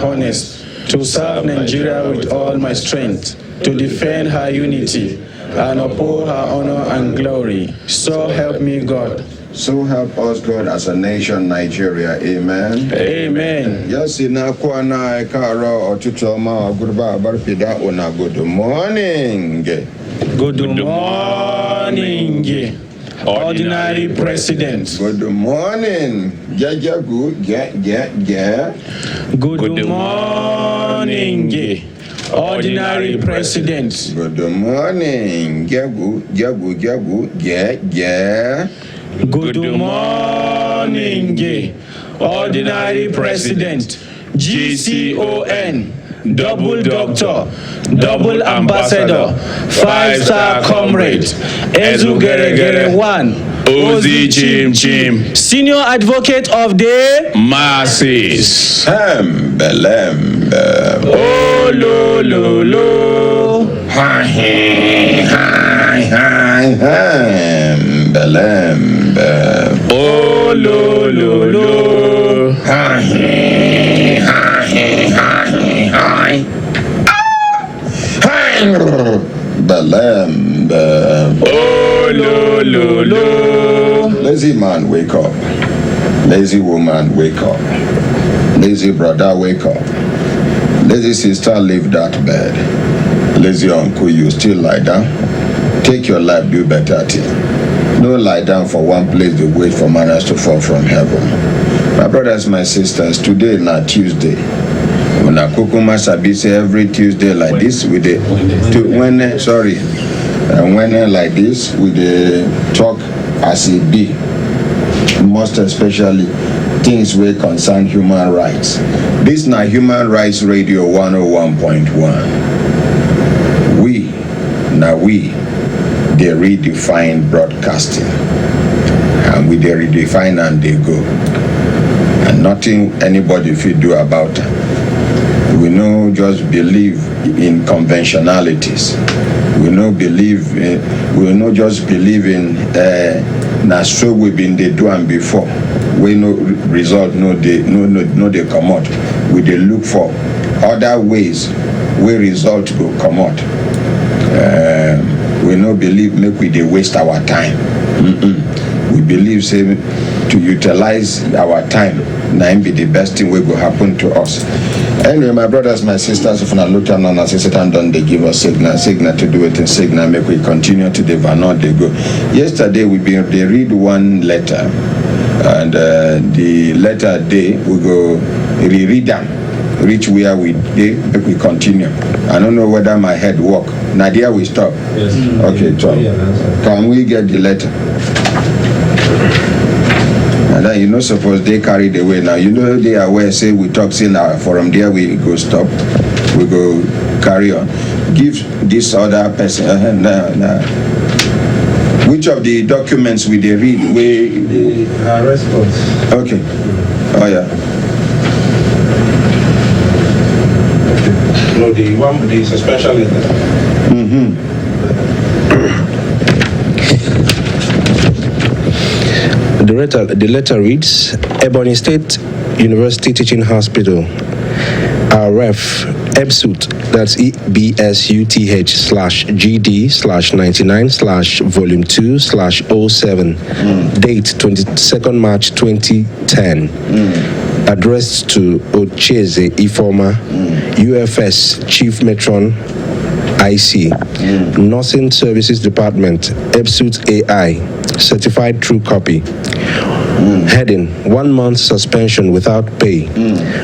honest, to serve Nigeria with all my strength, to defend her unity, and uphold her honor and glory. So help me God. So help us God as a nation, Nigeria. Amen. Amen. Yes, ina kwana ekaro otuchoma ogurba barpida una good morning. Good morning, Ordinary President. Good morning. Good. Good morning, Ordinary President. Good morning. Good morning, Ordinary President. GCON, Double Doctor, Double Ambassador, 5-star Comrade, Ezugeregere 1, Ozi Chim Chim, Senior Advocate of the Masses. Oh, lo, lo, lo. Hi, Oh, lo, lo, lo. Oh, lo, lo, lo. Lazy man, wake up. Lazy woman, wake up. Lazy brother, wake up. Lazy sister, leave that bed. Lazy uncle, you still lie down. Take your life, do better thing. No lie down for one place to wait for manners to fall from heaven. My brothers, my sisters, today na Tuesday. When I kukuma sabi say every Tuesday like this with the when like this with the talk as it be, most especially things wey concern human rights. This na Human Rights Radio 101.1. We they redefine broadcasting, and we they redefine and they go, and nothing anybody fit do about it. We no just believe in conventionalities. We no just believe in na so we been they do and before. We no result no they come out. We they look for other ways where result go come out. We no believe make we dey waste our time. We believe say to utilize our time na be the best thing wey go happen to us. Anyway, my brothers, my sisters, if una look at us, Satan done they give us signal to do it in signal, make we continue to the vanod they go. Yesterday they read one letter, and the letter day we go reread them. Reach where we did, make we continue. I don't know whether my head work. Nadia, we stop. Yes. Okay, Tom. Can we get the letter? And then you know, suppose they carried away now. You know they are aware. Say we talk. Say now from there we go stop. We go carry on. Give this other person. Which of the documents will they read? The response. Okay. Oh yeah. No, the one with the suspension letter. The letter reads, Ebonyi State University Teaching Hospital, RF, EBSUTH, that's EBSUTH/GD/99/Volume 2/07, date 22nd March 2010, addressed to Ochieze Ifeoma, UFS Chief Matron, IC, Nursing Services Department, EBSUTH AI, certified true copy. Heading, 1 month suspension without pay.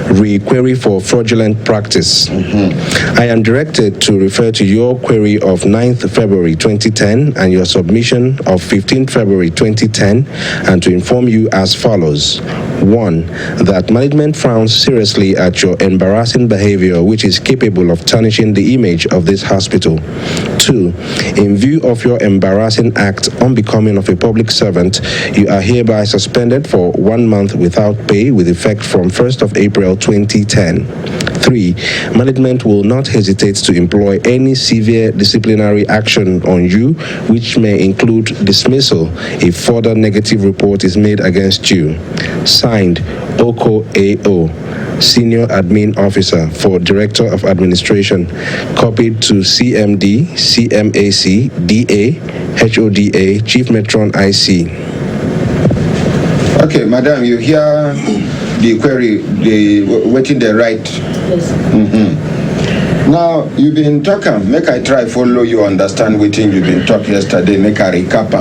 Re-query for fraudulent practice. I am directed to refer to your query of 9th February 2010 and your submission of 15th February 2010, and to inform you as follows. 1. That management frowns seriously at your embarrassing behavior, which is capable of tarnishing the image of this hospital. 2. In view of your embarrassing act unbecoming of a public servant, you are hereby suspended suspended for 1 month without pay with effect from 1st of April 2010. 3. Management will not hesitate to employ any severe disciplinary action on you, which may include dismissal if further negative report is made against you. Signed, Oko AO, Senior Admin Officer for Director of Administration, copied to CMD, CMAC, DA, HODA, Chief Metron IC. Okay, madam, you hear the query, waiting the right. Yes. Now, you've been talking, make I try follow you understand what you've been talking yesterday, make I recap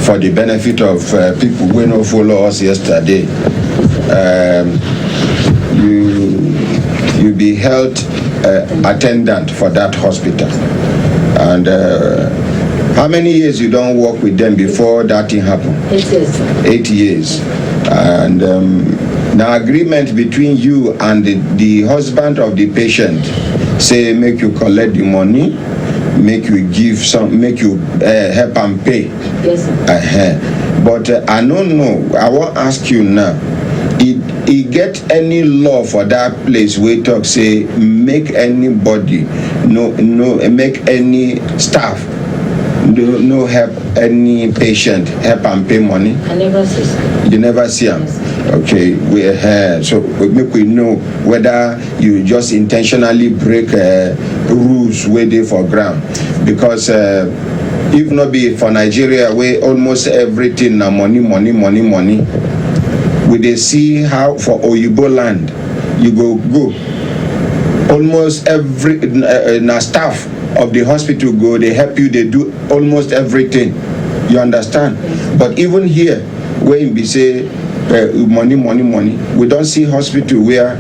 for the benefit of people who don't follow us yesterday. You be health attendant for that hospital. And how many years you don't work with them before that thing happened? 8 years. 8 years. And the agreement between you and the husband of the patient say make you collect the money, make you give some, make you help and pay. Yes, sir. But I don't know, I want to ask you now, it get any law for that place where talk say make anybody make any staff no help any patient help and pay money? I never see, sir. You never see them? Yes. Okay, we're here. So make we know whether you just intentionally break rules where they for ground. Because if not be for Nigeria, where almost everything na money, we they see how for Oyibo land, you go. Almost every staff of the hospital go, they help you, they do almost everything. You understand? But even here, where we say money, we don't see hospital where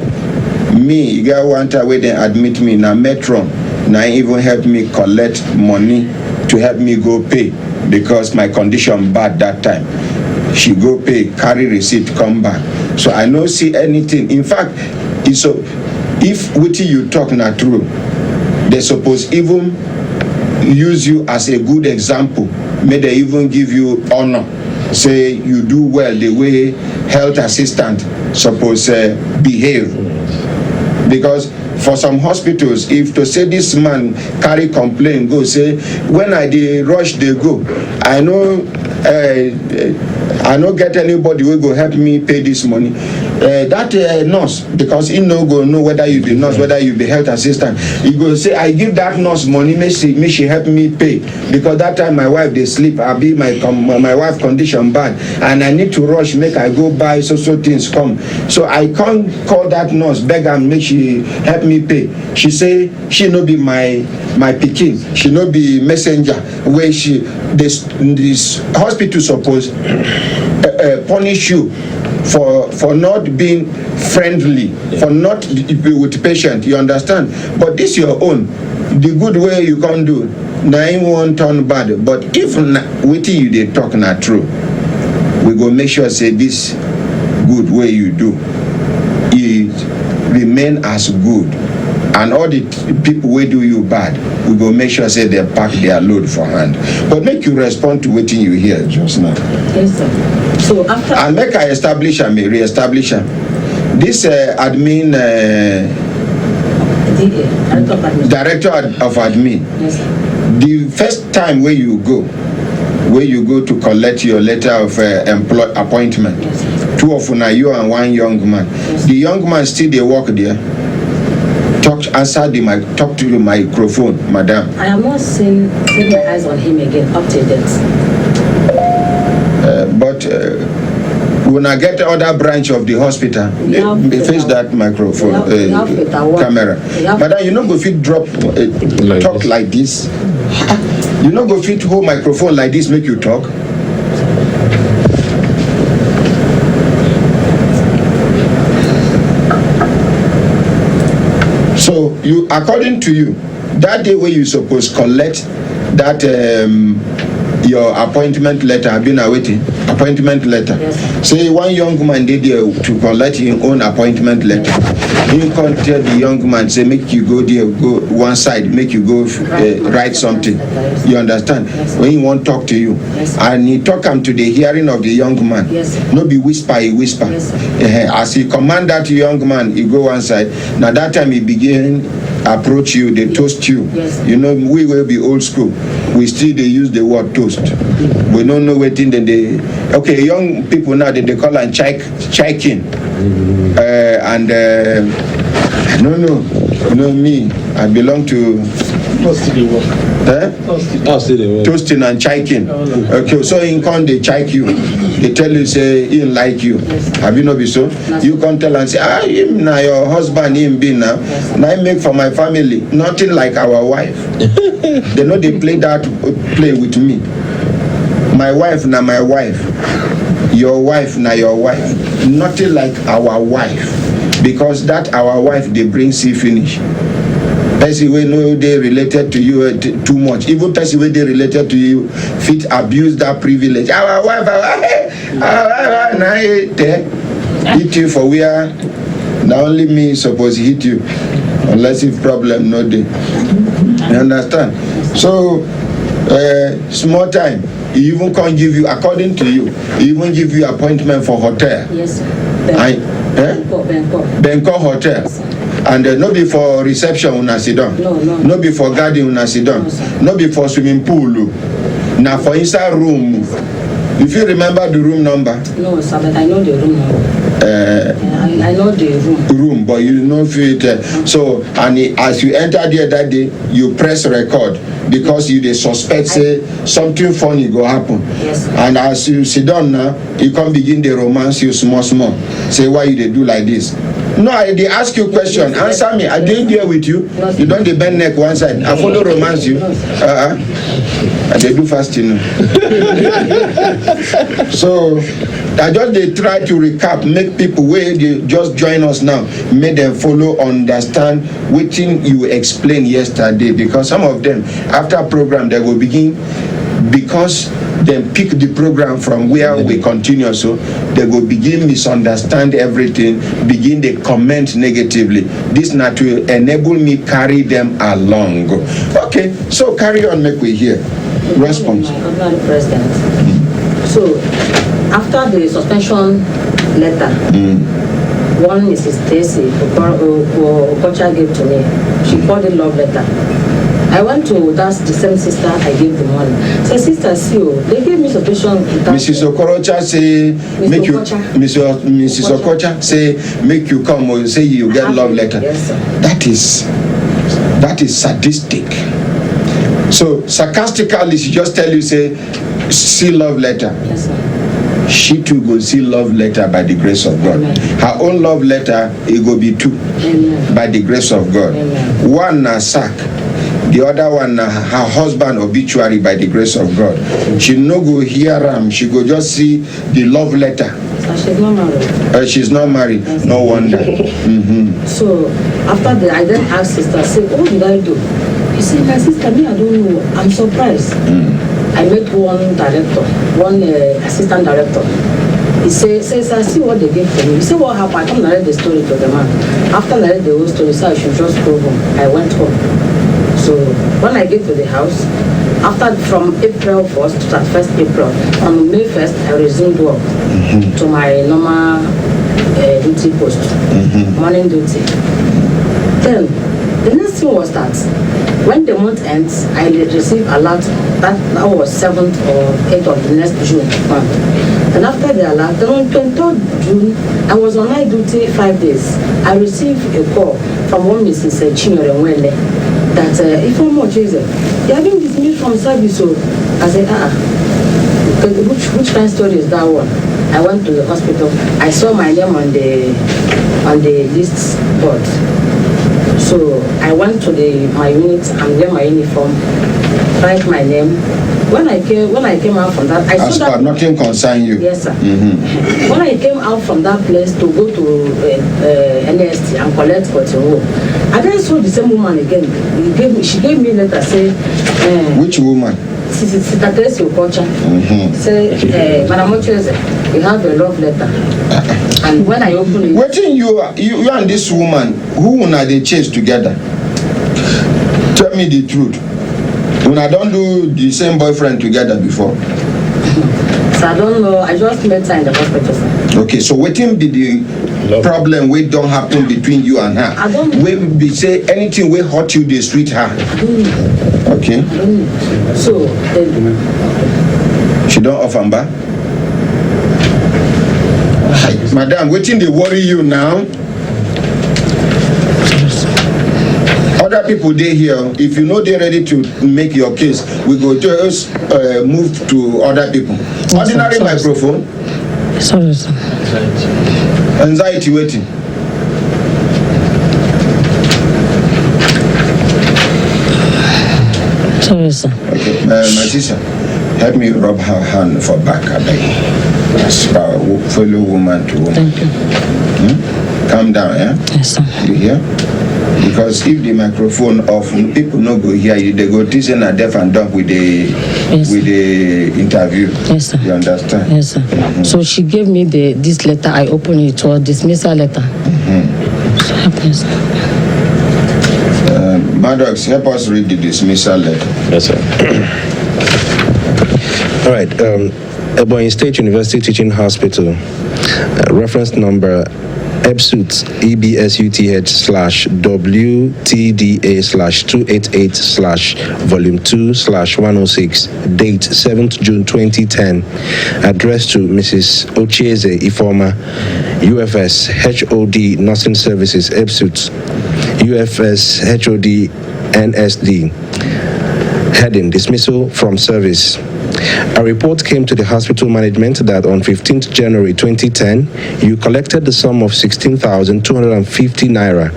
me, you got one time where they admit me, now Metron, now even help me collect money to help me go pay because my condition bad that time. She go pay, carry receipt, come back. So I don't see anything. In fact, it's so if what you talk not true, they suppose even use you as a good example. May they even give you honor. Say you do well the way health assistant suppose behave. Because for some hospitals, if to say this man carry complaint, go say, when I dey rush, they go. I no get anybody who go help me pay this money. That nurse, because he no go know whether you be nurse, whether you be health assistant, he go say, I give that nurse money, may she help me pay, because that time my wife they sleep, I be my wife condition bad, and I need to rush, make I go buy so things come. So I can't call that nurse, beg and make she help me pay. She say she no be my pikin, she no be messenger. Where this hospital suppose punish you for not being friendly, for not be with patient, you understand? But this your own, the good way you can do, now you won't turn bad. But if with you they talk not true, we go make sure say this good way you do, it remain as good. And all the people who do you bad, we go make sure say they pack their load for hand. But make you respond to what you hear just now. Yes, sir. So after and make I establish and re-establish them. This admin director of admin. Yes, sir. The first time where you go to collect your letter of appointment, yes, sir. Two of you and one young man. Yes, the young man still they work there. Talk to the microphone, madam. I am not set my eyes on him again up to date. But when I get the other branch of the hospital, face that microphone, camera. Madam, you not go fit drop talk like this. You not go fit hold microphone like this, make you talk. So you, according to you, that day where you suppose collect that your appointment letter. I've been awaiting appointment letter. Yes, say one young man did there to collect his own appointment letter. He can't tell the young man, say make you go there, go one side, make you go write something. You understand? Yes, when he won't talk to you, yes, and he talk him to the hearing of the young man. Yes, no be whisper, he whisper. Yes, as he command that young man, he go one side. Now that time he begin approach you, they toast you. Yes. You know, we will be old school. We still they use the word toast. We don't know what in they. Okay, young people now they call and checking. And I don't know. You know me. I belong to. Toasting and chiking. Okay, so in con they chike you. They tell you say he like you. Have you not been so? You can tell and say him now your husband him be now. Now I make for my family. Nothing like our wife. They know they play that play with me. My wife now my wife. Your wife now your wife. Nothing like our wife. Because that our wife they bring see finish. Person wey no dey related to you too much. Even person wey dey related to you fit abuse that privilege. Our wife na hit you for where na only me suppose hit you, unless if problem no dey. You understand? So small time, he even can't give you, according to you, he even give you appointment for hotel. Yes, sir. Bangkok hotel. And no be for reception una sit down. No be for garden una sit down. No be for swimming pool. Now for inside room. If you remember the room number. No, sir, but I know the room number. I know the room. But you know it. So and as you enter there that day, you press record because you dey suspect say something funny go happen. Yes. And as you sit down now, you can begin the romance you small. Say why you dey do like this. No, they ask you question. Answer me. I didn't deal with you. You don't dey bend neck one side. I follow romance you. They do fasting. So I just they try to recap, make people where they just join us now, make them follow, understand what thing you explained yesterday. Because some of them after program they will begin because then pick the program from where we continue, so they will begin misunderstand everything, begin they comment negatively. This not to enable me carry them along. Okay, so carry on, make we hear response. My ordinary president. So after the suspension letter, one Mrs. Stacy Okocha gave to me. She called it love letter. I went to that's the same sister I gave the money. Say, sister, see you. They gave me sufficient. Mrs. Okorocha say make you Mrs. Okocha say make you come or say you get love letter. Yes, sir. That is sadistic. So sarcastically she just tell you say see love letter. Yes, sir. She too go see love letter by the grace of God. Amen. Her own love letter it go be two. Amen. By the grace of God. Amen. One na sack. The other one, her husband obituary by the grace of God. She no go hear she go just see the love letter. So she's not married. She's not married. Yes. No wonder. So after that, I then asked sister, say, what did I do? You see, my sister, me, I don't know. I'm surprised. I met one director, one assistant director. He says, I see what they gave to me. He said, what happened? I come narrate the story to the man. After I narrate the whole story, so I should just go home. I went home. So when I get to the house, after from April 1st to 1st April, on May 1st, I resumed work to my normal duty post, morning duty. Then the next thing was that when the month ends, I receive alert that was 7th or 8th of the next June month. And after the alert, then on 23rd June, I was on night duty 5 days. I received a call from one Mrs. Ifeoma that Ifeoma Ochieze, you have been dismissed from service. So I said, which kind of story is that one? I went to the hospital. I saw my name on the list board. So I went to my unit and wear my uniform, write my name. When I came out from that, I saw that nothing concern you. Yes, sir. When I came out from that place to go to NST and collect cotton, I then saw the same woman again. She gave me a letter saying, which woman? Sister Tracy Okocha. Say, Madam Ochieze, you have a love letter. And when I open it, Waiting you and this woman, who are they chase together? Tell me the truth. When I don't do the same boyfriend together before. so I don't know. I just met her in the hospital, sir. Okay, so waiting be the problem we don't happen between you and her. I don't know. We be say anything we hurt you, they sweet her. Okay. So She don't offer back. Madam, waiting they worry you now. Other people they here. If you know they're ready to make your case, we go just move to other people. Ordinary microphone. sorry, sir. Anxiety waiting. Sorry, sir. Okay, my sister, help me rub her hand for back. As fellow woman to woman. Thank you. Calm down, yeah? Yes, sir. You hear? Because if the microphone off, people no go hear you. They go listen and deaf and dumb with the interview. Yes, sir. You understand? Yes, sir. So she gave me this letter. I opened it. It was dismissal letter. So help me, sir. Maddox, help us read the dismissal letter. Yes, sir. All right. Ebonyi State University Teaching Hospital, reference number EBSUTH, EBSUTH/WTDA/288/volume 2/106, date 7th June 2010, addressed to Mrs Ochieze Ifeoma, UFS HOD Nursing Services, EBSUTH, UFS HOD NSD, heading dismissal from service. A report came to the hospital management that on 15th January 2010, you collected the sum of 16,250 naira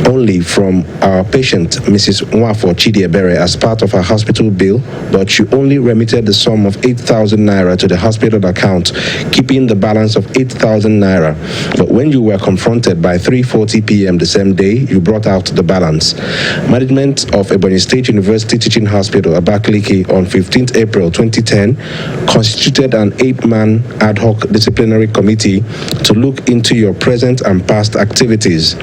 only from our patient, Mrs. Nwafo Chidiebere, as part of her hospital bill, but you only remitted the sum of 8,000 naira to the hospital account, keeping the balance of 8,000 naira. But when you were confronted by 3:40 p.m. the same day, you brought out the balance. Management of Ebonyi State University Teaching Hospital, Abakaliki, on 15th April 2010, constituted an 8-man ad hoc disciplinary committee to look into your present and past activities.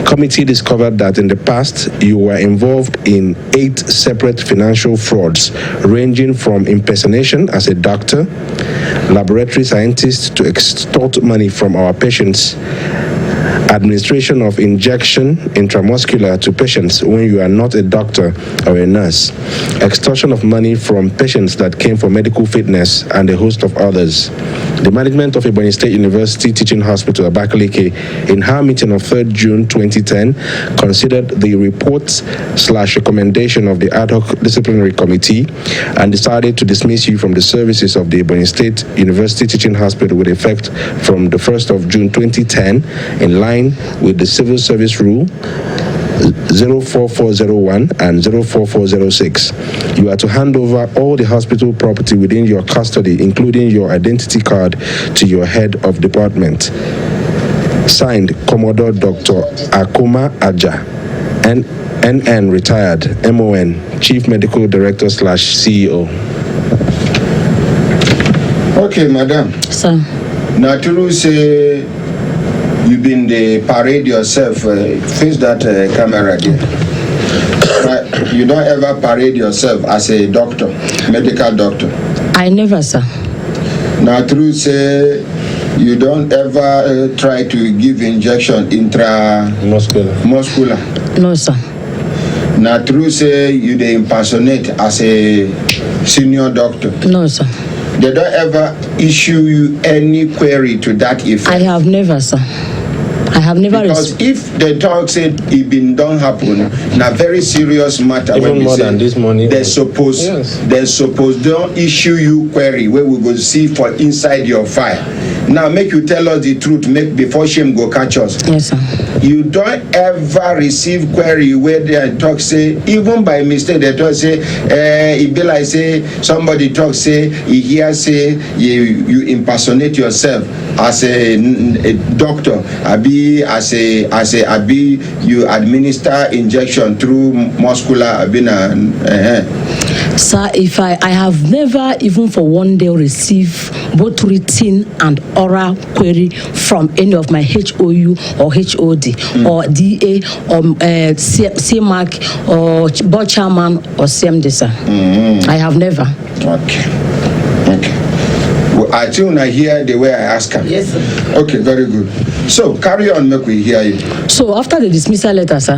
Committee discovered that in the past you were involved in 8 separate financial frauds, ranging from impersonation as a doctor, laboratory scientist, to extort money from our patients, administration of injection intramuscular to patients when you are not a doctor or a nurse, extortion of money from patients that came for medical fitness, and a host of others. The management of Ebonyi State University Teaching Hospital, Abakaliki, in her meeting of 3rd June 2010, considered the report/recommendation of the ad hoc disciplinary committee and decided to dismiss you from the services of the Ebonyi State University Teaching Hospital with effect from the 1st of June 2010, in line with the Civil Service Rule 04401 and 04406. You are to hand over all the hospital property within your custody, including your identity card, to your head of department. Signed, Commodore Dr. Akuma Aja, NN retired, MON, Chief Medical Director /CEO. Okay, madam. Sir. Naturu say you've been the parade yourself. Face that camera there. Right? You don't ever parade yourself as a doctor, medical doctor. I never, sir. Naturu say you don't ever try to give injection intramuscular. No, sir. Naturu say you dey impersonate as a senior doctor. No, sir. They don't ever issue you any query to that effect. I have never, sir. I have never. Because if the talk said it been don't happen, na very serious matter. Even when we more say than this money. They suppose don't issue you query where we go see for inside your file. Now make you tell us the truth, make before shame go catch us. Yes, sir. You don't ever receive query where they talk say, even by mistake they talk say, it be like say somebody talk say, he hear say you impersonate yourself as a doctor, abi you administer injection through muscular, Sir, if I have never even for one day received both written and oral query from any of my HOU or HOD or DA or CMAC or board chairman or CMD, sir. I have never. Okay. Well, I think I hear the way I ask her. Yes, sir. Okay, very good. So carry on, make we hear you. So after the dismissal letter, sir,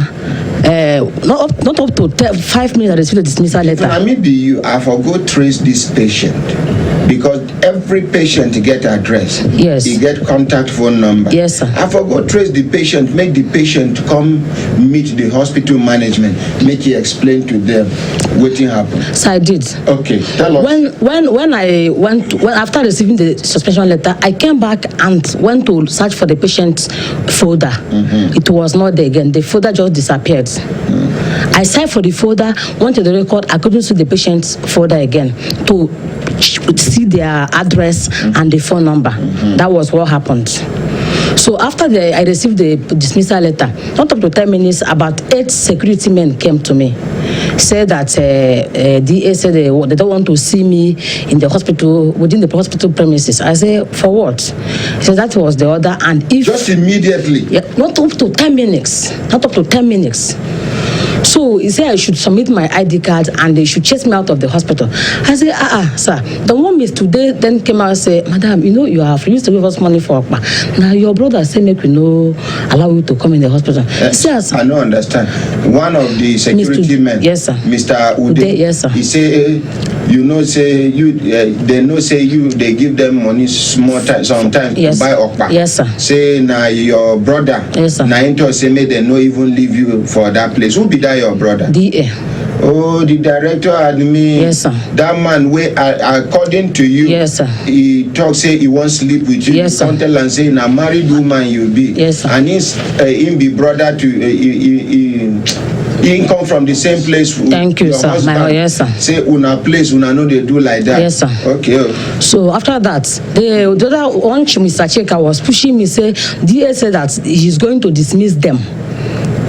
not up to 5 minutes I received the dismissal letter. Now maybe you I forgot trace this patient because every patient get address. Yes. He get contact phone number. Yes, sir. I forgot trace the patient, make the patient come meet the hospital management, make he explain to them what happened. So I did. Okay, tell us. When I went after receiving the suspension letter, I came back and went to search for the patient's folder. It was not there again. The folder just disappeared. I searched for the folder, went to the record. I couldn't see the patient's folder again to see their address and the phone number. That was what happened. So after I received the dismissal letter, not up to 10 minutes, about 8 security men came to me, said that DA said they don't want to see me in the hospital, within the hospital premises. I said, for what? He said that was the order, and if Just immediately. yeah, not up to 10 minutes. Not up to 10 minutes. So he said I should submit my ID card and they should chase me out of the hospital. I said, sir. The one Miss today then came out and said, Madam, you have refused to give us money for Okpa. Now your brother said make we no allow you to come in the hospital. He says, I don't understand. One of the security men, yes, sir. Mr. Ude, Yes, sir. he say, they know say you, they give them money small time, sometimes Yes. to buy Okpa. Yes, sir. Say now your brother, Yes, sir. now into say may they no even leave you for that place. Who be that your brother? DA. Oh, the director admin. Yes, sir. That man, according to you, Yes, sir. he talk say he won't sleep with you. Yes, sir. Come tell and say na married woman you be. Yes, sir. And him be brother to he come from the same place. Thank you, your sir. husband. Yes, sir. Say una place una know they do like that. Yes, sir. Okay. So after that, the other one, Mr. Cheka, was pushing me, say DA said that he's going to dismiss them.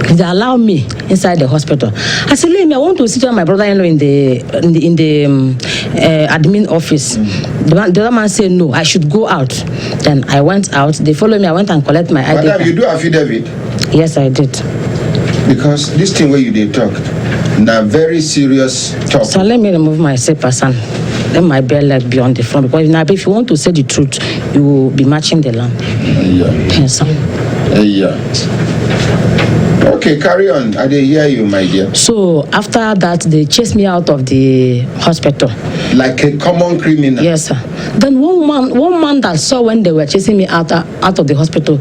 They allow me inside the hospital. I said, Lemme, I want to sit with my brother-in-law in the admin office. The other man said no, I should go out. Then I went out. They followed me. I went and collect my ID. Madam, you do affidavit? Yes, I did. Because this thing where you they talk, now very serious talk. So let me remove my slippers and let my bare leg be on the front. Because now, if you want to say the truth, you will be matching the lamb. Yeah. Yes, sir. Yeah. Okay, carry on. I didn't hear you, my dear. So after that, they chased me out of the hospital. Like a common criminal. Yes, sir. Then one man that saw when they were chasing me out of the hospital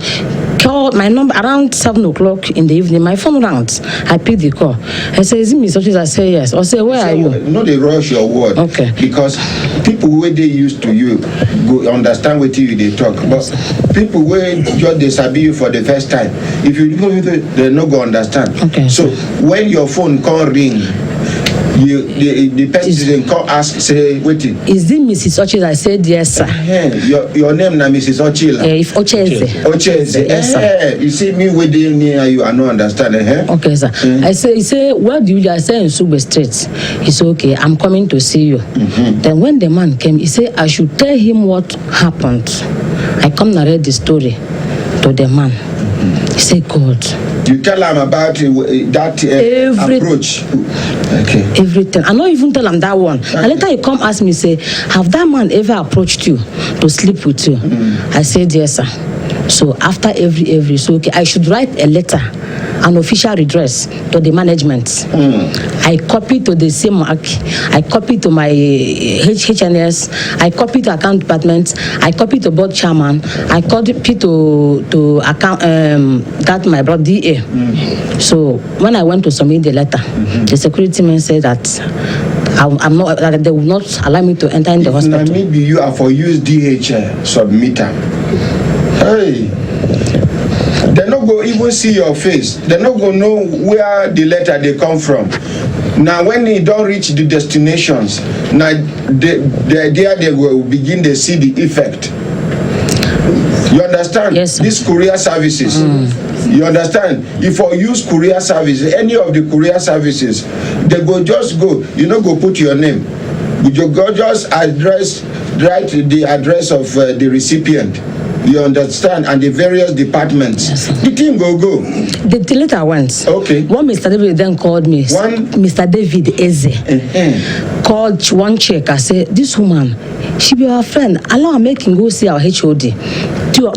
called my number around 7 o'clock in the evening. My phone rang. I picked the call. I said, "Is it Mrs. Ochieze?" I say yes. I say, "Where are you?" No, they rush your word. Okay. Because people where they used to you go understand what you they talk. But people where just they sabi you for the first time, if you go with it, they no go understand. Okay. So when your phone call ring, the person call ask say waiting. Is it Mrs. Ochieze? I said yes, sir. Your name now Mrs. Ochieze. If Ochieze. Ochieze. Yes, sir. You see me waiting near you, I don't understand. Okay, sir. I say, he say, where do you? I say in Sugbe Street. He said, okay, I'm coming to see you. Then when the man came, he said I should tell him what happened. I come narrate the story to the man. He said, God. You tell him about that approach. Okay. Everything. I not even tell him that one. Okay. And later he come ask me, say, have that man ever approached you to sleep with you? I said, yes, sir. So after every, so okay, I should write a letter, an official redress to the management. I copy to the CMAC, I copy to my HNS, I copy to account department, I copy to board chairman, I copy to account that my brother DA. So when I went to submit the letter, the security man said that I'm not, that they will not allow me to enter in the hospital. Maybe you are for use DH submitter. Hey, they're not going to even see your face. They're not going to know where the letter they come from. Now, when they don't reach the destinations, now they will begin to see the effect. You understand? Yes, sir. These courier services, You understand? If I use courier service, any of the courier services, they go just go, you know, go put your name. You go just write the address of the recipient. You understand? And the various departments. Yes, the team go. The letter went. Okay. One Mr. David then called me. Mr. David Eze called one check. I said, this woman, she be our friend. Allow her make him go see our HOD.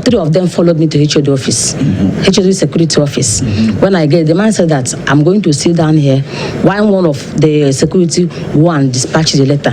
Three of them followed me to HOD office, HOD security office. When I get, the man said that I'm going to sit down here. One of the security one dispatched the letter.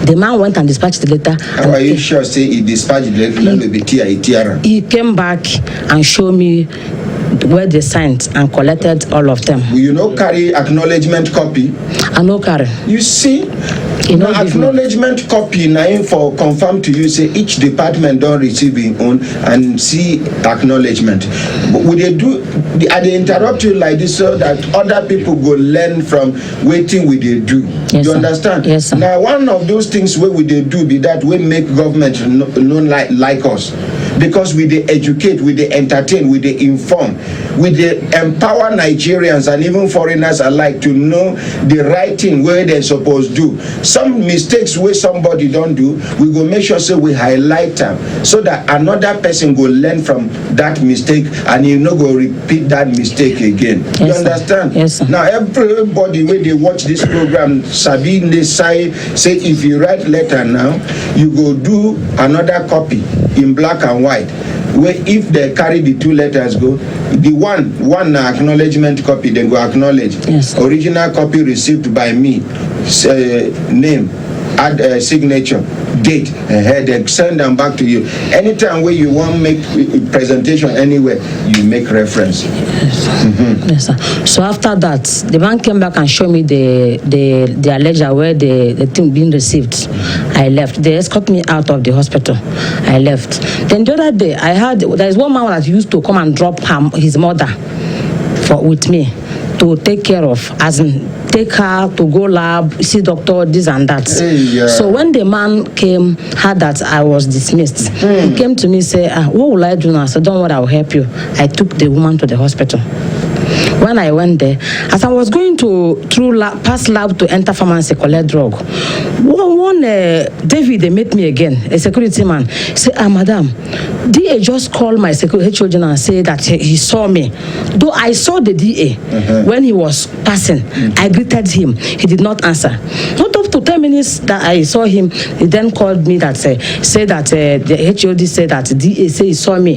The man went and dispatched the letter. How are you sure say he dispatched the letter? He came back and showed me where they signed and collected all of them. You know, carry acknowledgement copy. I know carry. You see, know, acknowledgement copy now for confirm to you say each department don't receive in own and see acknowledgement. But would they do? They interrupt you like this so that other people go learn from waiting with they do. Yes, you sir. understand? Yes, sir. Now one of those things where we they do be that we make government known like us. Because we they educate, we they entertain, we they inform, we they empower Nigerians and even foreigners alike to know the right thing where they're supposed to do. Some mistakes where somebody don't do, we go make sure we highlight them so that another person go learn from that mistake and you no go repeat that mistake again. Yes, you understand? Yes, sir. Now everybody when they watch this program, Sabine they say if you write letter now, you go do another copy in black and white, where if they carry the two letters go, the one acknowledgement copy, they go acknowledge. Yes. Original copy received by me, name, add signature, date, they send them back to you. Anytime where you want make presentation anywhere, you make reference. Yes, sir. So after that, the man came back and showed me the ledger where the thing being received. I left. They escorted me out of the hospital. I left. Then the other day, I heard there is one man that used to come and drop his mother with me to take care of, as in take her to go lab, see doctor, this and that. So when the man came, heard that I was dismissed, he came to me, say, what will I do now? I said, don't worry, I'll help you. I took the woman to the hospital. When I went there, as I was going past lab to enter pharmacy, collect drug, one David, they met me again, a security man. He said, madam, DA just called my security HOD and said that he saw me. Though I saw the DA when he was passing, I greeted him. He did not answer. Not up to 10 minutes that I saw him, he then called me that said that the HOD said that the DA said he saw me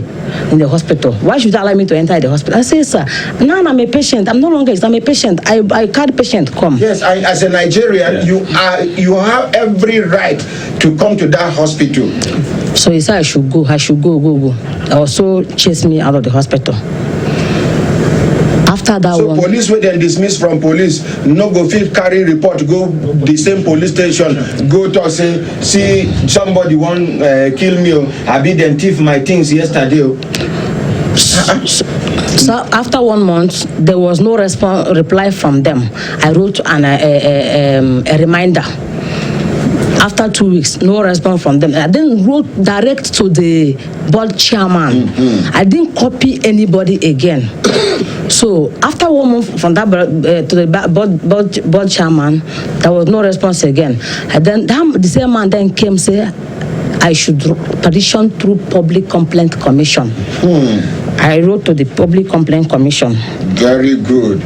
in the hospital. Why should they allow me to enter the hospital? I said, sir, now I'm a patient. I'm no longer, I'm a patient. I carry patient, come. Yes, as a Nigerian, you have every right to come to that hospital. So he said I should go. They also chased me out of the hospital. After that so one, police will then dismiss from police, no go feel carry report, go the same police station, go to say, see somebody want kill me, I be then thief my things yesterday. So after 1 month, there was no reply from them. I wrote a reminder. After 2 weeks, no response from them. I then wrote direct to the board chairman. I didn't copy anybody again. So after 1 month from that to the board chairman, there was no response again. And then the same man then came say I should petition through Public Complaint Commission. I wrote to the Public Complaint Commission. Very good.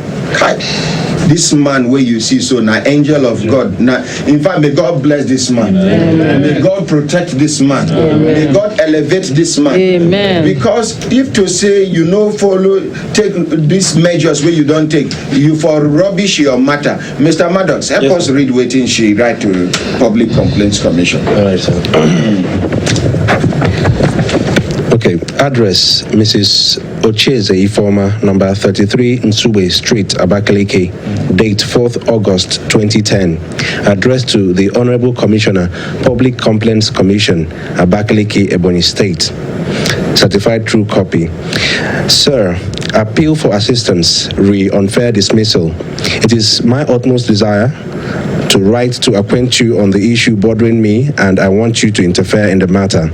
This man where you see so now angel of God. Now, in fact, may God bless this man. Amen. May God protect this man. Amen. May God elevate this man. Amen. Because if to say you no follow, take these measures where you don't take, you for rubbish your matter. Mr. Maddox, help us read waiting she write to Public Complaints Commission. All right, sir. Okay, address Mrs. Ochieze Ifeoma, number 33 Nsube Street, Abakaliki, date 4th August 2010. Addressed to the Honorable Commissioner, Public Complaints Commission, Abakaliki, Ebonyi State. Certified true copy. Sir, appeal for assistance, unfair dismissal. It is my utmost desire to write to acquaint you on the issue bothering me, and I want you to interfere in the matter.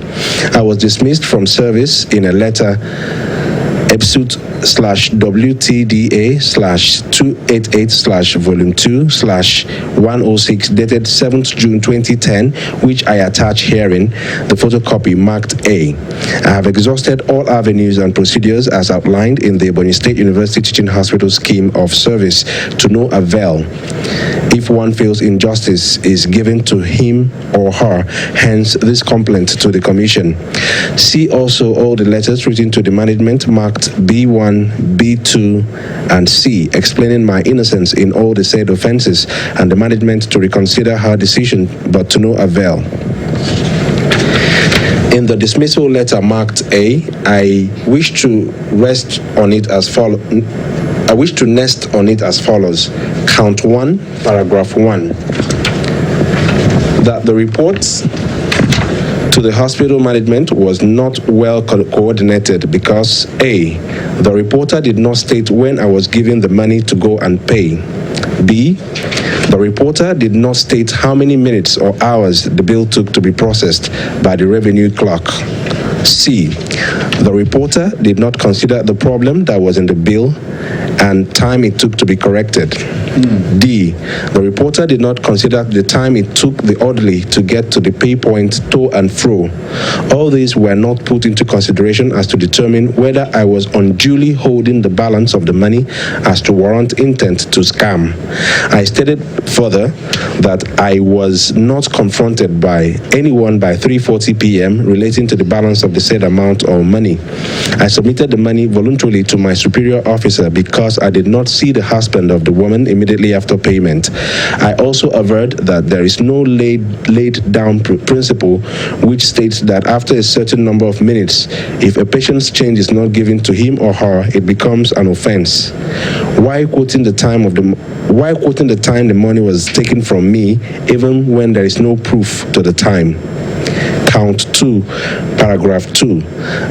I was dismissed from service in a letter EBSUTH/WTDA/288/Volume 2/106 dated 7th June 2010, which I attach herein, the photocopy marked A. I have exhausted all avenues and procedures as outlined in the Ebonyi State University Teaching Hospital Scheme of Service to no avail. If one feels injustice is given to him or her, hence this complaint to the Commission. See also all the letters written to the management marked B1, B2, and C, explaining my innocence in all the said offences and the management to reconsider her decision, but to no avail. In the dismissal letter marked A, I wish to nest on it as follows. Count 1, paragraph 1. That the reports to the hospital management was not well coordinated because A, the reporter did not state when I was given the money to go and pay. B, the reporter did not state how many minutes or hours the bill took to be processed by the revenue clerk. C, the reporter did not consider the problem that was in the bill and time it took to be corrected. D, the reporter did not consider the time it took the orderly to get to the pay point to and fro. All these were not put into consideration as to determine whether I was unduly holding the balance of the money as to warrant intent to scam. I stated further that I was not confronted by anyone by 3:40 p.m. relating to the balance of the said amount of money. I submitted the money voluntarily to my superior officer because I did not see the husband of the woman immediately after payment. I also averred that there is no laid down principle which states that after a certain number of minutes, if a patient's change is not given to him or her, it becomes an offense. Why quoting the time the money was taken from me, even when there is no proof to the time? Count 2, paragraph 2,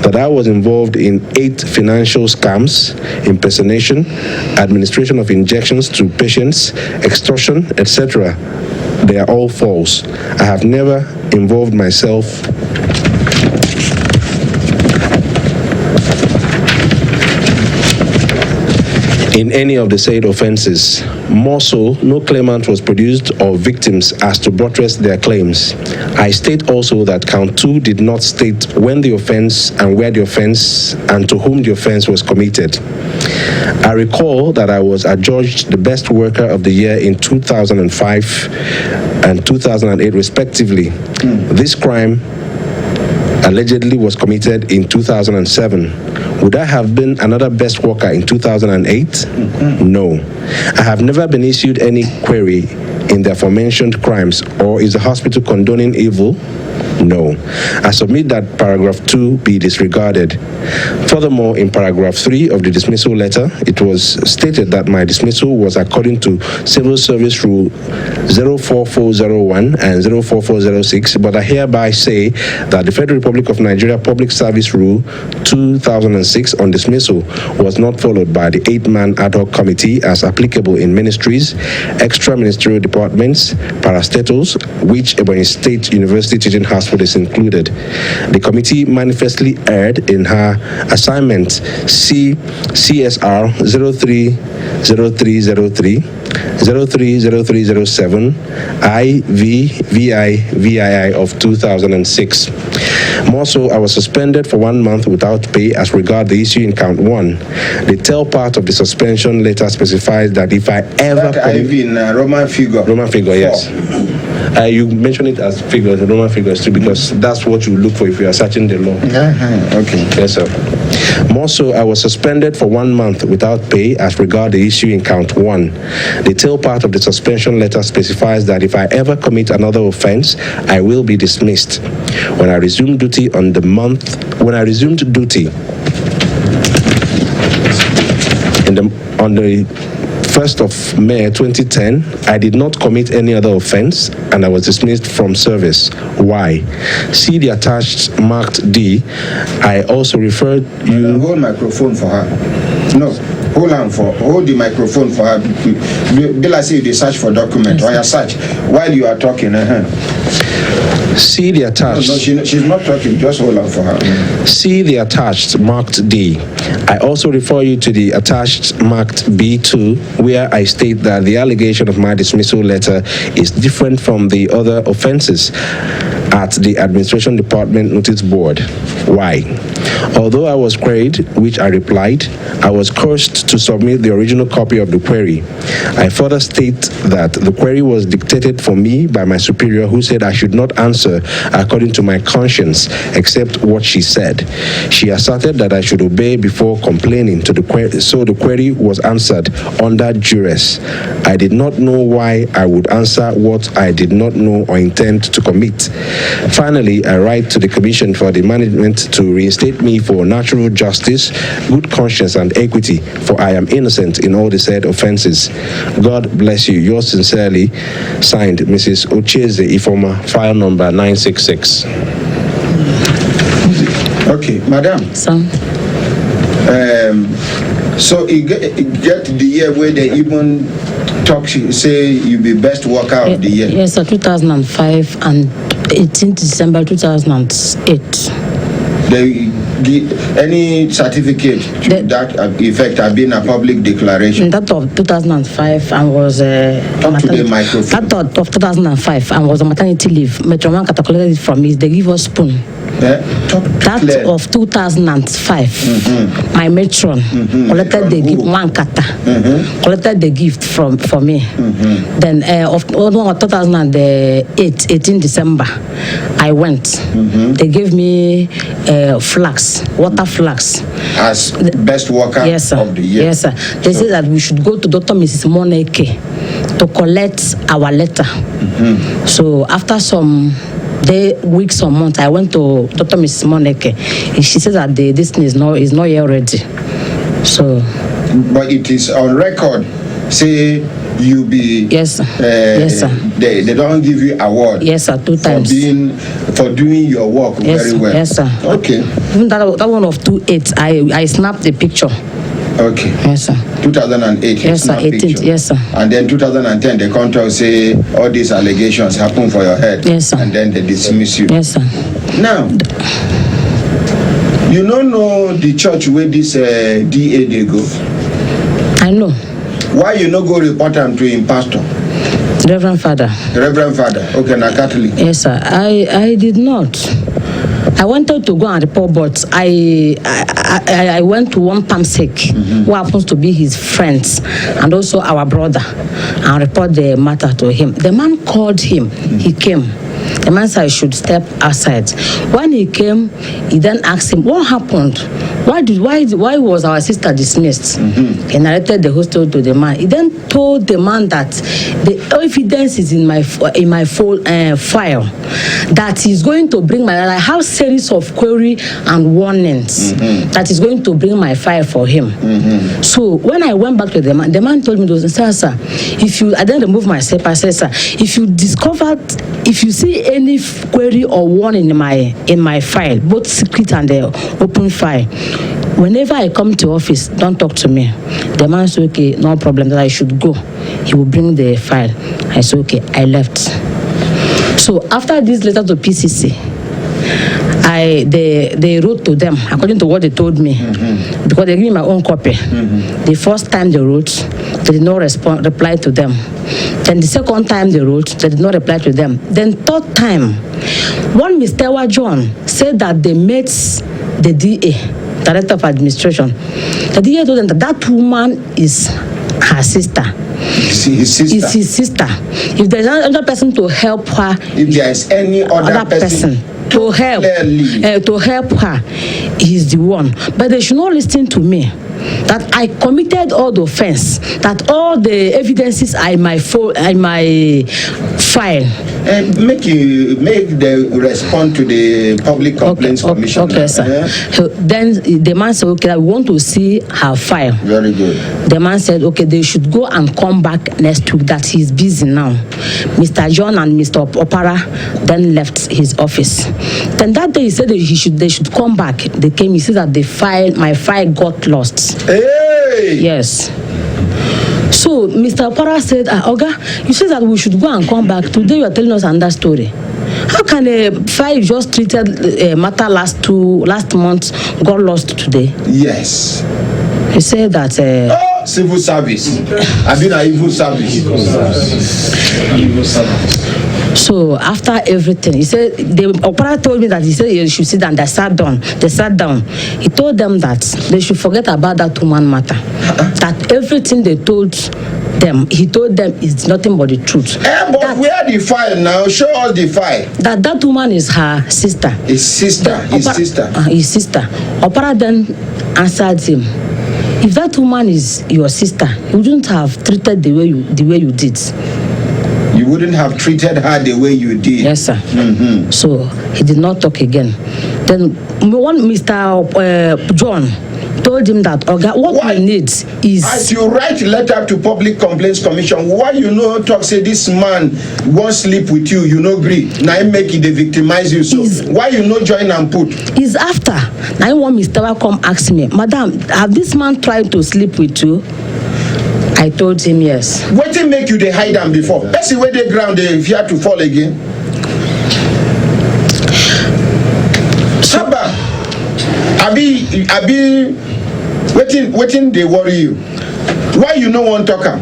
that I was involved in 8 financial scams, impersonation, administration of injections to patients, extortion, etc. They are all false. I have never involved myself in any of the said offences. More so, no claimant was produced or victims as to buttress their claims. I state also that count 2 did not state when the offence and where the offence and to whom the offence was committed. I recall that I was adjudged the best worker of the year in 2005 and 2008 respectively. This crime allegedly was committed in 2007. Would I have been another best worker in 2008? No. I have never been issued any query in the aforementioned crimes, or is the hospital condoning evil? No. I submit that paragraph 2 be disregarded. Furthermore, in paragraph 3 of the dismissal letter, it was stated that my dismissal was according to Civil Service Rule 04401 and 04406, but I hereby say that the Federal Republic of Nigeria Public Service Rule 2006 on dismissal was not followed by the 8-man ad hoc committee as applicable in ministries, extra-ministerial departments, parastatals, which Ebonyi State University Teaching Hospital is included. The committee manifestly erred in her assignment CSR 030303, 030307, IVVI of 2006. More so, I was suspended for 1 month without pay as regard the issue in count 1. The tail part of the suspension letter specifies that if I ever... That IV in Roman figure. Roman figure, yes. You mention it as figures, the Roman figures too, because that's what you look for if you are searching the law. Okay. Yes, sir. More so, I was suspended for 1 month without pay as regard the issue in count 1. The tail part of the suspension letter specifies that if I ever commit another offense, I will be dismissed. When I resumed duty on the 1st of May 2010, I did not commit any other offense and I was dismissed from service. Why? See the attached marked D. I also referred you... Hold microphone for her. No, hold the microphone for her. Bill, I say you search for document or you search while you are talking. See the attached. No, she's not talking. Just hold on for her. See the attached marked D. I also refer you to the attached marked B2, where I state that the allegation of my dismissal letter is different from the other offenses at the Administration Department Notice Board. Why? Although I was queried, which I replied, I was cursed to submit the original copy of the query. I further state that the query was dictated for me by my superior, who said I should not answer according to my conscience, except what she said. She asserted that I should obey before complaining to the query, so the query was answered under duress. I did not know why I would answer what I did not know or intend to commit. Finally, I write to the Commission for the Management to reinstate me for natural justice, good conscience, and equity, for I am innocent in all the said offenses. God bless you. Yours sincerely, signed, Mrs. Ochieze Ifeoma, file number 966. Okay, madam. So you get the year where they even talk, say you be best worker of the year. Yes, sir, 2005 and 18th December 2008. Any certificate to that effect have been a public declaration? That of 2005 and was talk to the microphone. That of 2005 and was a maternity leave. Metro Man calculated it from me. They give us spoon. That of 2005, my matron collected the gift, one kata, collected the gift for me. Then of 2008, 18 December, I went. They gave me flags, water flags. As best worker of the year? Yes, sir. They said that we should go to Dr. Mrs. Moneke to collect our letter. So after some weeks or months, I went to Dr. Mrs. Moneke. She said that this thing is not yet ready. So, but it is on record. Say you be. Yes, sir. Yes, sir. They don't give you award. Yes, sir. 2 times for doing your work very well. Yes, sir. Okay. Even that one of 28, I snapped the picture. Okay. Yes, sir. 2008. Yes, sir. 18th. Yes, sir. And then 2010, the contract say all these allegations happen for your head. Yes, sir. And then they dismiss you. Yes, sir. Now, you don't know the church where this DA they go. I know. Why you not go report them to him pastor? Reverend Father. Reverend Father. Okay, now Catholic. Yes, sir. I did not. I wanted to go and report, but I went to one Pamsek, who happens to be his friends and also our brother, and report the matter to him. The man called him. He came. The man said I should step outside. When he came, he then asked him, what happened? Why was our sister dismissed? He narrated the whole story to the man. He then told the man that the evidence is in my file, that he's going to bring I have series of query and warnings that is going to bring my file for him. So when I went back to the man told me, sir, if you, I then remove myself, I said, sir, if you see any query or warning in my file, both secret and the open file, whenever I come to office, don't talk to me. The man said, okay, no problem, that I should go. He will bring the file. I said, okay, I left. So after this letter to PCC, they wrote to them according to what they told me, because they gave me my own copy. The first time they wrote, they did not reply to them. Then the second time they wrote, they did not reply to them. Then third time, one Mr. John said that they met the DA, Director of Administration. The DA told them that woman is her sister. His sister. It's his sister. If there's another person to help her, if there is any other person to help her, he's the one. But they should not listen to me. That I committed all the offense. That all the evidences are in my file. And make the respond to the Public Complaints Commission. Okay, sir. So then the man said, okay, I want to see her file. Very good. The man said, okay, they should go and come back next week, that he's busy now. Mr. John and Mr. Opara then left his office. Then that day he said that they should come back. They came, he said that my file got lost. Hey! Yes. So Mr. Opara said, Oga, you said that we should go and come back. Today you are telling us another story. How can a file you just treated matter last month got lost today? Yes. He said that. Civil service. I've been an evil service. Evil service. So after everything, he said the operator told me that he said you should sit down. They sat down. They sat down. He told them that they should forget about that woman matter. That everything they told them, he told them is nothing but the truth. But where the file now? Show us the file. That woman is her sister. His sister. His sister. His sister. Opera then answered him. If that woman is your sister, you wouldn't have treated the way you did. You wouldn't have treated her the way you did. Yes, sir. So he did not talk again. Then one Mr. John told him that what we need is. As you write letter to Public Complaints Commission, why you know talk say this man won't sleep with you, you no agree. Now he make it they victimize you. So why you no join and put? Is after. Now one Mr. come ask me, Madam, have this man tried to sleep with you? I told him yes. What did make you they hide them before? That's the way they ground they fear to fall again. Saba, Abi, waiting they worry you. Why you no one talker?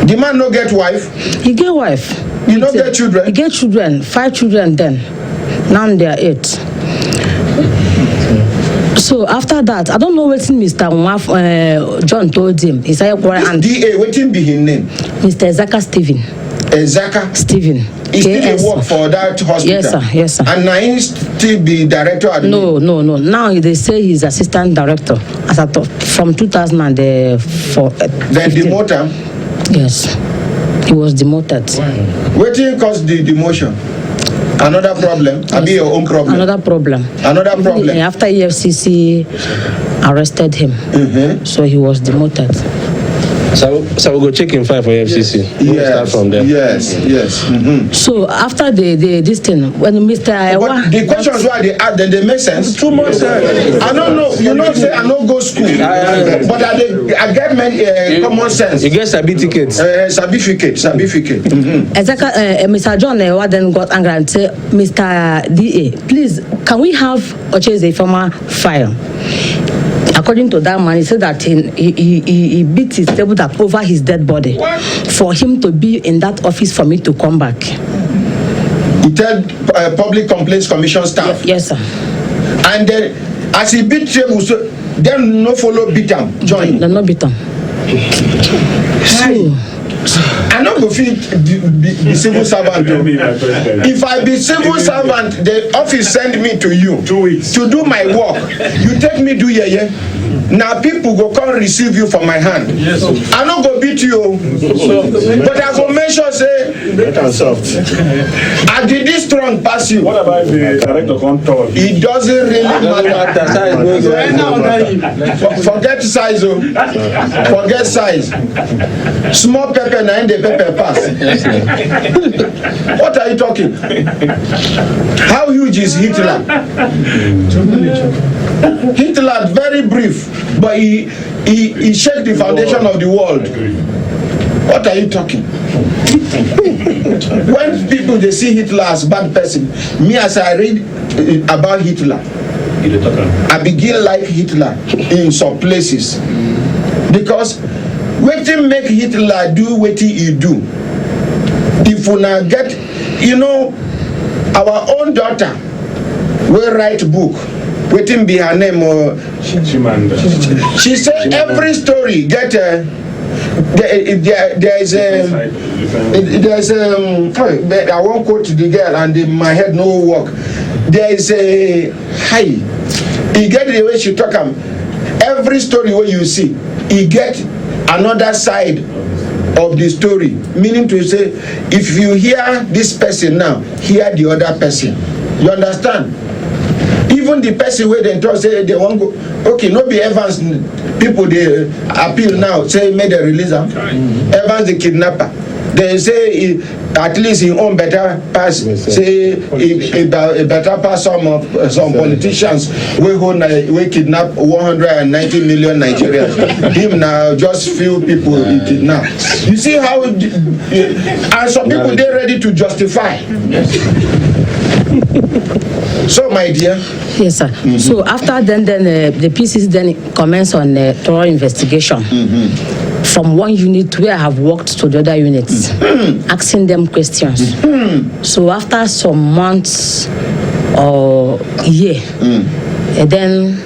The man no get wife? He get wife. You no get children? He get children, 5 children then. Now they are 8. So after that, I don't know what Mr. John told him. He said, DA, waiting be his name? Mr. Ezaka Stephen. Ezaka? Stephen. He still work for that hospital? Yes, sir. Yes, sir. And now he still be director? No. Now they say he's assistant director as from 2004. Then demoted? Yes. He was demoted. What caused the demotion? Another problem? Yes. Abi your own problem? Another problem. Another problem? After EFCC arrested him, so he was demoted. So we'll go check in file for FCC. Yes. Start from there. Yes. So after this thing, when Mr. But the questions why they add, then they make sense. Too much sense. I don't know. You know, say I don't go school, but I get many common sense. You get Sabi tickets. Certificate. Mr. John then got angry and said, Mr. DA, please, can we have Ochieze Ifeoma file? According to that man, he said that he beat his table that over his dead body for him to be in that office for me to come back. He told Public Complaints Commission staff? Yes, sir. And then, as he beat table, so then no follow beat him, join? No beat him. I don't go fit be civil servant. If I be civil servant, the office send me to you 2 weeks to do my work. You take me do yeah. Now people go come receive you from my hand. Yes, I don't go beat you, but I go make sure say I did this strong pass you. What about the director control? It doesn't really matter. Forget size, forget size. Small pepper na in the pepper pass. What are you talking? How huge is Hitler? Hitler very brief, but he shake the foundation of the world. What are you talking? When people they see Hitler as bad person, me as I read about Hitler, I begin like Hitler in some places because wetin make Hitler do wetin he do. If we now get, our own daughter will write book. Wetin be her name? She said every story get there's I won't quote the girl and my head no work. There is a high. You get the way she talk. Every story where you see, you get another side of the story. Meaning to say, if you hear this person now, hear the other person. You understand? Even the person where they talk say they won't go. Okay, no be Evans people they appeal now say make they release him. Evans the kidnapper. They say at least he own better pass, say, a better pass some politicians we kidnap 190 million Nigerians. Him now just few people he kidnap. You see how, and some people they're ready to justify. So, my dear. Yes, sir. So after then the PCC then commenced on a thorough investigation. From one unit where I have worked to the other units, asking them questions. So after some months or year, then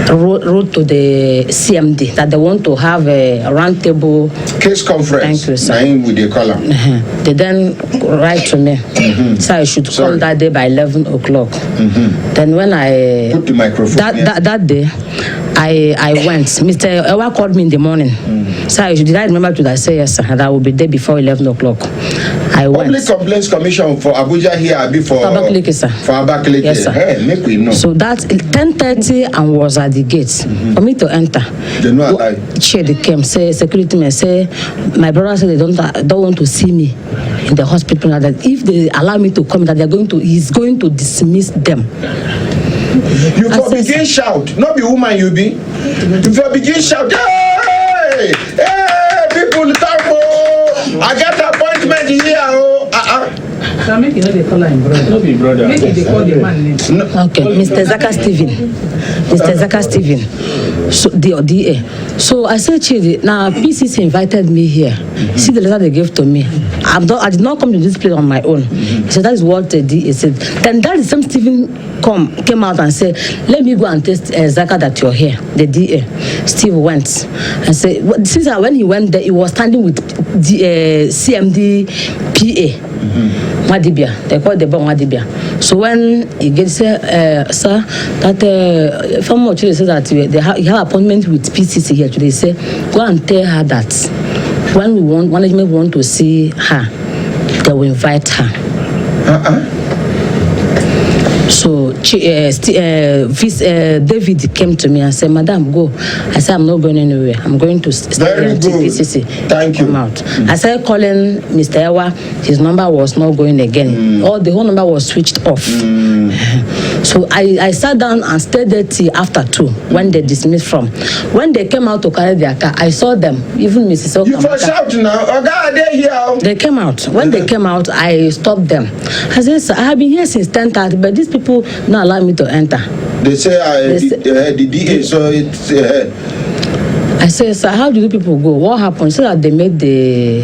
wrote to the CMD that they want to have a roundtable case conference. Thank you, sir. With the column. They then write to me, so I should come that day by 11 o'clock. Then when I put the microphone that day, I went. Mr. Ewa called me in the morning. So did I remember to say yes, sir, that I will be there before 11 o'clock. I went. Public Complaints Commission for Abuja here before. Abakaliki, sir. For Abakaliki. Yes, sir. Hey, make we know. So that 10:30 and was at the gate for me to enter. They know I. They came, say security men say my brother said they don't want to see me in the hospital. That if they allow me to come, that he's going to dismiss them. You can begin shout, not be woman you be. You can begin shout, hey, people come, oh, I got appointment here, oh, So make you know they call him brother. No be brother. Make they call the man name. Okay, Mr. Zaka Steven. Mr. Zaka Steven. So the DA. So I said, Chidi, now PCC invited me here. See the letter they gave to me. I did not come to this place on my own. He said that is what the DA said. Then that is some Steven came out and said, let me go and test Zaka that you're here. The DA. Steve went and said, since when he went there, he was standing with the CMD PA. Madibia, they call the bomb Madibia. So when he gets sir, that Ifeoma Ochieze says that he have appointment with PCC here today. Say, go and tell her that when management want to see her, they will invite her. So David came to me and said, Madam, go. I said, I'm not going anywhere. I'm going to stay at PCC. Thank you. Out. I started calling Mr. Ewa. His number was not going again. The whole number was switched off. So I sat down and stayed there till after 2 when they dismissed from. When they came out to carry their car, I saw them. Even Mrs. Ochieze. You for shout now. Oh God, they here. They came out. When they came out, I stopped them. I said, sir, I have been here since 10:30, but these people not allow me to enter. They say the DA, so it's. I said, sir, how do you people go? What happened? So that they made the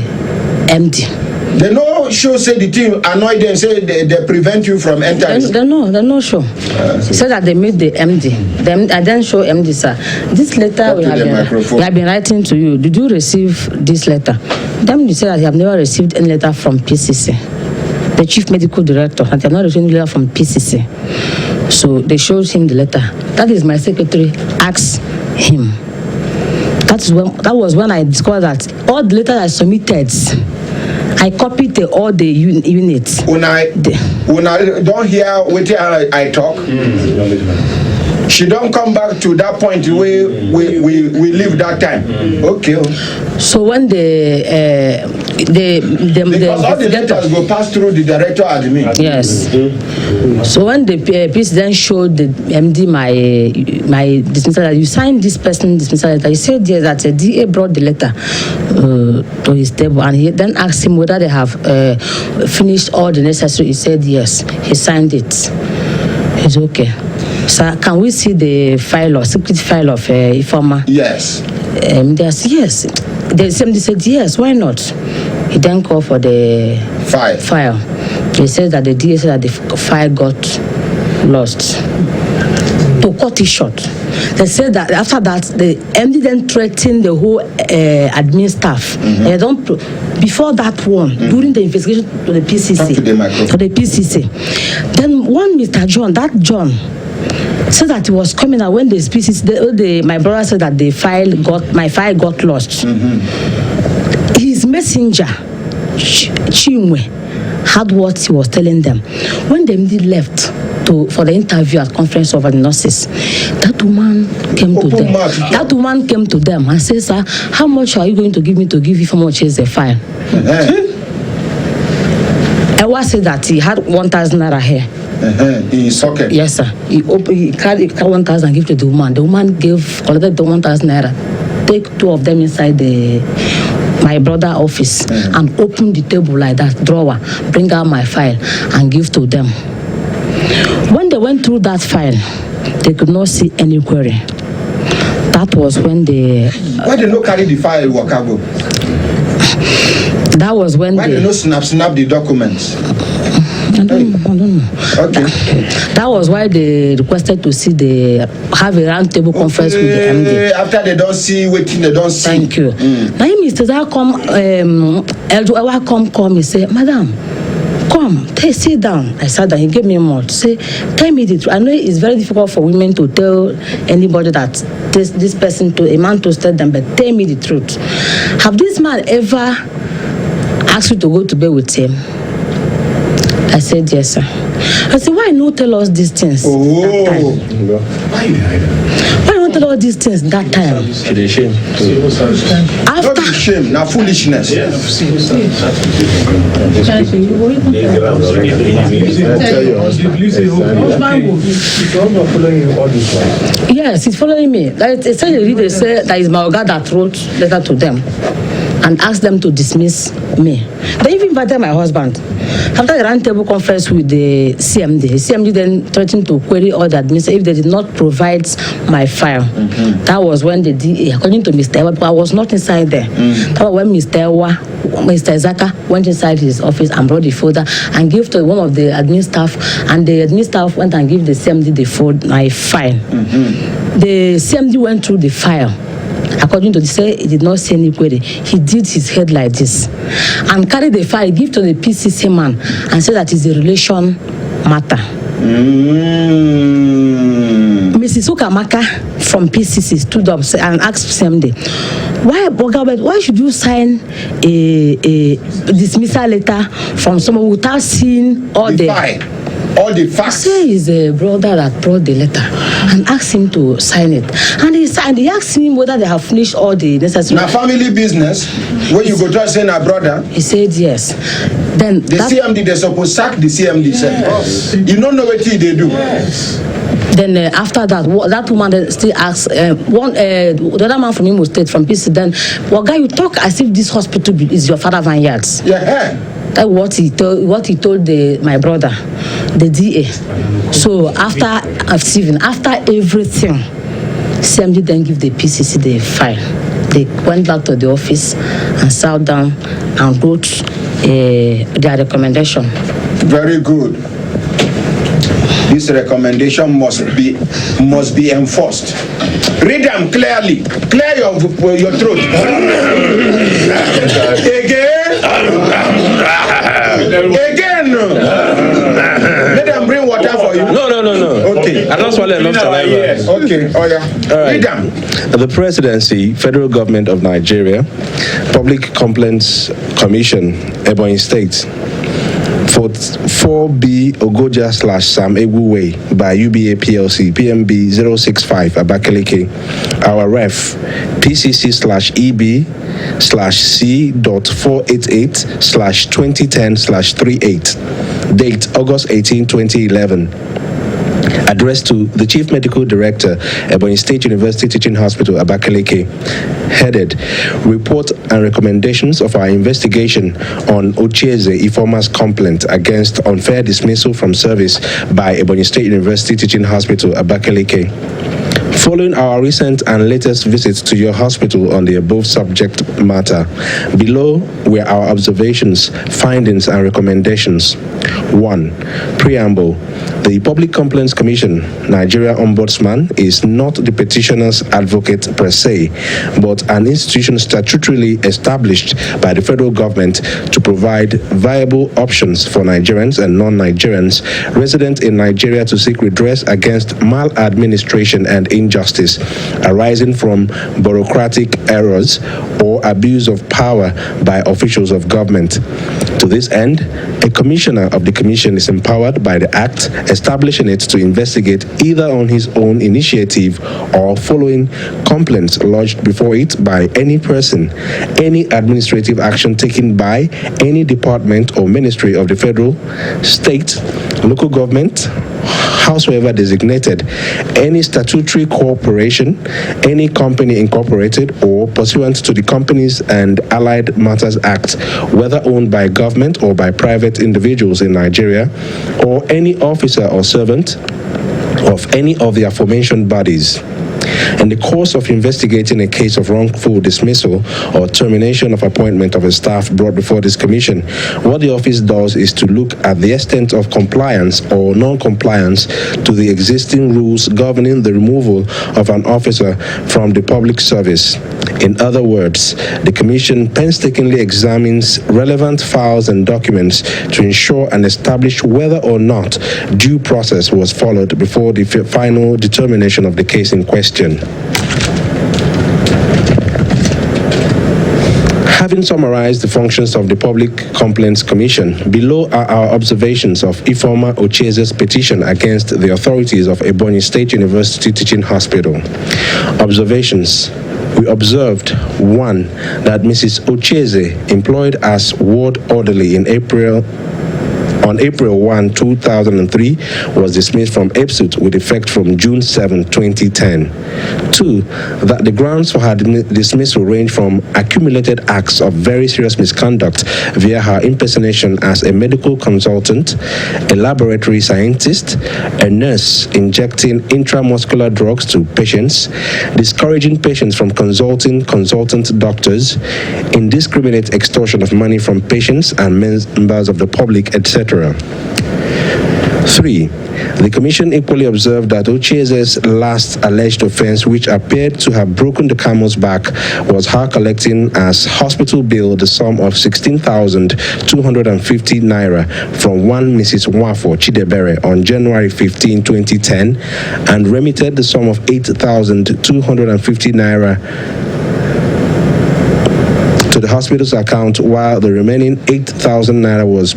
MD. They no sure say the thing annoy them, say they prevent you from entering. They're not sure. So that they made the MD. I didn't show MD, sir. This letter we have been writing to you. Did you receive this letter? Then you said that you have never received any letter from PCC. The chief medical director, and they have not received any letter from PCC. So they showed him the letter. That is my secretary asked him. That was when I discovered that all the letters I submitted, I copied all the units. When I don't hear what I talk, she don't come back to that point where we live that time. Okay. So when because all the letters will pass through the director admin. Yes. So when the president showed the MD my dismissal letter, you signed this person dismissal letter. He said yes, that the DA brought the letter to his table, and he then asked him whether they have finished all the necessary. He said yes. He signed it. It's okay. Sir, can we see the file or secret file of Ifeoma? Yes. They said yes. The CMD said yes. Why not? He then called for the file. He said that the DA said that the file got lost. To cut it short, they said that after that the MD then threatened the whole admin staff. They don't. Before that one, during the investigation to the PCC, then one Mr. John, said that he was coming out when the species. My brother said that my file got lost. His messenger, Chinwe, had what he was telling them. When the MD left for the interview at conference of the nurses, that woman came to them. That woman came to them and said, sir, how much are you going to give me to give Ifeoma Ochieze a file? Ewa said that he had 1,000 naira here. In his socket. Yes, sir. He carried 1,000 and gave to the woman. The woman collected the 1,000 naira, take 2 of them inside my brother office and open the table like that, drawer, bring out my file and give to them. When they went through that file, they could not see any query. That was when they... Why they not carry the file, Wakago? That was when Why they not snap the documents? I don't know. Okay. That was why they requested to have a round table conference with the MD. After they don't see, waiting, they don't see. Thank you. Now, Mr. Zah come, he said, Madam, come, sit down. I sat down, he gave me more. Say, tell me the truth. I know it's very difficult for women to tell anybody that this person, a man to tell them, but tell me the truth. Have this man ever asked you to go to bed with him? I said, yes, sir. I said, why not tell us these things that time? Why you hide them? Why not tell us these things that time? Shame. Not be shame, now foolishness. Yes, he's following me. They say that is my Oga that wrote letter to them and asked them to dismiss me. They even invited my husband. After the roundtable conference with the CMD then threatened to query all the administrators if they did not provide my file. That was when the DA, according to Mr. Ewa, I was not inside there. That was when Mr. Zaka went inside his office and brought the folder and gave to one of the admin staff, and the admin staff went and gave the CMD my file. The CMD went through the file. According to the say, he did not see any query. He did his head like this and carried the file, give to the PCC man and said that it's a relation matter. Mrs. Ukamaka from PCC stood up and asked CMD, why should you sign a dismissal letter from someone without seeing all the facts? Say is a brother that brought the letter and asked him to sign it. And he signed. He asked him whether they have finished all the necessary. Now family business, when you go to say a brother. He said yes. Then the CMD, they supposed to sack the CMD. Yes. You don't know what they do. Yes. Then after that woman still asks, the other man from Imo State, from PC, then, guy, you talk as if this hospital is your father vineyards. Yeah. That's what he told my brother, the DA. So after everything, CMD then give the PCC the file. They went back to the office and sat down and wrote their recommendation. Very good. This recommendation must be enforced. Read them clearly. Clear your throat. Again. Let them bring water for you. No. Okay. I don't swallow enough saliva. Yes. Okay. Oh yeah. All right. Read them. The Presidency, Federal Government of Nigeria, Public Complaints Commission, Ebonyi State. 4B Ogoja/Sam Egu Way by UBA PLC, PMB 065 Abakaliki. Our ref PCC/EB/C.488/2010/38. Date August 18, 2011. Addressed to the Chief Medical Director, Ebonyi State University Teaching Hospital, Abakaliki. Headed, Report and Recommendations of our investigation on Ochieze Ifeoma's complaint against unfair dismissal from service by Ebonyi State University Teaching Hospital, Abakaliki. Following our recent and latest visits to your hospital on the above subject matter, below were our observations, findings, and recommendations. 1. Preamble. The Public Complaints Commission, Nigeria Ombudsman, is not the petitioner's advocate per se, but an institution statutorily established by the federal government to provide viable options for Nigerians and non-Nigerians resident in Nigeria to seek redress against maladministration and injustice arising from bureaucratic errors or abuse of power by officials of government. To this end, a commissioner of the commission is empowered by the Act establishing it to investigate either on his own initiative or following complaints lodged before it by any person, any administrative action taken by any department or ministry of the federal, state, local government, howsoever designated, any statutory corporation, any company incorporated or pursuant to the Companies and Allied Matters Act, whether owned by government or by private individuals in Nigeria, or any officer or servant of any of the aforementioned bodies. In the course of investigating a case of wrongful dismissal or termination of appointment of a staff brought before this commission, what the office does is to look at the extent of compliance or non-compliance to the existing rules governing the removal of an officer from the public service. In other words, the commission painstakingly examines relevant files and documents to ensure and establish whether or not due process was followed before the final determination of the case in question. Having summarized the functions of the Public Complaints Commission, below are our observations of Ifeoma Ochieze's petition against the authorities of Ebonyi State University Teaching Hospital. Observations. We observed, 1, that Mrs. Ochieze, employed as ward orderly on April 1, 2003, was dismissed from EBSUTH with effect from June 7, 2010. 2, that the grounds for her dismissal range from accumulated acts of very serious misconduct via her impersonation as a medical consultant, a laboratory scientist, a nurse injecting intramuscular drugs to patients, discouraging patients from consultant doctors, indiscriminate extortion of money from patients and members of the public, etc. 3. The Commission equally observed that Ochieze's last alleged offense, which appeared to have broken the camel's back, was her collecting as hospital bill the sum of 16,250 naira from one Mrs. Nwafo Chidebere on January 15, 2010, and remitted the sum of 8,250 naira to the hospital's account, while the remaining 8,000 naira was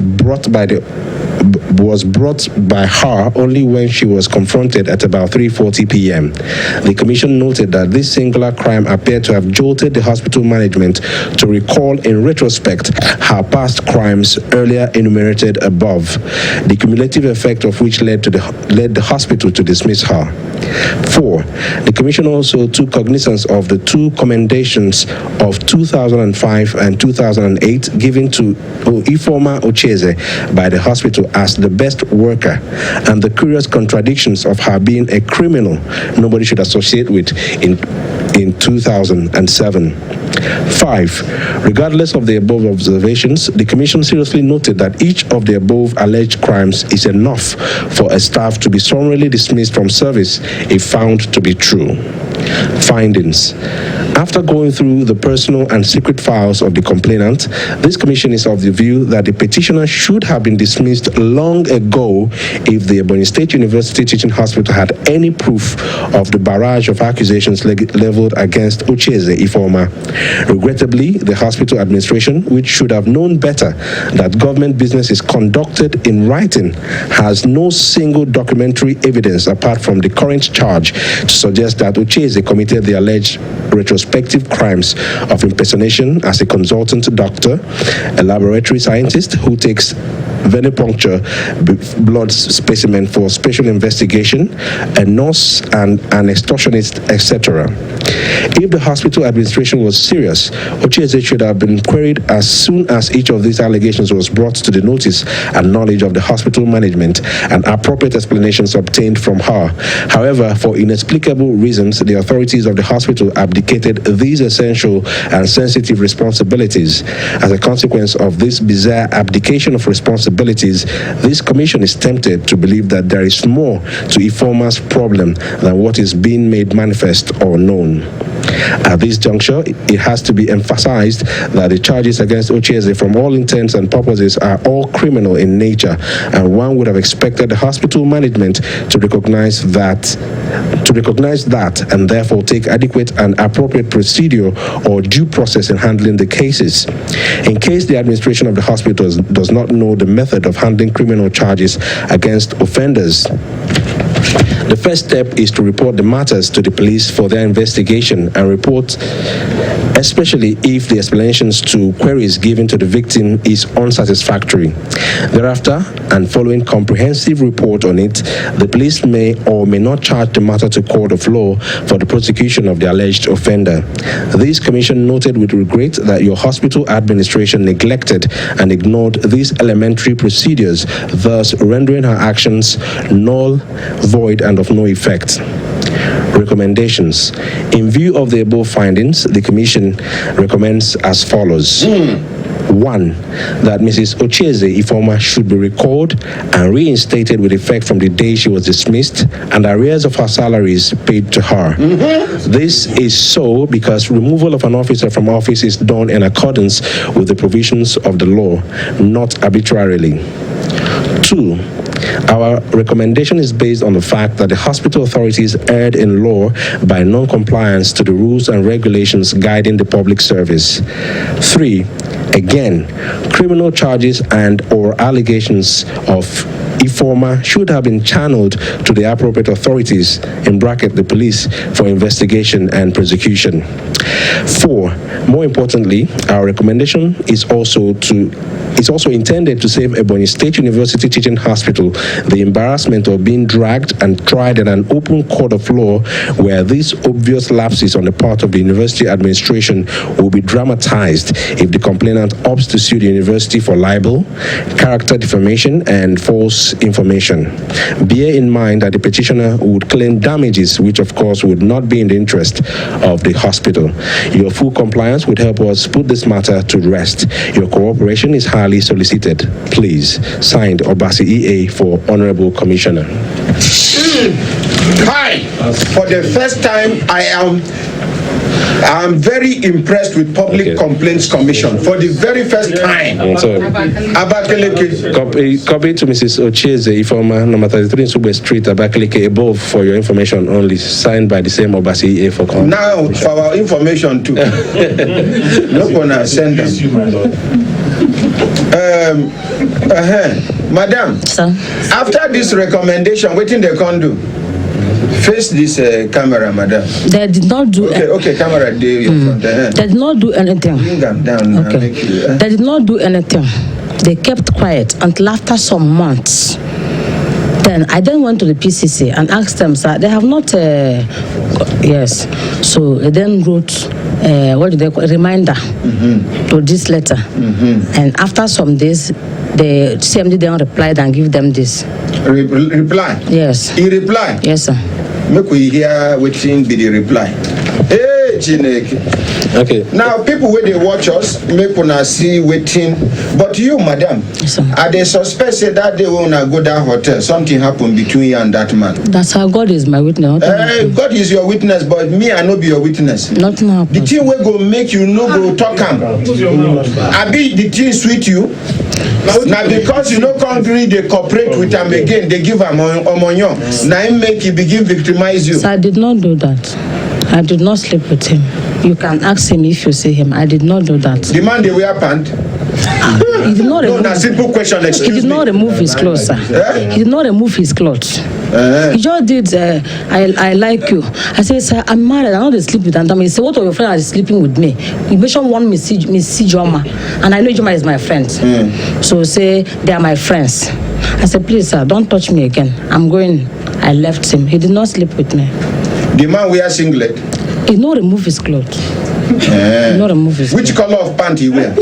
brought by her only when she was confronted at about 3:40 p.m. The Commission noted that this singular crime appeared to have jolted the hospital management to recall in retrospect her past crimes earlier enumerated above, the cumulative effect of which led the hospital to dismiss her. 4. The Commission also took cognizance of the 2 commendations of 2005 and 2008 given to Ifeoma Ochieze by the hospital as the best worker, and the curious contradictions of her being a criminal nobody should associate with in 2007. 5. Regardless of the above observations, the Commission seriously noted that each of the above alleged crimes is enough for a staff to be summarily dismissed from service if found to be true. Findings. After going through the personal and secret files of the complainant, this Commission is of the view that the petitioner should have been dismissed long ago if the Ebonyi State University Teaching Hospital had any proof of the barrage of accusations leveled against Ochieze Ifeoma. Regrettably, the hospital administration, which should have known better that government business is conducted in writing, has no single documentary evidence apart from the current charge to suggest that Ochieze committed the alleged retrospective crimes of impersonation as a consultant doctor, a laboratory scientist who takes venipuncture blood specimen for special investigation, a nurse and an extortionist, etc. If the hospital administration was serious, Ochieze should have been queried as soon as each of these allegations was brought to the notice and knowledge of the hospital management and appropriate explanations obtained from her. However, for inexplicable reasons, the authorities of the hospital abdicated these essential and sensitive responsibilities. As a consequence of this bizarre abdication of responsibilities, this Commission is tempted to believe that there is more to Ifeoma's problem than what is being made manifest or known. At this juncture, it has to be emphasized that the charges against Ochieze, from all intents and purposes, are all criminal in nature, and one would have expected the hospital management to recognize that and therefore take adequate and appropriate procedure or due process in handling the cases. In case the administration of the hospital does not know the method of handling criminal charges against offenders, the first step is to report the matters to the police for their investigation and report, especially if the explanations to queries given to the victim is unsatisfactory. Thereafter, and following comprehensive report on it, the police may or may not charge the matter to court of law for the prosecution of the alleged offender. This commission noted with regret that your hospital administration neglected and ignored these elementary procedures, thus rendering her actions null, void, and of no effect. Recommendations. In view of the above findings, the Commission recommends as follows. 1. That Mrs. Ochieze Ifeoma should be recalled and reinstated with effect from the day she was dismissed, and arrears of her salaries paid to her. This is so because removal of an officer from office is done in accordance with the provisions of the law, not arbitrarily. 2. Our recommendation is based on the fact that the hospital authorities erred in law by non-compliance to the rules and regulations guiding the public service. 3. Again, criminal charges and or allegations of Ifeoma should have been channeled to the appropriate authorities, in bracket the police, for investigation and prosecution. 4. More importantly, our recommendation is also intended to save Ebonyi State University Teaching Hospital the embarrassment of being dragged and tried in an open court of law where these obvious lapses on the part of the university administration will be dramatized if the complainant opts to sue the university for libel, character defamation, and false information. Bear in mind that the petitioner would claim damages, which of course would not be in the interest of the hospital. Your full compliance would help us put this matter to rest. Your cooperation is highly solicited. Please, signed Obasi EA for Honorable Commissioner. Hi! For the first time, I am very impressed with Public Complaints Commission. For the very first time. Abakaliki. Copy to Mrs. Ochieze Ifeoma, number 33 Sube Street, Abakaliki, above for your information only. Signed by the same Obasi EA for comment. Now, for our information too. No one has sent them. Madam, Sir. After this recommendation, what did they can do? Face this camera, madam. They did not do Okay, camera there in front. They did not do anything. Bring them down. Okay. They did not do anything. They kept quiet until after some months. Then I then went to the PCC and asked them, sir, they have not, yes. So I then wrote, what do they call, a reminder to this letter. And after some days, the CMD then replied and give them this. Reply? Yes. He replied? Yes, sir. Make we hear what be the reply. Hey, Chineke. Okay. Now, people when they watch us, make una see waiting. But you, madam, Yes, sir. are they suspect say that they wanna go that hotel? Something happened between you and that man. That's how God is my witness. God is your witness, but me, I no be your witness. Nothing happened. The thing will go make you no go talk am. I be the thing sweet you. Now because you no come gree, they cooperate with him again. They give him omonyo. Now him make he begin victimize you. So I did not do that. I did not sleep with him. You can ask him if you see him. I did not do that. The man they wear pant. He did not remove. No, that's simple question. He Excuse did me. not remove his clothes, sir. He did not remove his clothes. He just did. I like you. I said, sir, I'm married. I don't sleep with Andama. He said, what of your friends are sleeping with me? He mentioned one Miss Joma, and I know Joma is my friend. So say they are my friends. I said, please, sir, don't touch me again. I'm going. I left him. He did not sleep with me. The man wear singlet. He did not remove his clothes. Not remove his Which color of pant he wear?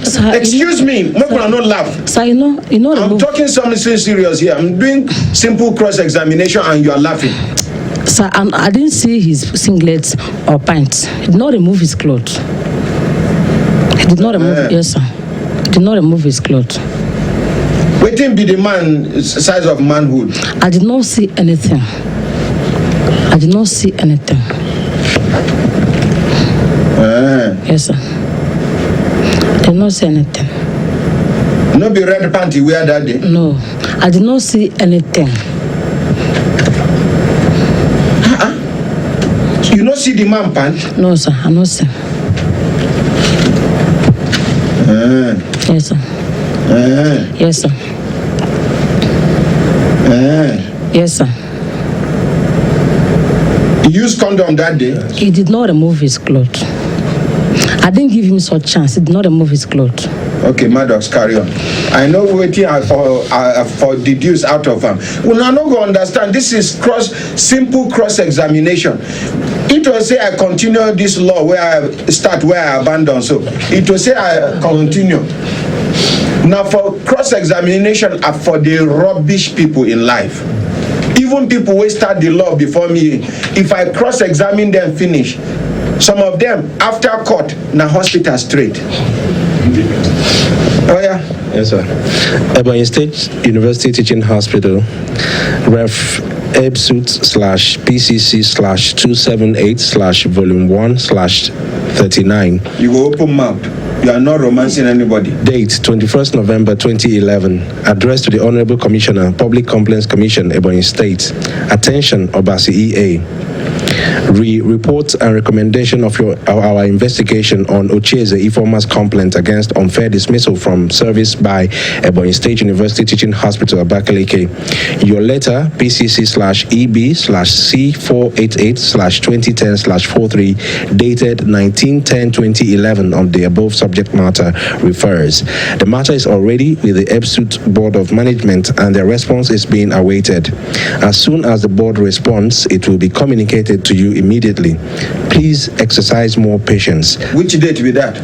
Sir, Excuse me, no one not laugh. Sir, you know I'm remove. talking something serious here. I'm doing simple cross-examination and you are laughing. Sir, I didn't see his singlets or pants. He did not remove his clothes. He did not remove. Yes, sir. He did not remove his clothes. Waiting be the man size of manhood. I did not see anything. I did not see anything. Yes, sir. They did not say anything. No be red panty wear that day? No, I did not see anything. You not see the man pant? No, sir, I not see. Yes, sir. Yes, sir. Yes, sir. He used condom that day? He did not remove his clothes. I didn't give him such chance. He did not remove his clothes. Okay, Maddox, carry on. I know waiting for deduce out of him. We are not going to understand. This is simple cross-examination. It will say I continue this law where I start, where I abandon. So it will say I continue. Now for cross-examination are for the rubbish people in life. Even people who start the law before me, if I cross-examine them, finish. Some of them, after court, na hospital straight. Oh yeah? Yes, sir. Ebonyi State University Teaching Hospital, Ref EBSUTH/PCC/278/Volume 1/39. You go open mouth. You are not romancing anybody. Date 21st November 2011. Addressed to the Honorable Commissioner, Public Complaints Commission, Ebonyi State. Attention, Obasi EA. Report and recommendation of our investigation on Ochieze Ifeoma's complaint against unfair dismissal from service by Ebonyi State University Teaching Hospital, Abakaliki. Your letter, PCC/EB/C488/2010/43, dated 19/10/2011 of the above subject matter refers. The matter is already with the EBSUTH Board of Management and their response is being awaited. As soon as the board responds, it will be communicated to you immediately. Please exercise more patience. Which date be that?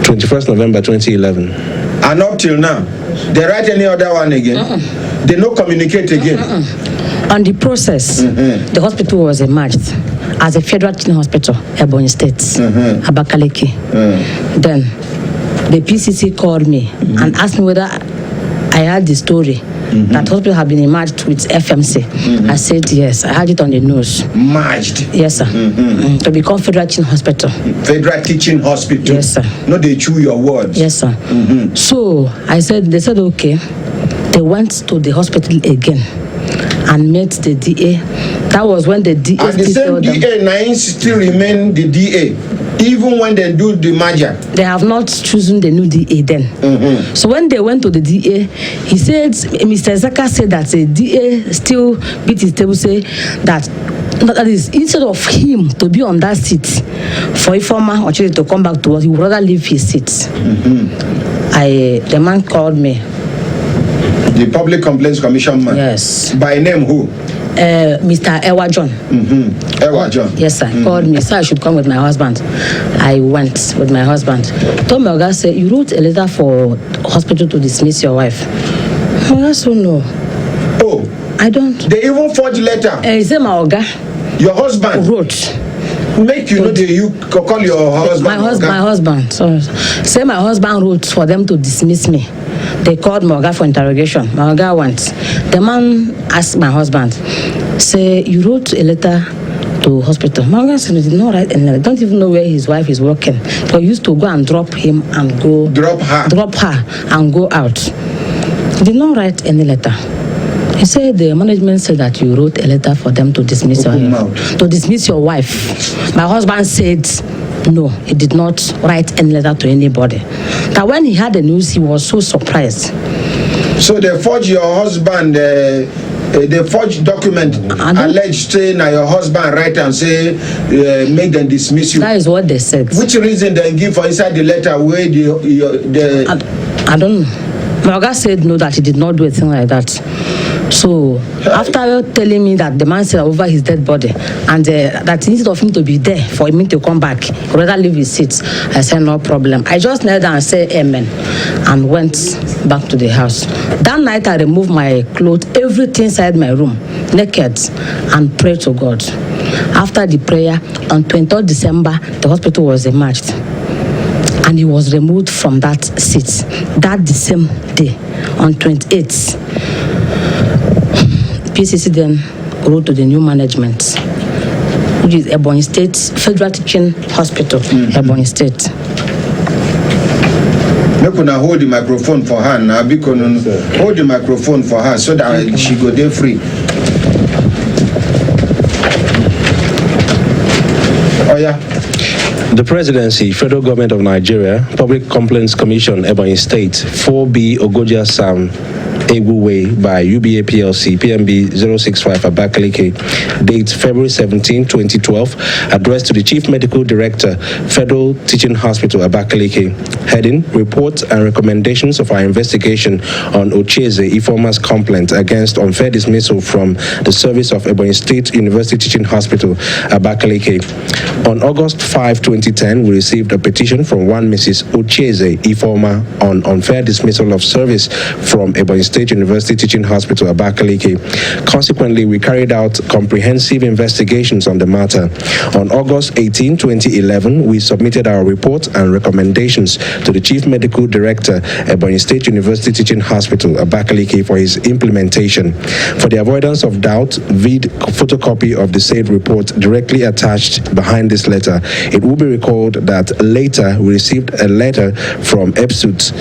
21st November 2011. And up till now, they write any other one again? They no communicate again? On the process, the hospital was emerged as a federal teaching hospital, Ebonyi State, Abakaliki. Then the PCC called me and asked me whether I had the story that hospital have been merged with FMC. I said yes. I had it on the news. Merged? Yes, sir. To become Federal Teaching Hospital. Federal Teaching Hospital? Yes, sir. No, they chew your words. Yes, sir. So they said okay. They went to the hospital again and met the DA. That was when the DA. And the same DA now still remain the DA. Even when they do the merger. They have not chosen the new DA then. So when they went to the DA, he said, Mr. Zaka said that the DA still beat his table, say that is instead of him to be on that seat for Ifeoma Ochieze to come back to us, he would rather leave his seat. The man called me. The Public Complaints Commission man? Yes. By name who? Mr. Ewa John. Ewa John. Yes, sir. Called me. So I should come with my husband. I went with my husband. Told my Oga, said, you wrote a letter for hospital to dismiss your wife. My Oga said, no. Oh. I don't. They even forged letter. He said, my Oga. Your husband? Wrote. Make you know that you call your husband. My husband. So say my husband wrote for them to dismiss me. They called my Oga for interrogation. My Oga went. The man asked my husband, say, you wrote a letter to hospital. My Oga said, he did not write any letter. Don't even know where his wife is working. So he used to go and drop him and go. Drop her and go out. He did not write any letter. He said the management said that you wrote a letter for them to dismiss your wife. My husband said no, he did not write any letter to anybody. That when he heard the news, he was so surprised. So they forged your husband, they forged document alleged saying that your husband write and say make them dismiss you. That is what they said. Which reason they give for inside the letter where I don't know. My Oga said no, that he did not do a thing like that. So after telling me that the man said over his dead body and that instead of him to be there for him to come back, he would rather leave his seat, I said no problem. I just knelt down and said amen and went back to the house. That night I removed my clothes, everything inside my room, naked, and prayed to God. After the prayer, on 23rd December, the hospital was emerged. And he was removed from that seat. That the same day, on 28th, PCC then wrote to the new management which is Ebonyi State Federal Teaching Hospital, Ebonyi State. Mekuna hold the microphone for her now. Hold the microphone for her so that she go there free. Oh yeah. The Presidency, Federal Government of Nigeria, Public Complaints Commission, Ebonyi State, 4B Ogoja Sam Egu Way by UBA PLC, PMB 065 Abakaliki, date February 17, 2012, addressed to the Chief Medical Director, Federal Teaching Hospital, Abakaliki. Heading, Reports and Recommendations of our investigation on Ochieze Ifeoma's complaint against unfair dismissal from the service of Ebonyi State University Teaching Hospital, Abakaliki. On August 5, 2010, we received a petition from one Mrs Ochieze Ifeoma on unfair dismissal of service from Ebonyi State University Teaching Hospital, Abakaliki. Consequently, we carried out comprehensive investigations on the matter. On August 18, 2011, we submitted our report and recommendations to the Chief Medical Director, Ebonyi State University Teaching Hospital, Abakaliki, for his implementation. For the avoidance of doubt, vid photocopy of the said report directly attached behind this letter. It will be recalled that later we received a letter from EBSUTH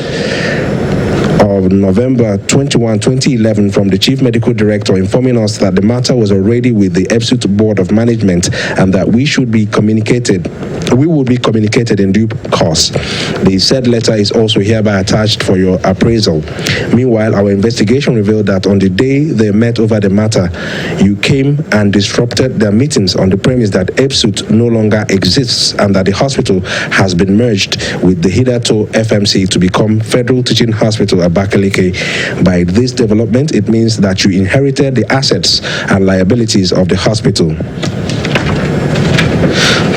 of November 21, 2011 from the Chief Medical Director informing us that the matter was already with the EBSUTH Board of Management and that we will be communicated in due course. The said letter is also hereby attached for your appraisal. Meanwhile, our investigation revealed that on the day they met over the matter, you came and disrupted their meetings on the premise that EBSUTH no longer exists and that the hospital has been merged with the hitherto FMC to become Federal Teaching Hospital, Abakaliki. By this development, it means that you inherited the assets and liabilities of the hospital.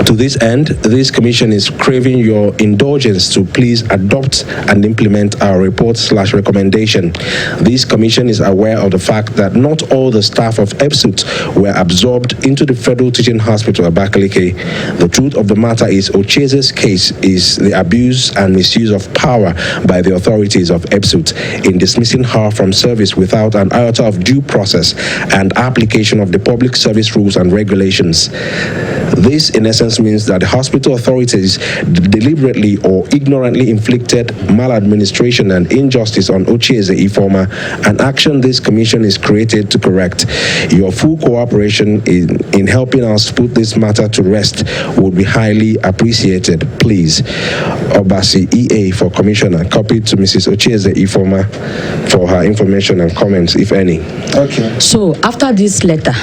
To this end, this commission is craving your indulgence to please adopt and implement our report/recommendation. This commission is aware of the fact that not all the staff of EBSUTH were absorbed into the Federal Teaching Hospital, Abakaliki. The truth of the matter is Ochieze's case is the abuse and misuse of power by the authorities of EBSUTH in dismissing her from service without an iota of due process and application of the public service rules and regulations. This, in essence, means that the hospital authorities deliberately or ignorantly inflicted maladministration and injustice on Ochieze Ifeoma, an action this commission is created to correct. Your full cooperation in helping us put this matter to rest would be highly appreciated. Please, Obasi EA for Commissioner, copied to Mrs. Ochieze Ifeoma for her information and comments, if any. Okay. So after this letter,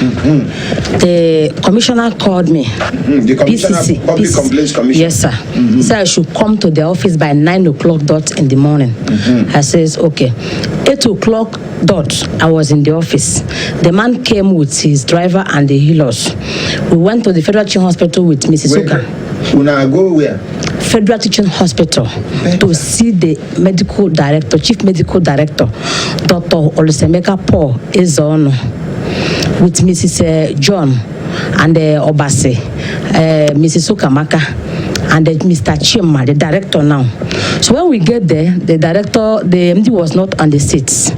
the commissioner called me. The Commissioner of Public Complaints Commission. Yes, sir. He said I should come to the office by 9 o'clock dot in the morning. I says, okay. 8 o'clock dot, I was in the office. The man came with his driver and the healers. We went to the Federal Teaching Hospital with Mrs. Oka. Una go where? Federal Teaching Hospital to see the medical director, chief medical director, Dr. Olusemeka Paul Ezono, with Mrs. John and Obase, Mrs. Okamaka, and Mr. Chima, the director now. So when we get there, the director, the MD was not on the seats.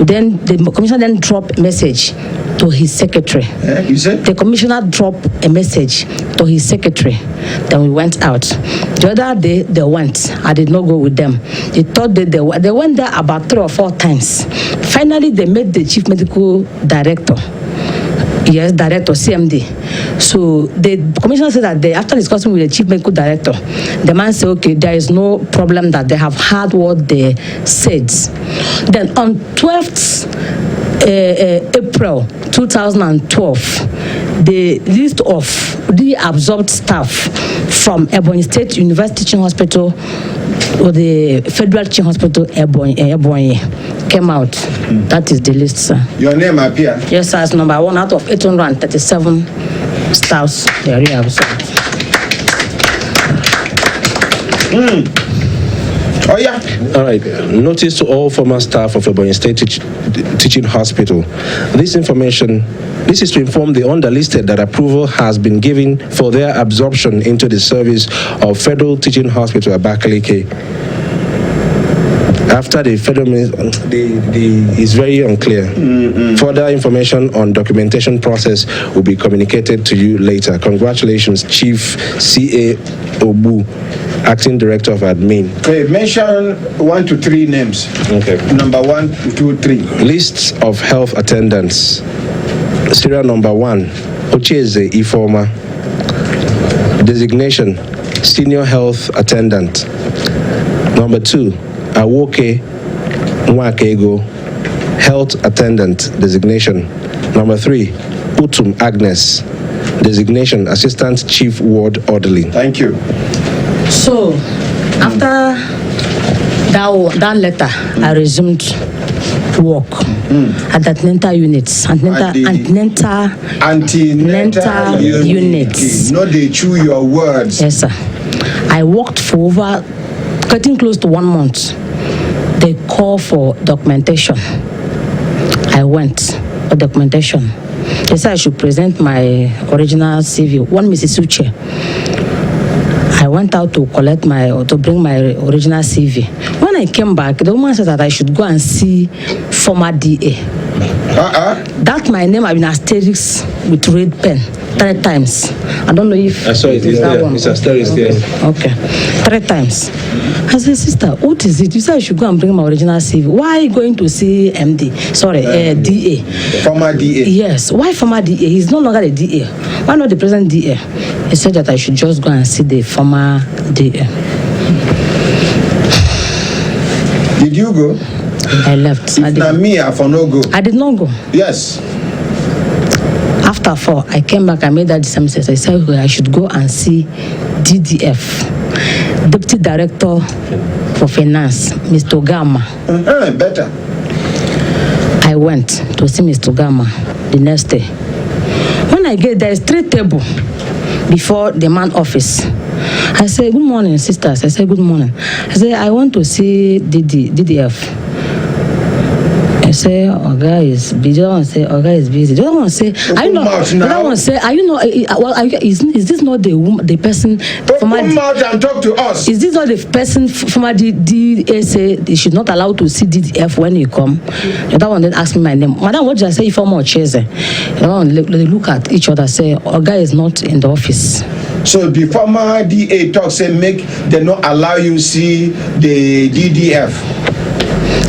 Then the commissioner then dropped a message to his secretary. You said? The commissioner dropped a message to his secretary. Then we went out. The other day they went. I did not go with them. The third day they went there about 3 or 4 times. Finally, they met the chief medical director. Yes, director, CMD. So the commissioner said that after discussing with the chief medical director, the man said, okay, there is no problem, that they have heard what they said. Then on 12th April 2012, the list of the absorbed staff from Ebonyi State University Teaching Hospital or the Federal Teaching Hospital Ebonyi came out. That is the list, sir. Your name appear? Yes, sir. It's number 1 out of 837 staffs. They are reabsorbed. Oh, yeah. All right. Notice to all former staff of Ebonyi State Teaching Hospital. This information, this is to inform the underlisted that approval has been given for their absorption into the service of Federal Teaching Hospital, Abakaliki. After the federal minister, is very unclear. Further information on documentation process will be communicated to you later. Congratulations, Chief C.A. Obu, Acting Director of Admin. Okay, mention 1 to 3 names. Okay. Number 1, 2, 3. Lists of health attendants. Serial number 1, Ochieze Ifeoma. Designation, Senior Health Attendant. Number 2, Awoke Nwakego, Health Attendant. Designation. Number 3, Utum Agnes. Designation, Assistant Chief Ward Orderly. Thank you. So, after that letter, I resumed work at the antenatal units. Antenatal units. No, they chew your words. Yes, sir. I worked for over, getting close to 1 month. They call for documentation. I went for documentation. They said I should present my original CV. One Mrs Uche. I went out to bring my original CV. When I came back, the woman said that I should go and see former DA. That my name had been asterisk with red pen 3 times. I don't know if I saw it. It's that there. one. It's asterisk there. Okay. 3 times. I said, sister, what is it? You said I should go and bring my original CV. Why are you going to see MD? Sorry, DA. Former DA. Yes. Why former DA? He's no longer the DA. Why not the present DA? He said that I should just go and see the former DA. Did you go? I left. If not me, I for no go. I did not go. Yes. After 4, I came back. I made that decision. I said I should go and see DDF, Deputy Director for Finance, Mr. Gama. Better. I went to see Mr. Gama the next day. When I get there, is 3 tables before the man office. I said, good morning, sisters. I said, good morning. I said, I want to see DDF. I say, Oga is busy. The other one say, Oga is busy. The other one say, are you not? The other one say, are you not? Is this not the person? Come out and talk to us. Is this not the person from the DA say they should not allow to see DDF when you come? The other one then asked me my name. Madam, what did I say? Ifeoma Ochieze. The other one they look at each other, say, Oga is not in the office. So the former DA talk say make they not allow you see the DDF.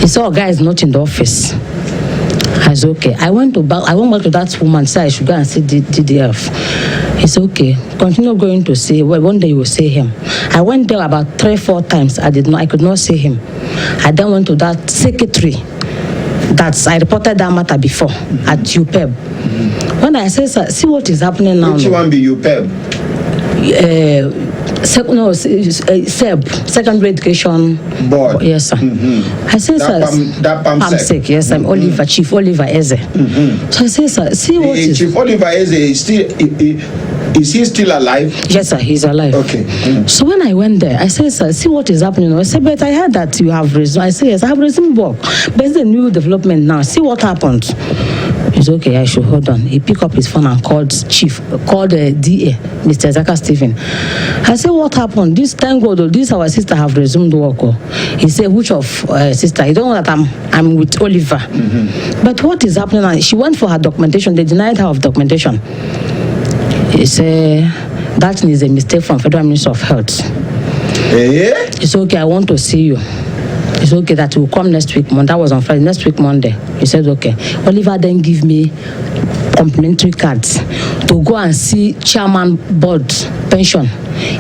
He said, Oga is not in the office. I said, okay. I went back to that woman, said I should go and see DDF. He said, okay, continue going to see. Well, one day you will see him. I went there about 3-4 times. I could not see him. I then went to that secretary. I reported that matter before at UPEB. When I said, see what is happening now. Which one be UPEB? SEB, Secondary Education Board. Yes, sir. I say, sir, that PAMSEC. Yes, I'm Oliver, Chief Oliver Eze. So I say, sir, see what is... Chief Oliver Eze is he still alive? Yes, sir, he's alive. Okay. So when I went there, I said, sir, see what is happening. I said, but I heard that you have resumed. I said, yes, I have resumed work. But it's a new development now. See what happened. He's okay, I should hold on. He picked up his phone and called the DA, Mr. Zaka Stephen. I said, what happened? This, thank God, this our sister have resumed work. He said, which of sister? You don't know that I'm with Oliver. But what is happening now? She went for her documentation. They denied her of documentation. He said, that is a mistake from Federal Ministry of Health. It's okay, I want to see you. It's okay that will come next week. That was on Friday. Next week, Monday. He said, okay. Oliver then give me complimentary cards to go and see chairman board pension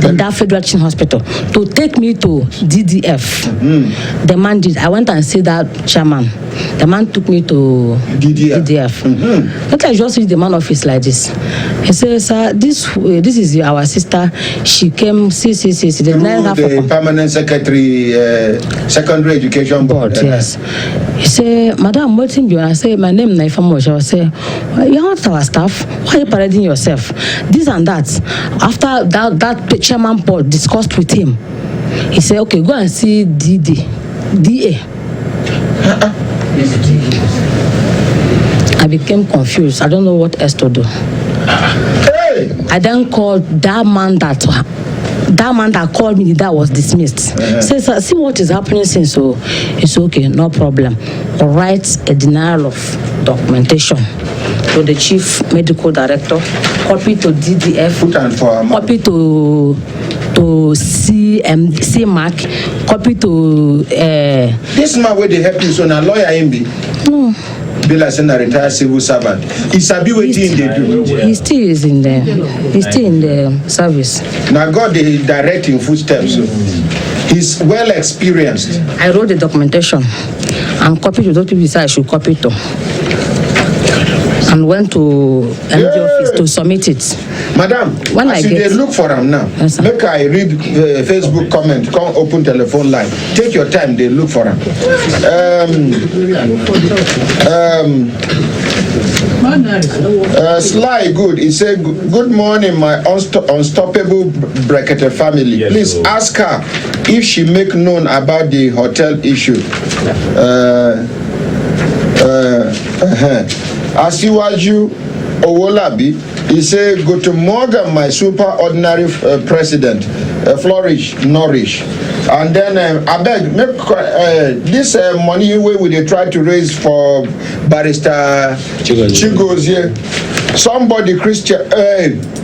in that Federal Teaching Hospital to take me to DDF. The man did. I went and see that chairman. The man took me to DDF. Let I just read the man office like this. He says, sir, this is our sister. She came, see. The permanent secretary, Secondary Education Board. Yes. He said, Madam, what's in you? I say, my name is Ifeoma Ochieze. I say, you're not our staff. Why are you parading yourself? This and that. After that chairman board discussed with him, he said, okay, go and see DA. I became confused. I don't know what else to do. I then called that man that that man that called me, that was dismissed. Says, see what is happening since, so it's okay, no problem. Or write a denial of documentation to the chief medical director, copy to DDF, copy to CMAC, copy to this man where they help you, so now lawyer MB. No. Bill as a retired civil servant. He's waiting they do. He still is in the service. Now God they direct in footsteps. So he's well experienced. I wrote the documentation and copied to those people I should copy to. And went to MD office to submit it. Madam, when as they look for him now, yes, make I read Facebook comment, come open telephone line. Take your time, they look for him. Sly Good, he said, good morning, my unstoppable Brekete family. Yes, please ask her if she make known about the hotel issue. Asiwaju Owolabi, he said, go to Morgan, my super ordinary president, flourish, nourish. And then I beg, make this money we they try to raise for Barrister Chigos here. Somebody Christian,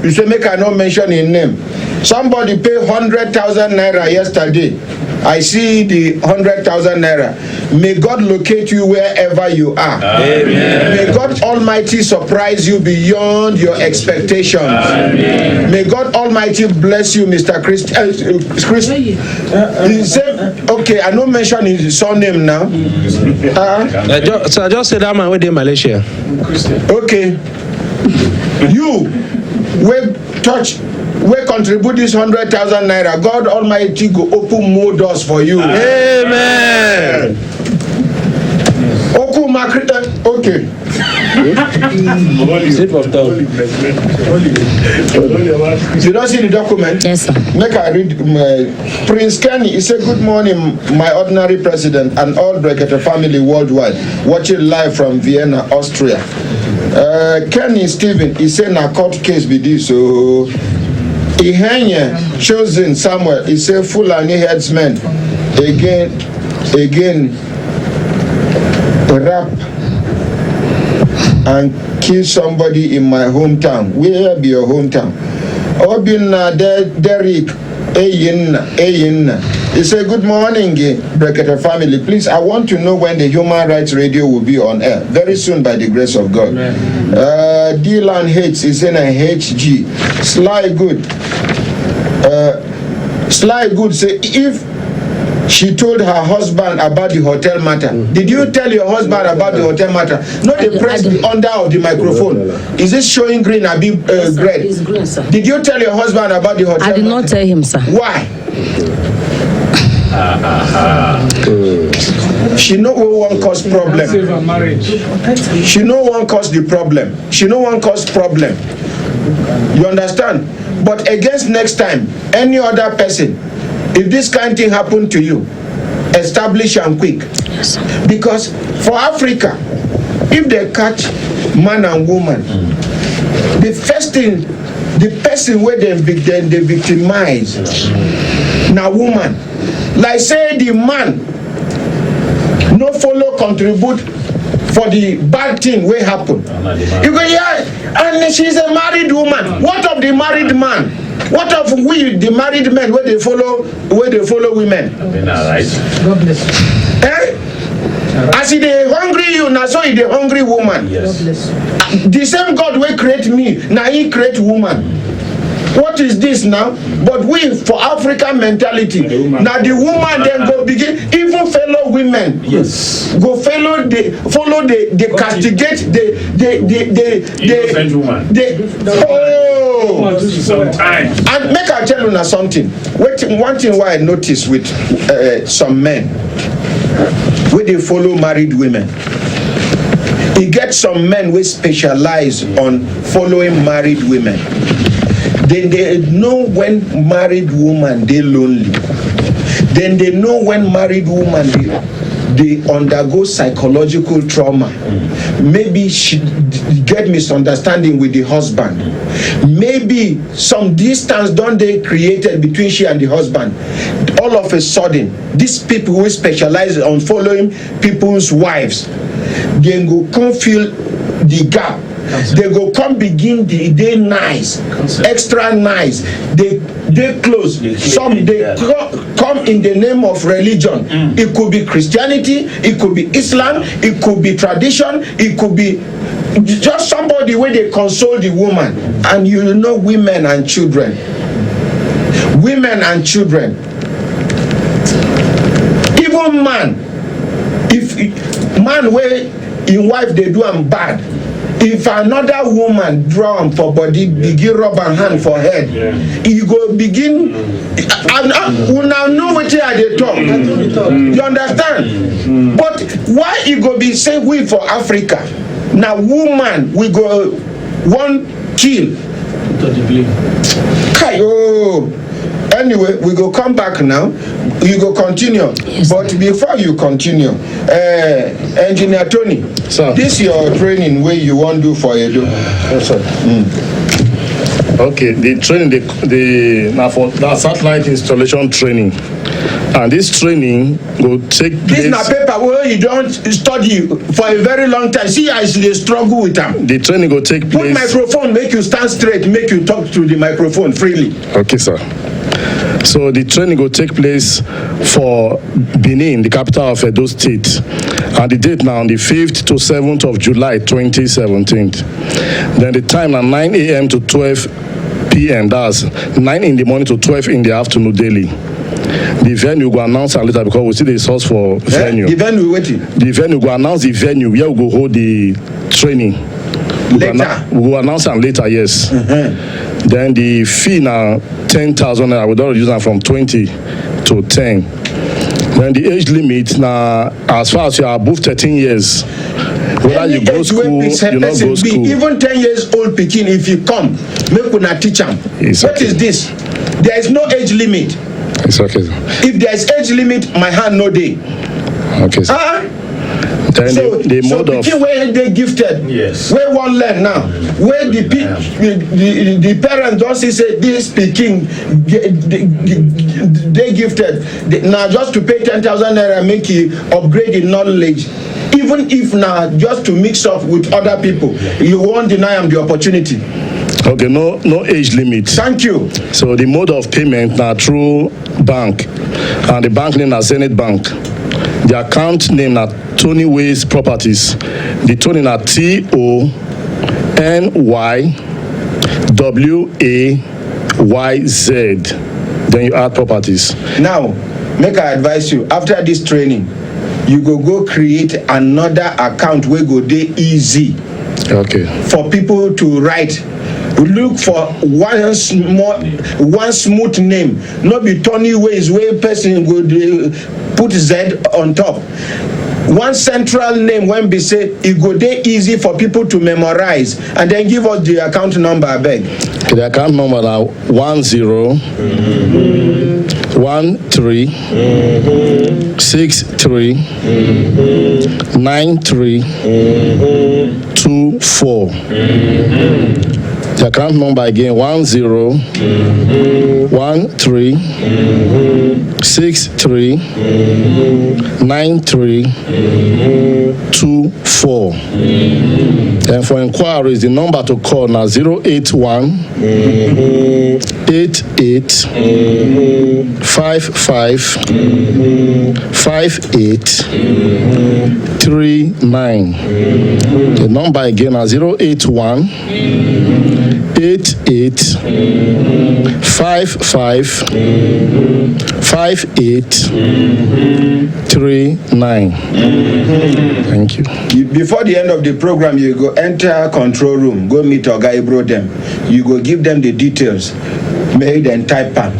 you say make I not mention his name. Somebody pay 100,000 naira yesterday. I see the 100,000 naira. May God locate you wherever you are. Amen. May God Almighty surprise you beyond your expectations. Amen. May God Almighty bless you, Mr. Christ. He said, okay, I don't mention his surname now. So I just said that man went in Malaysia. Okay. You will touch. We contribute this 100,000 naira. God Almighty go open more doors for you. Amen. Okay. Slip of tongue. You don't see the document? Yes, sir. Make I read. Prince Kenny, he said, good morning, my ordinary president and all Brekete family worldwide, watching live from Vienna, Austria. Kenny Stephen, he said, na court case be this, so Ihenya chosen Samuel, he said, Fulani headsmen again rap and kill somebody in my hometown. Where be your hometown? Obinna Derek Eyin. He said, good morning, Brekete family. Please, I want to know when the Human Rights Radio will be on air. Very soon, by the grace of God. D-Land Hates is in a HG. Sly Good say, if she told her husband about the hotel matter. Did you tell your husband about the hotel matter? Not the press the under of the microphone. Is it showing green or red? It's green, sir. Did you tell your husband about the hotel matter? I did not tell him, sir. Why? She no one cause problem. She no one cause the problem. She no one cause problem. You understand? But against next time, any other person, if this kind of thing happen to you, establish and quick. Yes, sir. Because for Africa, if they catch man and woman, the first thing, the person where they victimize, now woman. Like say the man no follow contribute for the bad thing wey happen. You go, yeah, and she's a married woman. What of the married man? What of we, the married men, where they follow women? Right. God bless you. As he dey hungry you, na so he dey hungry woman. Yes. God bless you. The same God wey create me, na he create woman. What is this now? But we, for African mentality, now the woman then go begin, even fellow women, yes, go follow the castigate French woman. Sometimes. And make I tell you now something. One thing why I notice with some men, where they follow married women. You get some men who specialize on following married women. They know when married woman they lonely. Then they know when married woman they undergo psychological trauma. maybe she get misunderstanding with the husband. Maybe some distance don't they created between she and the husband. All of a sudden, these people who specialize on following people's wives, they go come fill the gap. They go come begin the day nice, extra nice. They close. Some they come in the name of religion. It could be Christianity, it could be Islam, it could be tradition, it could be just somebody where they console the woman. And you know, women and children. Women and children. Even man, if man where in wife they do am bad. If another woman draw him for body, begin rub her hand for head, he go begin. We now know what they are they talk. You understand? But why he go be say we for Africa? Now woman we go one kill. Kayo. Anyway, we go come back now. You go continue. Yes, but before you continue, Engineer Tony, sir, this your training where you want to do for Edo? Yes, sir. Okay, the training, now for the satellite installation training, and this training will take place. This na paper where you don't study for a very long time. See as they struggle with them. The training will take place. Put microphone, make you stand straight, make you talk to the microphone freely. Okay, sir. So the training will take place for Benin, the capital of Edo State, and the date now on the 5th to 7th of July 2017. Then the time now 9 a.m. to 12 p.m. That's 9 in the morning to 12 in the afternoon daily. The venue will announce later because we see the source for venue. The venue waiting. The venue will announce the venue where we go hold the training. Later. We will announce it later, yes. Then the fee now 10,000 naira. We don't use that from 20 to 10. Then the age limit now, as far as you are above 13 years, whether you go school, you not go school. Even 10 years old picking, if you come, make una teach them. What is this? There is no age limit. It's okay. If there is age limit, my hand no day. Okay. Then so the mode of where they gifted, yes. Where one learn now, where the parents don't say this speaking, they gifted now just to pay 10,000 naira make you upgrade in knowledge. Even if now just to mix up with other people, you won't deny them the opportunity. Okay, no age limit. Thank you. So the mode of payment now through bank, and the bank name is Zenith Bank. The account name is Tony Ways Properties. The Tony is TONYWAYZ. Then you add properties. Now, make I advise you, after this training, you go create another account where go dey easy. Okay. For people to write. Look for one smooth name. Not be Tony Ways where person would put Z on top. One central name when be say it go dey easy for people to memorize, and then give us the account number, I beg. The account number now 1013639324. The account number again 1013639324. And for inquiries, the number to call now 081 88 55 58 39. The number again is 081 88 55 58 39. Thank you. Before the end of the program, you go enter control room, go meet Oga Ibro them. You go give them the details. Make them type them.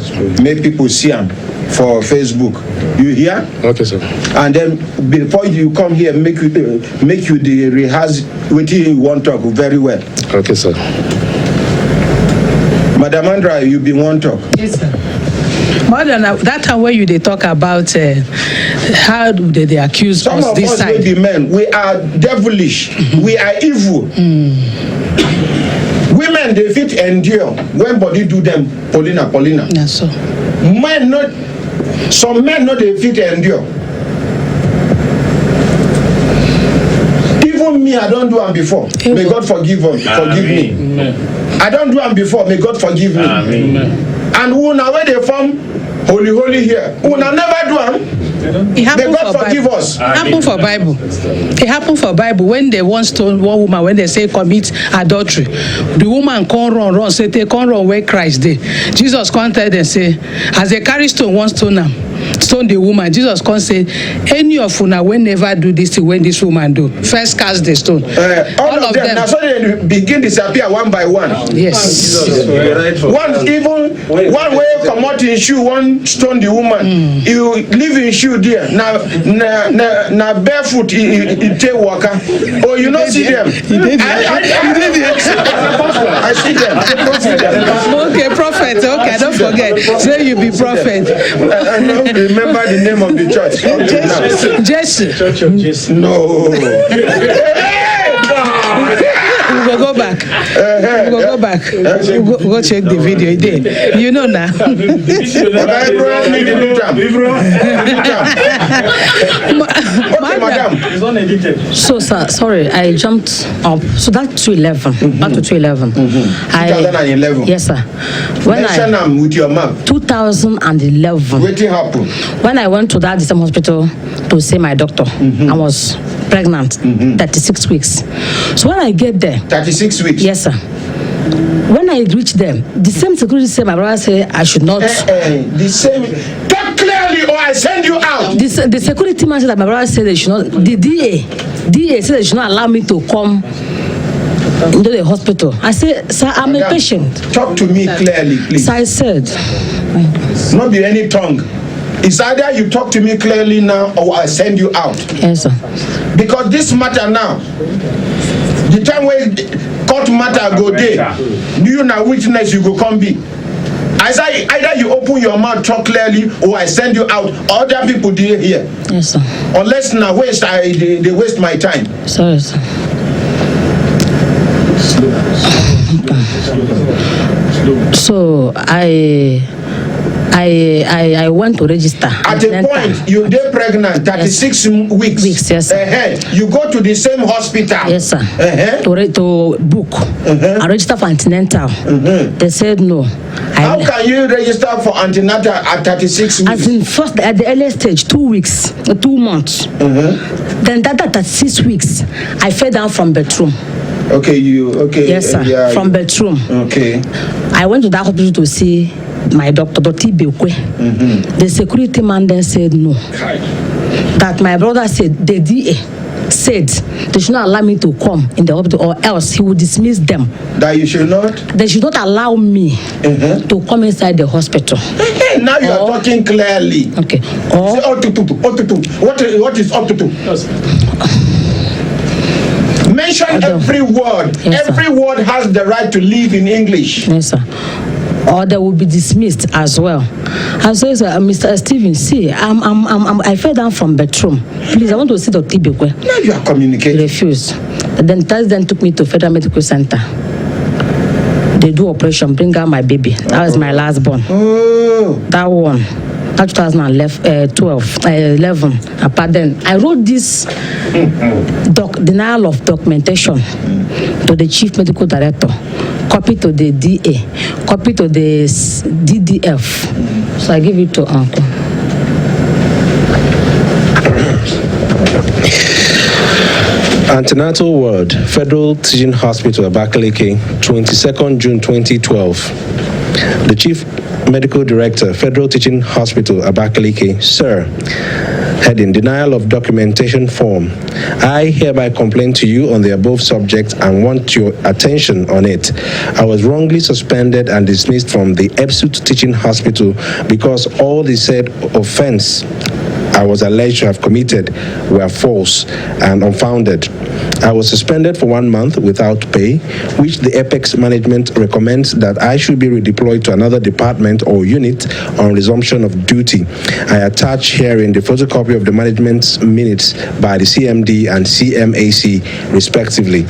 Make people see them for Facebook. You hear? Okay, sir. And then before you come here, make you the rehearse what you want to talk very well. Okay, sir. Madam Andra, you be one talk. Yes, sir. More than that time when they talk about how do they accuse some us of this us side. will be men. We are devilish. We are evil. Women, they fit endure when body do them. Paulina. Yeah, so. Men not. Some men not they fit endure. Even me, I don't do them before. May God forgive me. I don't do them before. May God forgive me. And who now where they from? Holy here. Who now never do them? May God forgive us. It happened for Bible. It happened for Bible when they once told one woman when they say commit adultery. The woman can't run, say they can't run where Christ did. Jesus can't tell them say, as they carry stone, one stone the woman. Jesus can't say, any of you now will never do this thing when this woman do. First cast the stone. All of them. Now so they begin disappear one by one. Yes. One way come out in shoe, one stone the woman. You live in shoe there. Now barefoot he take walker. Oh, you don't see them. I see them. Okay, prophet. Okay, don't forget. Say you be prophet. I don't remember the name of the church. Jesse. Church of Jesse. No. We will go back. We will go back. We go check the video. You know now. Madam. It's unedited. So, sir, sorry, I jumped up. So that's 211. Back to 211. 2011. Yes, sir. When Mention them with your mouth. 2011. What happened? When I went to that same hospital to see my doctor, I was pregnant, 36 weeks. So when I get there, 36 weeks. yes, sir. When I reach them, the same security said my brother said I should not. The same. Talk clearly, or I send you out. The security man said that my brother said they should not. The DA said they should not allow me to come into the hospital. I said, sir, I'm a patient. Talk to me clearly, please. So I said, Not be any tongue. It's either you talk to me clearly now, or I send you out. yes, sir. Because this matter now, the time when court matter go there, do you now witness you go come be? I say either you open your mouth, talk clearly, or I send you out. Other people there here. Yes, sir. Unless now they waste my time. Sorry, sir. So I went to register. At a point, you dey pregnant, 36 weeks. Weeks, yes, sir. You go to the same hospital. Yes, sir. To book. I registered for antenatal. They said no. How can you register for antenatal at 36 weeks? As in first at the earliest stage, 2 weeks, 2 months. Then that 36 weeks, I fell down from bedroom. Okay. Yes, sir. Yeah, from bedroom. Okay. I went to that hospital to see my doctor, Dr. Ibekwe. The security man then said no. That my brother said, the DA said they should not allow me to come in the hospital or else he would dismiss them. That you should not? They should not allow me to come inside the hospital. Now you are talking clearly. Okay. Say, what is up to? Mention every word. Yes, every word has the right to live in English. Yes, sir. Or they will be dismissed as well. I say, Mr. Stephen, see, I fell down from bedroom. Please, I want to see Dr. Ibekwe. Now you are communicating. Refuse. Then Thursday took me to Federal Medical Center. They do operation, bring out my baby. That was my last born. Oh. That one. That 2011. But then I wrote this denial of documentation to the chief medical director, copy to the DA, copy to the DDF. So I give it to Uncle. Antenatal ward, Federal Teaching Hospital, Abakaliki, 22nd June 2012. The Chief Medical Director, Federal Teaching Hospital, Abakaliki, Sir, heading denial of documentation form. I hereby complain to you on the above subject and want your attention on it. I was wrongly suspended and dismissed from the EBSUTH Teaching Hospital because all the said offense I was alleged to have committed were false and unfounded. I was suspended for 1 month without pay, which the Apex management recommends that I should be redeployed to another department or unit on resumption of duty. I attach herein the photocopy of the management's minutes by the CMD and CMAC, respectively.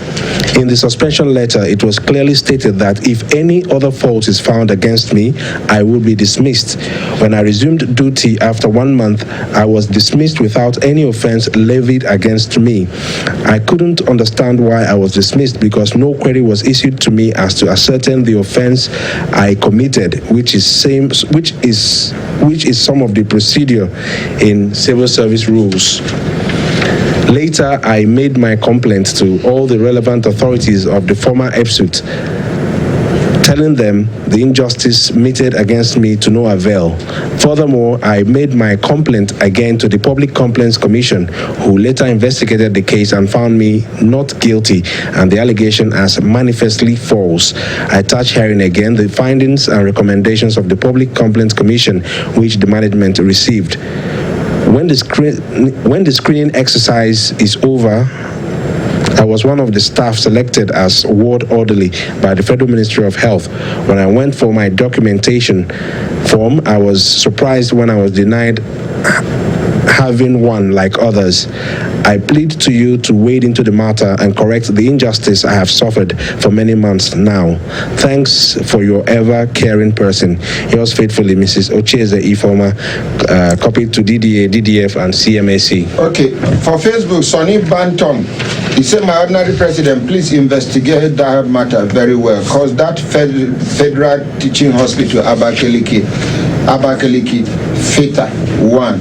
In the suspension letter, it was clearly stated that if any other fault is found against me, I will be dismissed. When I resumed duty after 1 month, I was dismissed without any offense levied against me. I couldn't understand why I was dismissed because no query was issued to me as to ascertain the offense I committed, which is some of the procedure in civil service rules. Later, I made my complaint to all the relevant authorities of the former EBSUTH, telling them the injustice meted against me to no avail. Furthermore, I made my complaint again to the Public Complaints Commission, who later investigated the case and found me not guilty and the allegation as manifestly false. I attach herein again the findings and recommendations of the Public Complaints Commission, which the management received. When the screening exercise is over, I was one of the staff selected as ward orderly by the Federal Ministry of Health. When I went for my documentation form, I was surprised when I was denied having one like others. I plead to you to wade into the matter and correct the injustice I have suffered for many months now. Thanks for your ever-caring person. Yours faithfully, Mrs Ochieze Ifeoma, copied to DDA, DDF, and CMAC. Okay, for Facebook, Sonny Banton, he said, my ordinary president, please investigate that matter very well, because that federal teaching hospital, Abakaliki, FETA 1,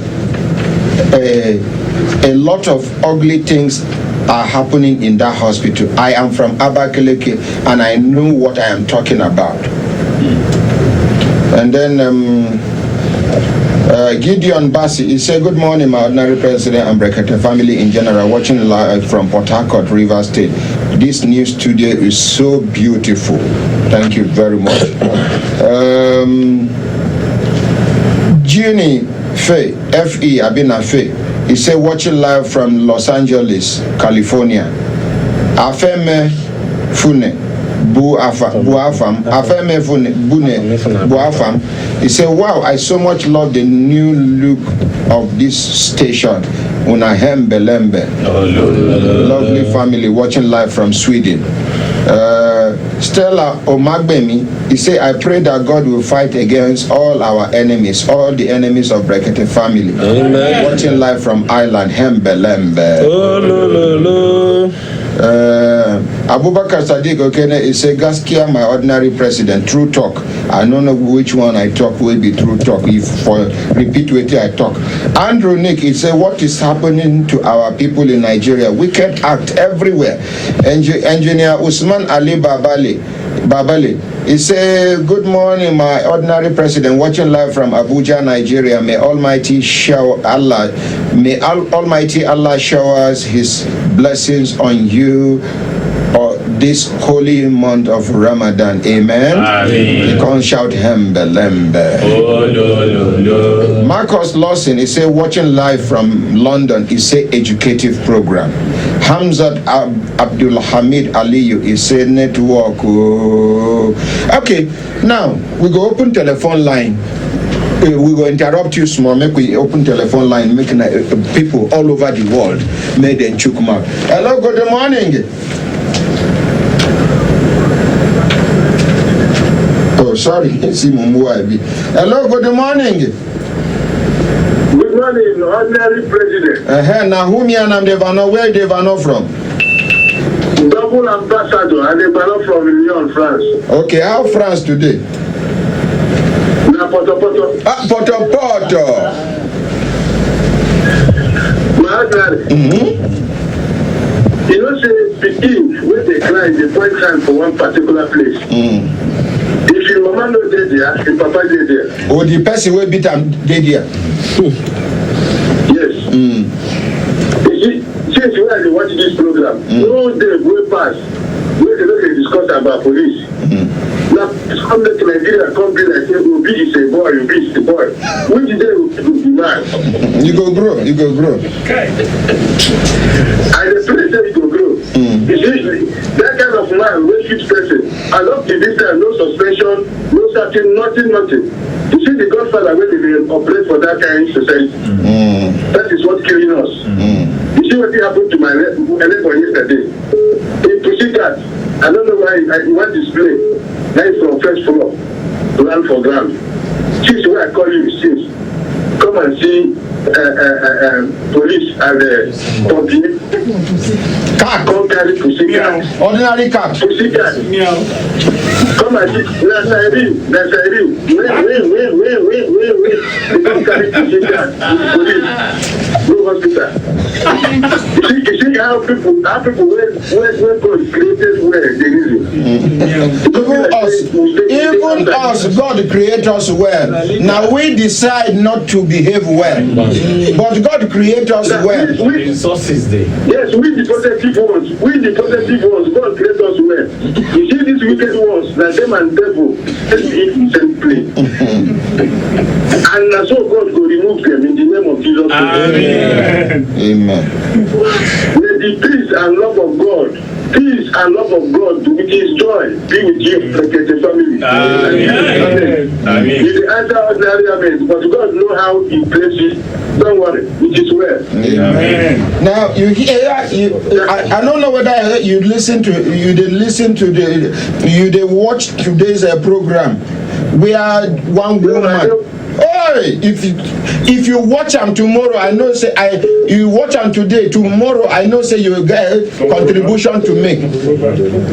a lot of ugly things are happening in that hospital. I am from Abakaliki and I know what I am talking about. And then Gideon Bassi, he said, good morning, my ordinary president and Brekete family in general, watching live from Port Harcourt, River State. This new studio is so beautiful. Thank you very much. Jeannie Faye, F.E. Abina Faye, he said, watching live from Los Angeles, California. Afeme Fune, Buafam, Afeme Fune, Bune, Buafam. He said, wow, I so much love the new look of this station. Unahembe Lembe. Lovely family watching live from Sweden. Stella Omagbemi, he said, I pray that God will fight against all our enemies, all the enemies of Brekete family. Amen. Watching live from Ireland, Hembelembe. Abubakar Sadiq Okene, he said, Gaskia, my ordinary president, true talk. I don't know which one I talk will be true talk. If for repeat what I talk. Andrew Nick, he said, what is happening to our people in Nigeria? Wicked act everywhere. Engineer Usman Ali Babali, he said, good morning, my ordinary president, watching live from Abuja, Nigeria. May Almighty Allah showers his blessings on you this holy month of Ramadan. Amen. Amen. You can't shout Hembe Lembe. Oh, no. Marcus Lawson, he said, watching live from London, he said, educative program. Hamzat Abdul Hamid Aliyu, he said, network. Oh. Okay, now we go open telephone line. We will interrupt you small, make we open telephone line, making people all over the world made them chook mouth. Hello, good morning. Oh, sorry. Hello, good morning. Good morning, ordinary president. Now, whom you and Devano, where Devano from? Double ambassador, and Devano from Lyon, France. Okay, how France today? Na Poto. Ah, Poto. My ordinary. You know, say, begin when they cry, they point hand for one particular place. If your mama no dead there, your papa dead there. Oh, the person will beat him dead there. Yes. Since you are watching this program, no day will pass. We can discuss about police. Now, come to Nigeria, come be like, Obi is a boy, Obi is a boy. Which day will be man? You go grow. Okay. And the place you go grow. You see, that kind of man, no fit person, and up to this time, no suspension, no certain, nothing. You see, the Godfather when they operate for that kind of society. That is what's killing us. You see what happened to my neighbor yesterday? In Pussycat, I don't know why he want to display. That is from first floor, ground for ground. Since where I call you, since come and see police and continue. Cat. Come carry Pussycat. Ordinary cat. Pussycat. Come and see. Nasari. Wait. They come carry Pussycat. Police. Go hospital. You see how people when God created where they use Even us, God create us well. Now we decide not to behave well. But God create us well. Resources there. Yes, we the positive ones. God create us well. You see these wicked ones, like them and devil, let me eat simply. And so God will remove them in the name of Jesus. Amen. May the peace and love of God with his joy be with you, Brekete family. Amen. You will answer ordinary amen, but God know how he places. Don't worry, it is well. Amen. Now you hear, I don't know whether you did watch today's program. We are one woman. If you watch them tomorrow, I know say you watch them today. Tomorrow, I know say you will get contribution to make.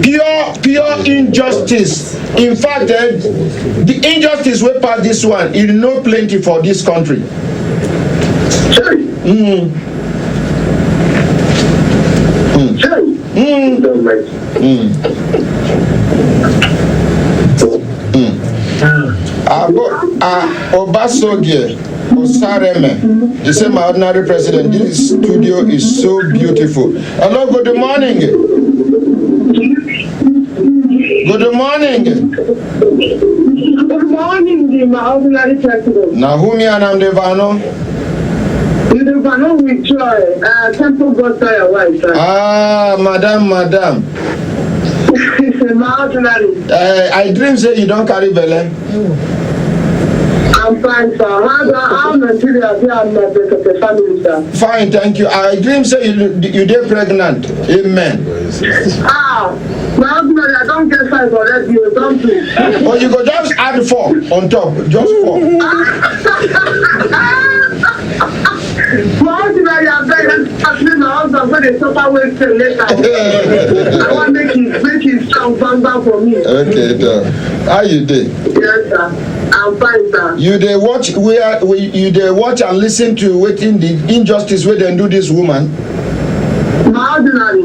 Pure injustice. In fact, the injustice we pass this one, you know plenty for this country. Obasogie Osareme, the same ordinary president. This studio is so beautiful. Hello, good morning. Good morning. Good morning, my ordinary president. Nahumi Anamdevano. Devano with joy. Temple God your wife. Madam. My ordinary. I dream say you don't carry belly. I'm fine, sir. How Nigeria and my family, sir? Fine, thank you. I dream say you dey pregnant. Amen. My husband, I don't get size already. You don't please. Oh, you go just add 4 on top, just 4. My husband, I am very happy. My husband, when they suffer with later. I want to make his strong bang for me. Okay, how you doing? Yes, sir. I'm fine, sir. You dey watch you dey watch and listen to wetin the injustice wey dem do this woman? My ordinary.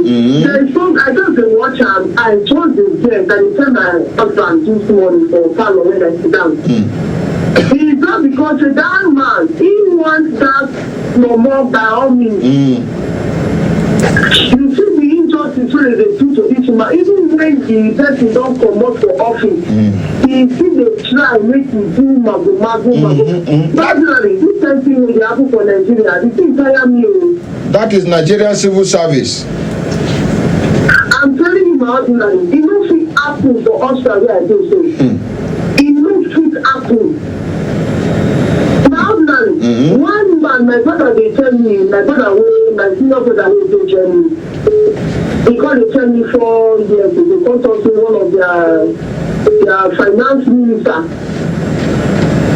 I just watch and I told the girl that he tell my husband this morning for family when I sit down. It's not because that man, he wants that no more by all means. You see the injustice wey they do to this man, even when the person don't come out for office, he see they try make him do mago. Ordinary, this same thing wey dey happen for Nigeria, the thing tire me. That is Nigerian civil service. I'm telling you, my ordinary, it no fit happen for Australia, I think so. It no fit happen. My ordinary, one man, my brother, they tell me, my senior brother, they tell me, because they tell me 4 years ago, they come talk to one of their finance minister.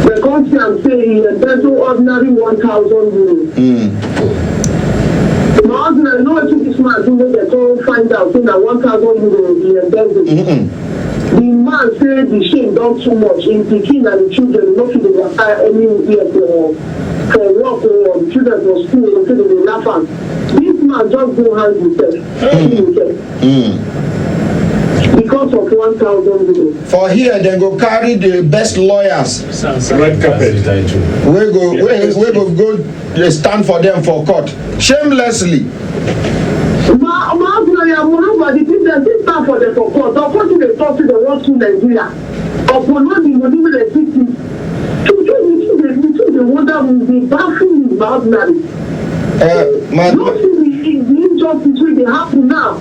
They come see and say, he embezzle ordinary 1,000 euros. My husband, I know what this man do when they come find out say na 1,000 euros he embezzle. The man say the shame done too much. In pikin and the children no fit dey waka anywhere for work or children for school, they say they dey laugh am. This man just go hang himself. Because of 1,000 euros. For here, they go carry the best lawyers. Red carpet. We go they stand for them for court. Shamelessly. Nobody did stand for them for court. Of course, they talk to the one to Nigeria. Upon what the money will exist. The wonder will be baffling about marriage. Not the injustice will happen now.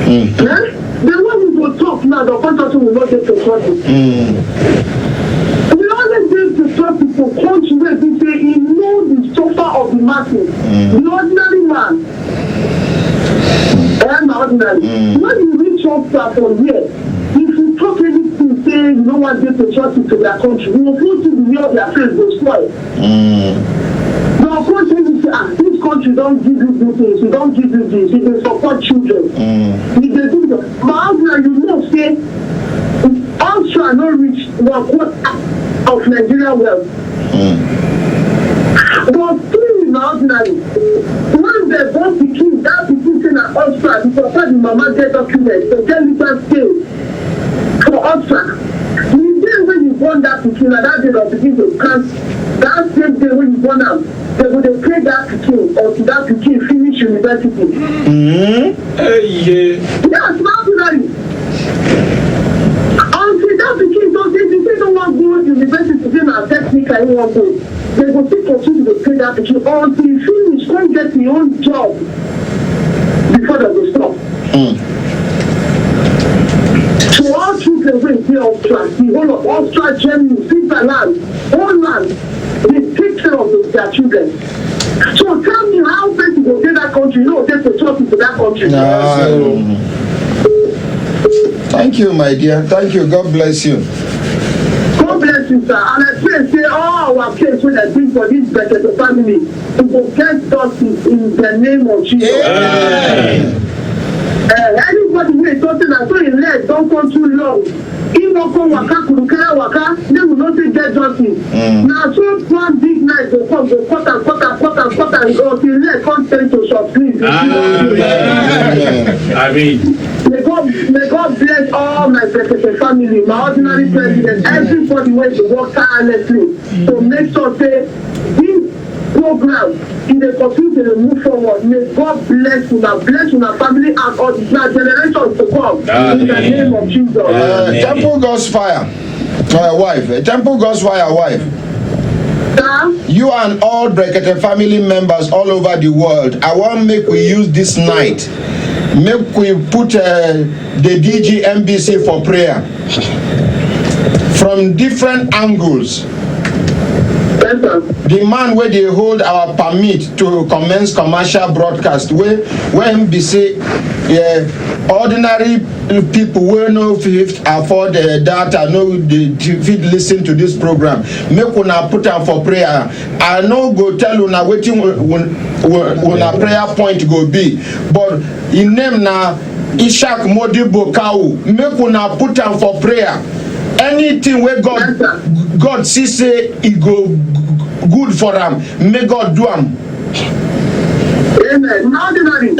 The one who will talk now, the contractor will not get to trust it. We always get to trust people, country where they say he knows the suffer of the masses. The ordinary man. And ordinary. When you reach up from here, if you talk anything, say you don't want them to trust it to their country, you will put it in your face, will spoil. Now, country will say, this country don't give you good things, we don't give you this, we can support children. If they do that, but you know, say, Austria not reach 1/4 of Nigeria wealth. But still in ordinary, when they born the king, that people say that Austria, because the mama get documents, they get legal scale for Austria. The day when you born that pikin, and that day of pikin to count, that same day when you born am, they will pay that pikin until that pikin finish university. Yes, ordinary. Until that pikin don't say, if they don't want to go to university, then a technical you want to. They will still continue to pay that pikin until you finish, come get your own job before they will stop. So all children will be Austria, the whole of Austria, Germany, Switzerland, Holland, they take care of their children. So tell me how people go to that country, you know, they to trust into that country. Thank you, my dear. Thank you. God bless you. God bless you, sir. And I pray, say, all our kids when I bring for this Brekete family, we will get justice in the name of Jesus. Anybody who is talking and so in leg don't come too long. If not come waka, waka, they will not say get justice. Now, so one big night will come, go cut and go till leg come tend to short sleep. May God bless all my Brekete family, my ordinary president, everybody went to work tirelessly to make sure say this program in the continue to move forward. May God bless you, family and all the generations to come. In the name of Jesus. Temple God's fire, wife. Temple God's fire, wife. You and all Brekete family members all over the world, I want make we use this night. Make we put the DG MBC for prayer from different angles. The man where they hold our permit to commence commercial broadcast, where MBC ordinary people will no fit afford the data, no they fit listen to this program. Make una put am for prayer. I no go tell una wetin una prayer point go be, but in name na Ishak Modibo Kau. Make una put am for prayer. Anything where God see say it go good for them, may God do them. Amen. Ordinary. You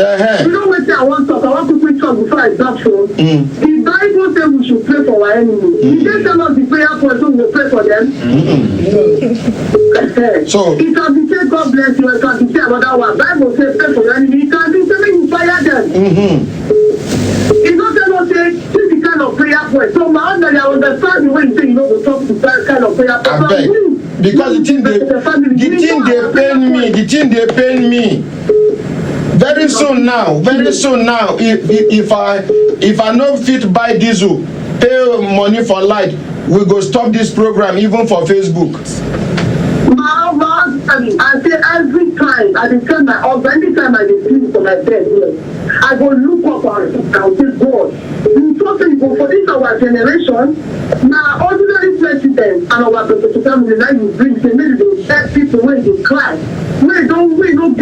know what I want to talk? I want to quick talk before I start show. The Bible says we should pray for our enemies. He didn't tell us the prayer point, so we'll pray for them. So it can be said, God bless you. It can be said another one. Bible says pray for your enemy. It can be said when you fire them. It's not tell us say this is the kind of prayer point. So my ordinary, I understand the way you say you know we talk to that kind of prayer point. Because the thing they pain me. Very soon now, if I no fit buy diesel, pay money for light, we go stop this program even for Facebook. I say every time I tell my husband, anytime I sleep for my bed here, I go look up and I say, God, you talk you go for this our generation. Now ordinary president and our Brekete family now you bring say maybe they set people when they cry. We don't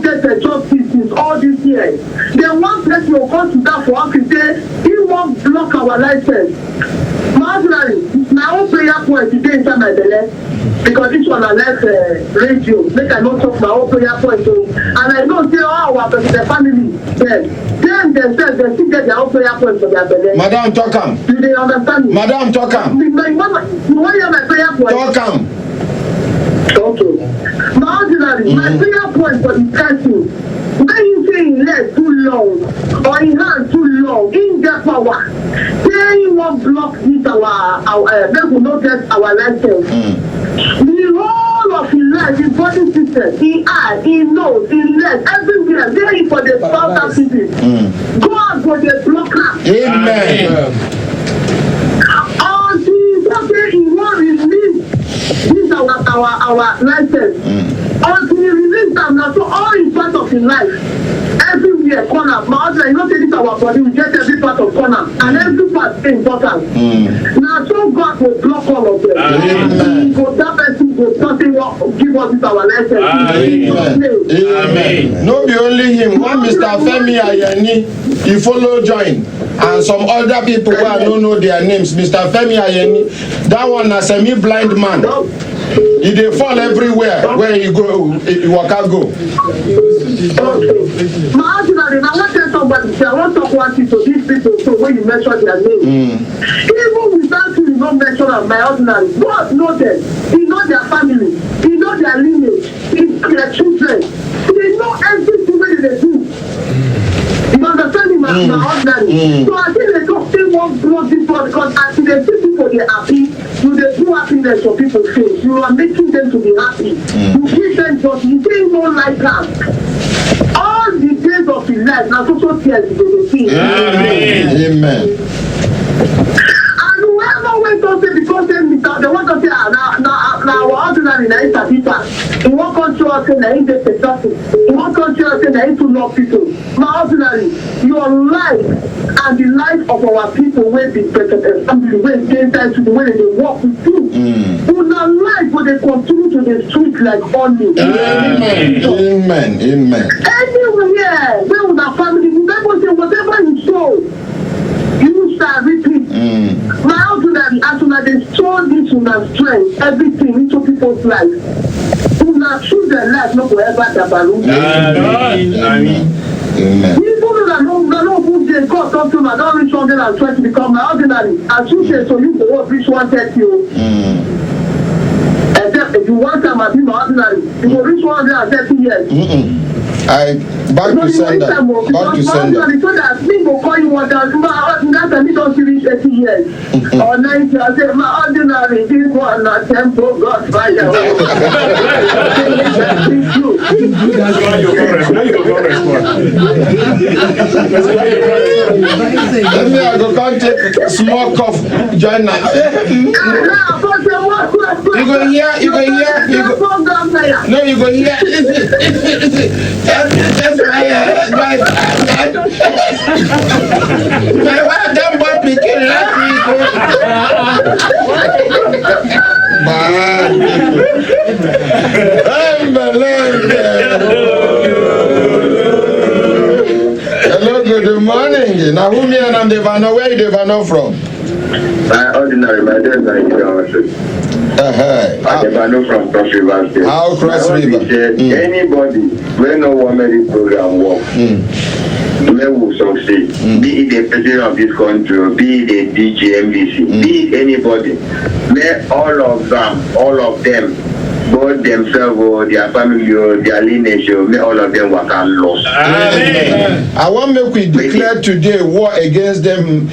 get the justice since all these years. Then one person will come to that for us to say he won't block our license. My own prayer point today inside my belly, because this one I like radio, make I not talk my own prayer point. And I know say our family them themselves they still get their own prayer point for their belly. Madam, talk am. Do they understand me? Madam, talk am. You want to hear my prayer point? Talk am. Okay. My prayer point for the person, when you say in leg too long or in hand too long, in their power, they won't block this our they will not get our license. The whole of his life, his body system, his eye, his nose, his leg, everywhere, there for the South African. God for the blocker. Amen. Until he won't release this our license. Until he release them now, so all is part of his life. Everywhere, corner. My husband, you know, say this our body, we get every part of corner. And every part is important. Now, so God will block all of them. He will that person will something give us this our license. Amen. No, be only him. One Mr. Femi Ayeni, he follow join. And some other people who I don't know their names. Mr. Femi Ayeni, that one a semi-blind man. He dey fall everywhere where he go, he waka go. My husband, I want to tell somebody, I want to talk one thing to these people, so when you mention their name, even without you not mention them, my husband, God knows them. He knows their family. He knows their lineage. He knows their children. They know everything what they do. You understand me, my husband? So I think they don't still want blood this one because as they see people they happy, you they do happiness for people's face. You are making them to be happy. You give them just you say no like that. All the days of his life now so tears they will see. Amen. And whoever went to say because they want to say now our ordinary na is a people. He won't come to us say na he dey successful. He won't come to us say na he to love people. My ordinary, your life and the life of our people will be better family wey dey time to the way they work with you. Una life will they continue to the street like honey. Amen. Anywhere where una family, the Bible say whatever you sow, you shall reap it. My ordinary, as una dey sow this una strength, everything into people's life. Una children life no go ever dabaru. Amen. Even though no good day, God talk to me, I don't reach 120 become my ordinary. As you say, so you go reach 130. Except if you want time, I be my ordinary. You go reach 130 years. Back to sender. So that me go call you one time. That time me don't reach 80 years or 90. I say my ordinary this one not temple God fire. Let me go come take small cough. Join now. You go here. No, you go here. That's my wife done bought me kid last week. Hello, good morning. Now, who me and I'm the Vano? Where you the Vano from? My ordinary, my dear, my Vano from Cross River State. How Cross River? Anybody when no one medical program work, may will succeed. Be it the president of this country, be it the DJ MBC, be it anybody. May all of them, both themselves or their family or their lineage, may all of them work and lost. I want make we declare today war against them.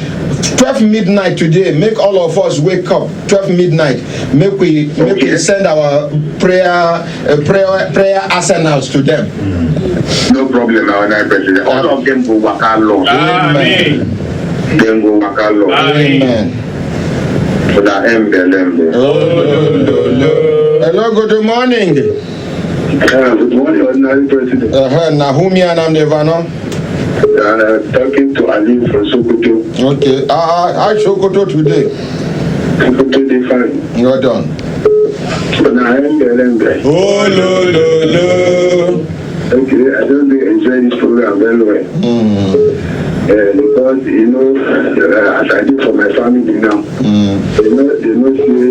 12 midnight today, make all of us wake up. 12 midnight, make we send our prayer arsenals to them. No problem, our president. All of them go work alone. Amen. Them go work alone. Amen. So that Hello, good morning. Good morning, ordinary president. Nahumi and Amdevano. Talking to Ali from Sokoto. Okay. I Sokoto today. Sokoto they fine. Well done. Oh no. Okay, I don't really enjoy this program very well. Because as I do for my family now, they know say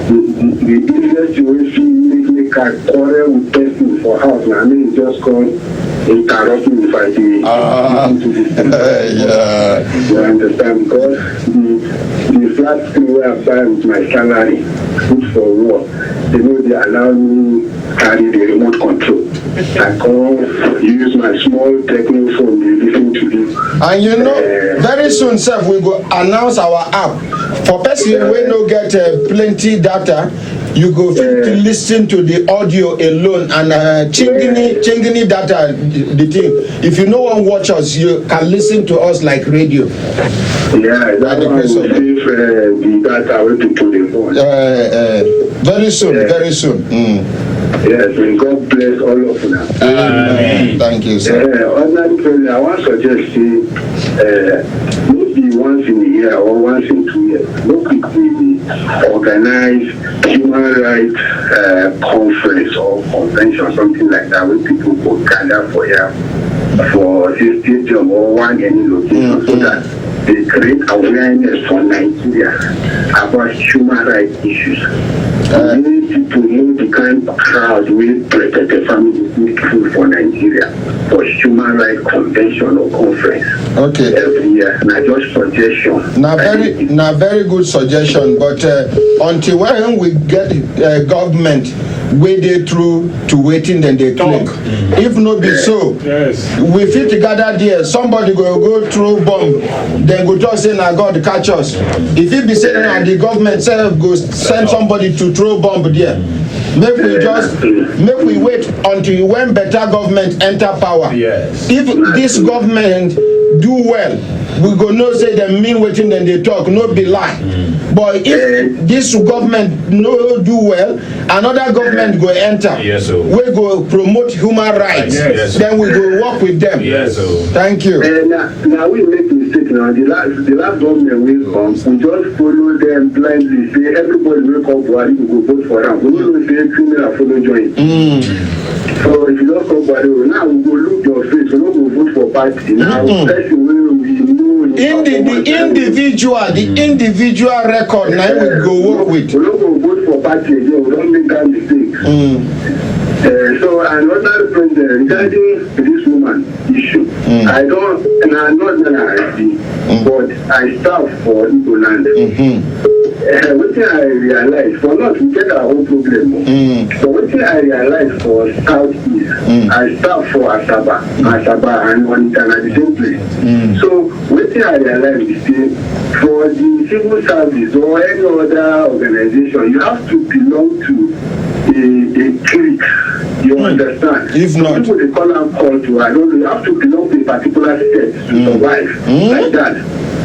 the easiest way to make a quarrel with person for house. I mean, just call interrupting if I do. Yeah. You understand? Because the flat screen where I buy with my salary, good for work, they know they allow me carry the remote control. I can't use my small techno phone to listen to this. And very soon, sir, we go announce our app. For person we no get plenty data, You go to listen to the audio alone and chingini data the thing. If you no one watch us, you can listen to us like radio. Yeah, that's why we save the data when people dey watch. Very soon, very soon. Yes, may God bless all of you. Thank you, sir. Ordinary president, I want to suggest maybe once in a year or once in 2 years, look at the organized human rights conference or convention, something like that, where people go gather for a stadium or one any location, so that they create awareness for Nigeria about human rights issues. Many people know the kind of crowd with Brekete families need food for Nigeria for human rights convention or conference. Okay. Every year, na just suggestion. Now very good suggestion, but until when we get government wey dey through to waiting then they claim. If no be so, we fit gather there, somebody go through bomb, then go just say na God catch us. If it be say na the government sef go send somebody to throw bomb there, make we wait until when better government enter power. If this government do well, we go know say dem mean wetin dem dey talk, no be lie. But if this government no do well, another government go enter, we go promote human rights, then we go work with them. Thank you. Now we make mistake now. The last government will come, we just follow them blindly, say everybody will come Buhari, we go vote for them. We don't say criminal follow join. So if you don't come Buhari, now we go look your face, we don't go vote for party. Now person will we know. The individual record now we go work with. We don't go vote for party again, we don't make that mistake. So another president regarding this woman issue, I don't, and I'm not NRC, but I serve for Igbo land. What I realize, for not to get our own problem, but what I realize for Southeast, I serve for Asaba and Wanitan at the same place. So what I realize is that for the civil service or any other organization, you have to belong to a clique. You understand? If not, people they call them culture. I don't know. You have to belong to a particular state to survive like that.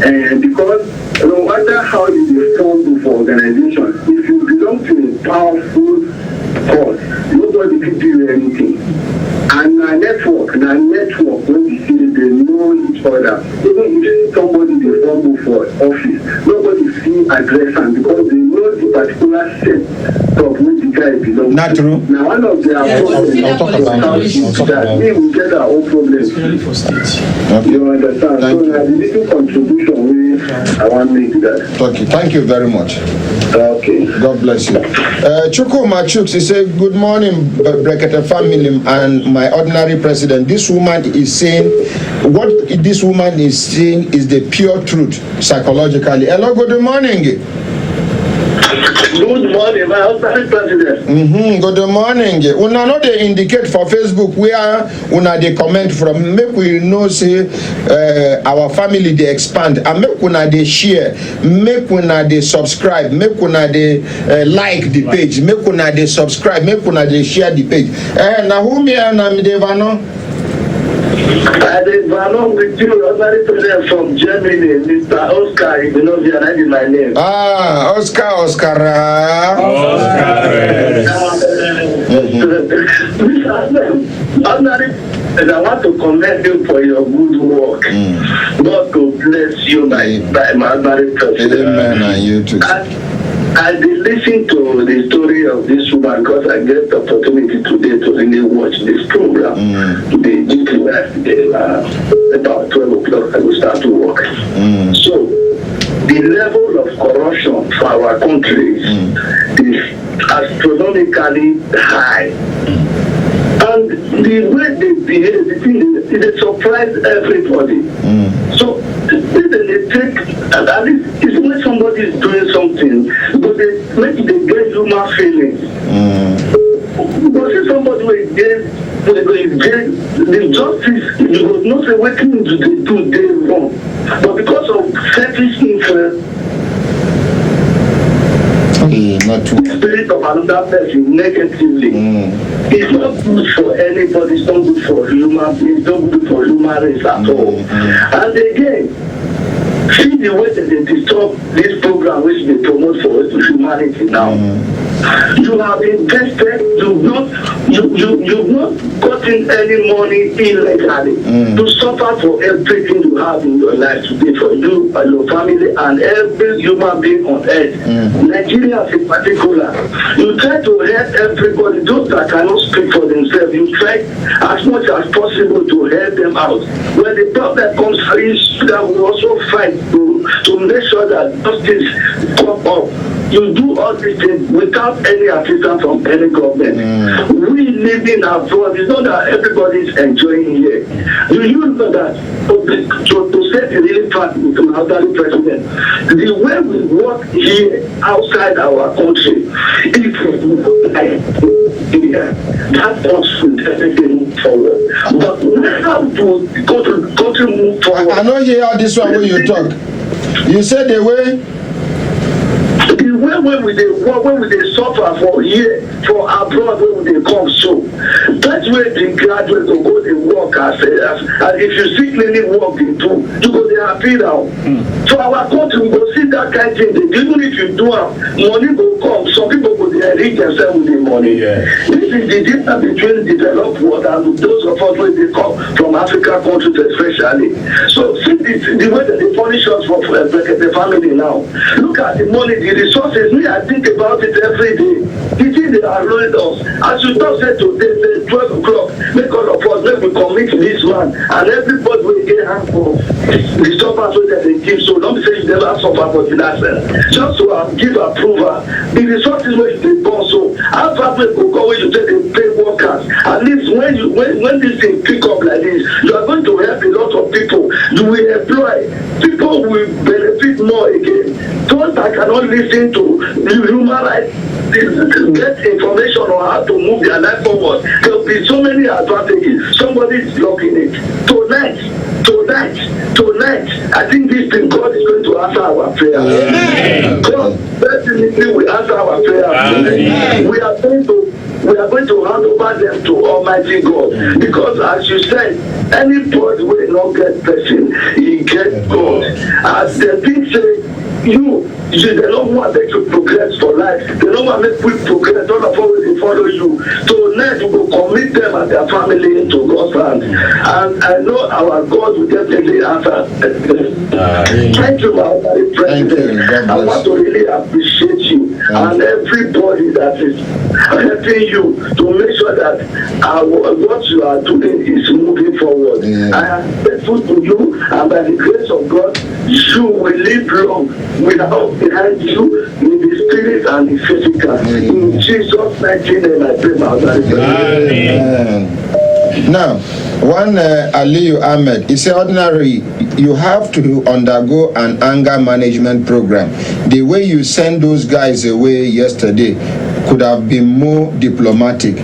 And because no matter how you form for organization, if you belong to a powerful cause, nobody can do anything. And a network when we see they know each other, even if somebody they form for office, nobody see address them because they know the particular set of which the guy belongs. Not true. Now one of their problems is that we will get our own problems. You understand? So now the little contribution I want to make that. Okay, thank you very much. Okay. God bless you. Chukuma Chuks, he said, good morning, Brekete family and my ordinary president. This woman is saying, what this woman is saying is the pure truth psychologically. Hello, good morning. Good morning, my ordinary president. Good morning. Una no dey indicate for Facebook where una dey comment from. Make we know say our family dey expand, and make una dey share, make una dey subscribe, make una dey like the page, make una dey subscribe, make una dey share the page. Na who me and me dey vano? I did along with you, ordinary president from Germany, Mr. Oscar. You know, you are my name. Oscar. Ordinary, and I want to commend you for your good work. God to bless you, my ordinary president. Amen, and you too. I did listen to the story of this woman because I get the opportunity today to really watch this program. Today, about 12 o'clock, I will start to work. So, the level of corruption for our country is astronomically high. And the way they behave, it surprise everybody. So, they take, at least, it's when somebody is doing something, but they make they get human feelings. But if somebody will get the justice, you will not say what things do they do, they wrong. But because of selfish interest. Not to. The spirit of another person negatively. It's not good for anybody. It's not good for human beings. It's not good for human race at all. And again, see the way that they disturb this program which they promote for humanity now. You have invested, you've not gotten any money illegally to suffer for everything you have in your life today for you and your family and every human being on earth. Nigerians in particular. You try to help everybody, those that cannot speak for themselves. You try as much as possible to help them out. When the problem comes, that we also fight to make sure that justice come up. You do all these things without any assistance from any government. We living abroad, it's not that everybody is enjoying here. Do you know that, to say the really fact with an elderly president, the way we work here outside our country, that us will definitely move forward. But how to go to country move forward? I know you hear this one when you talk. You said the way when they suffer for here, for abroad, when they come so. That's where the graduates will go, they work as and if you see clearly work they do, you go they happy now. So our country, we go see that kind of thing. Even if you do money will come, some people go they reach themselves with the money. This is the difference between developed world and those of us when they come from African countries especially. So see the way that they punish us for the family now. Look at the money, the resources. Me, I think about it every day. The thing they are rolling us. As you talk said today, 12 o'clock, make all of us, make we commit this man, and everybody will get hand for the stoppers that they give. So don't say you never suffer for the last just to give approval. The resources where they burn, so how far we go when you take the pay workers. At least when this thing pick up like this, you are going to help a lot of people. You will employ people, will benefit more again. Those that cannot listen to the human rights, get information on how to move their life forward. There will be so many advantages. Somebody is blocking it. Tonight, I think this thing, God is going to answer our prayer. God definitely will answer our prayer. We are going to hand over them to Almighty God. Because as you said, anybody will not get person, he get God. As the thing says, they don't want them to progress for life. They don't want to make quick progress. All of us will follow you. So let you go commit them and their family into God's hand. And I know our God will definitely answer. Thank you, my President. I want to really appreciate you and everybody that is helping you to make sure that what you are doing is moving forward. I am grateful to you, and by the grace of God, you will live long without behind you in the spirit and the physical. In Jesus' mighty name, I pray, my Amen. Now, one Aliyu Ahmed, he said, ordinary, you have to undergo an anger management program. The way you send those guys away yesterday could have been more diplomatic.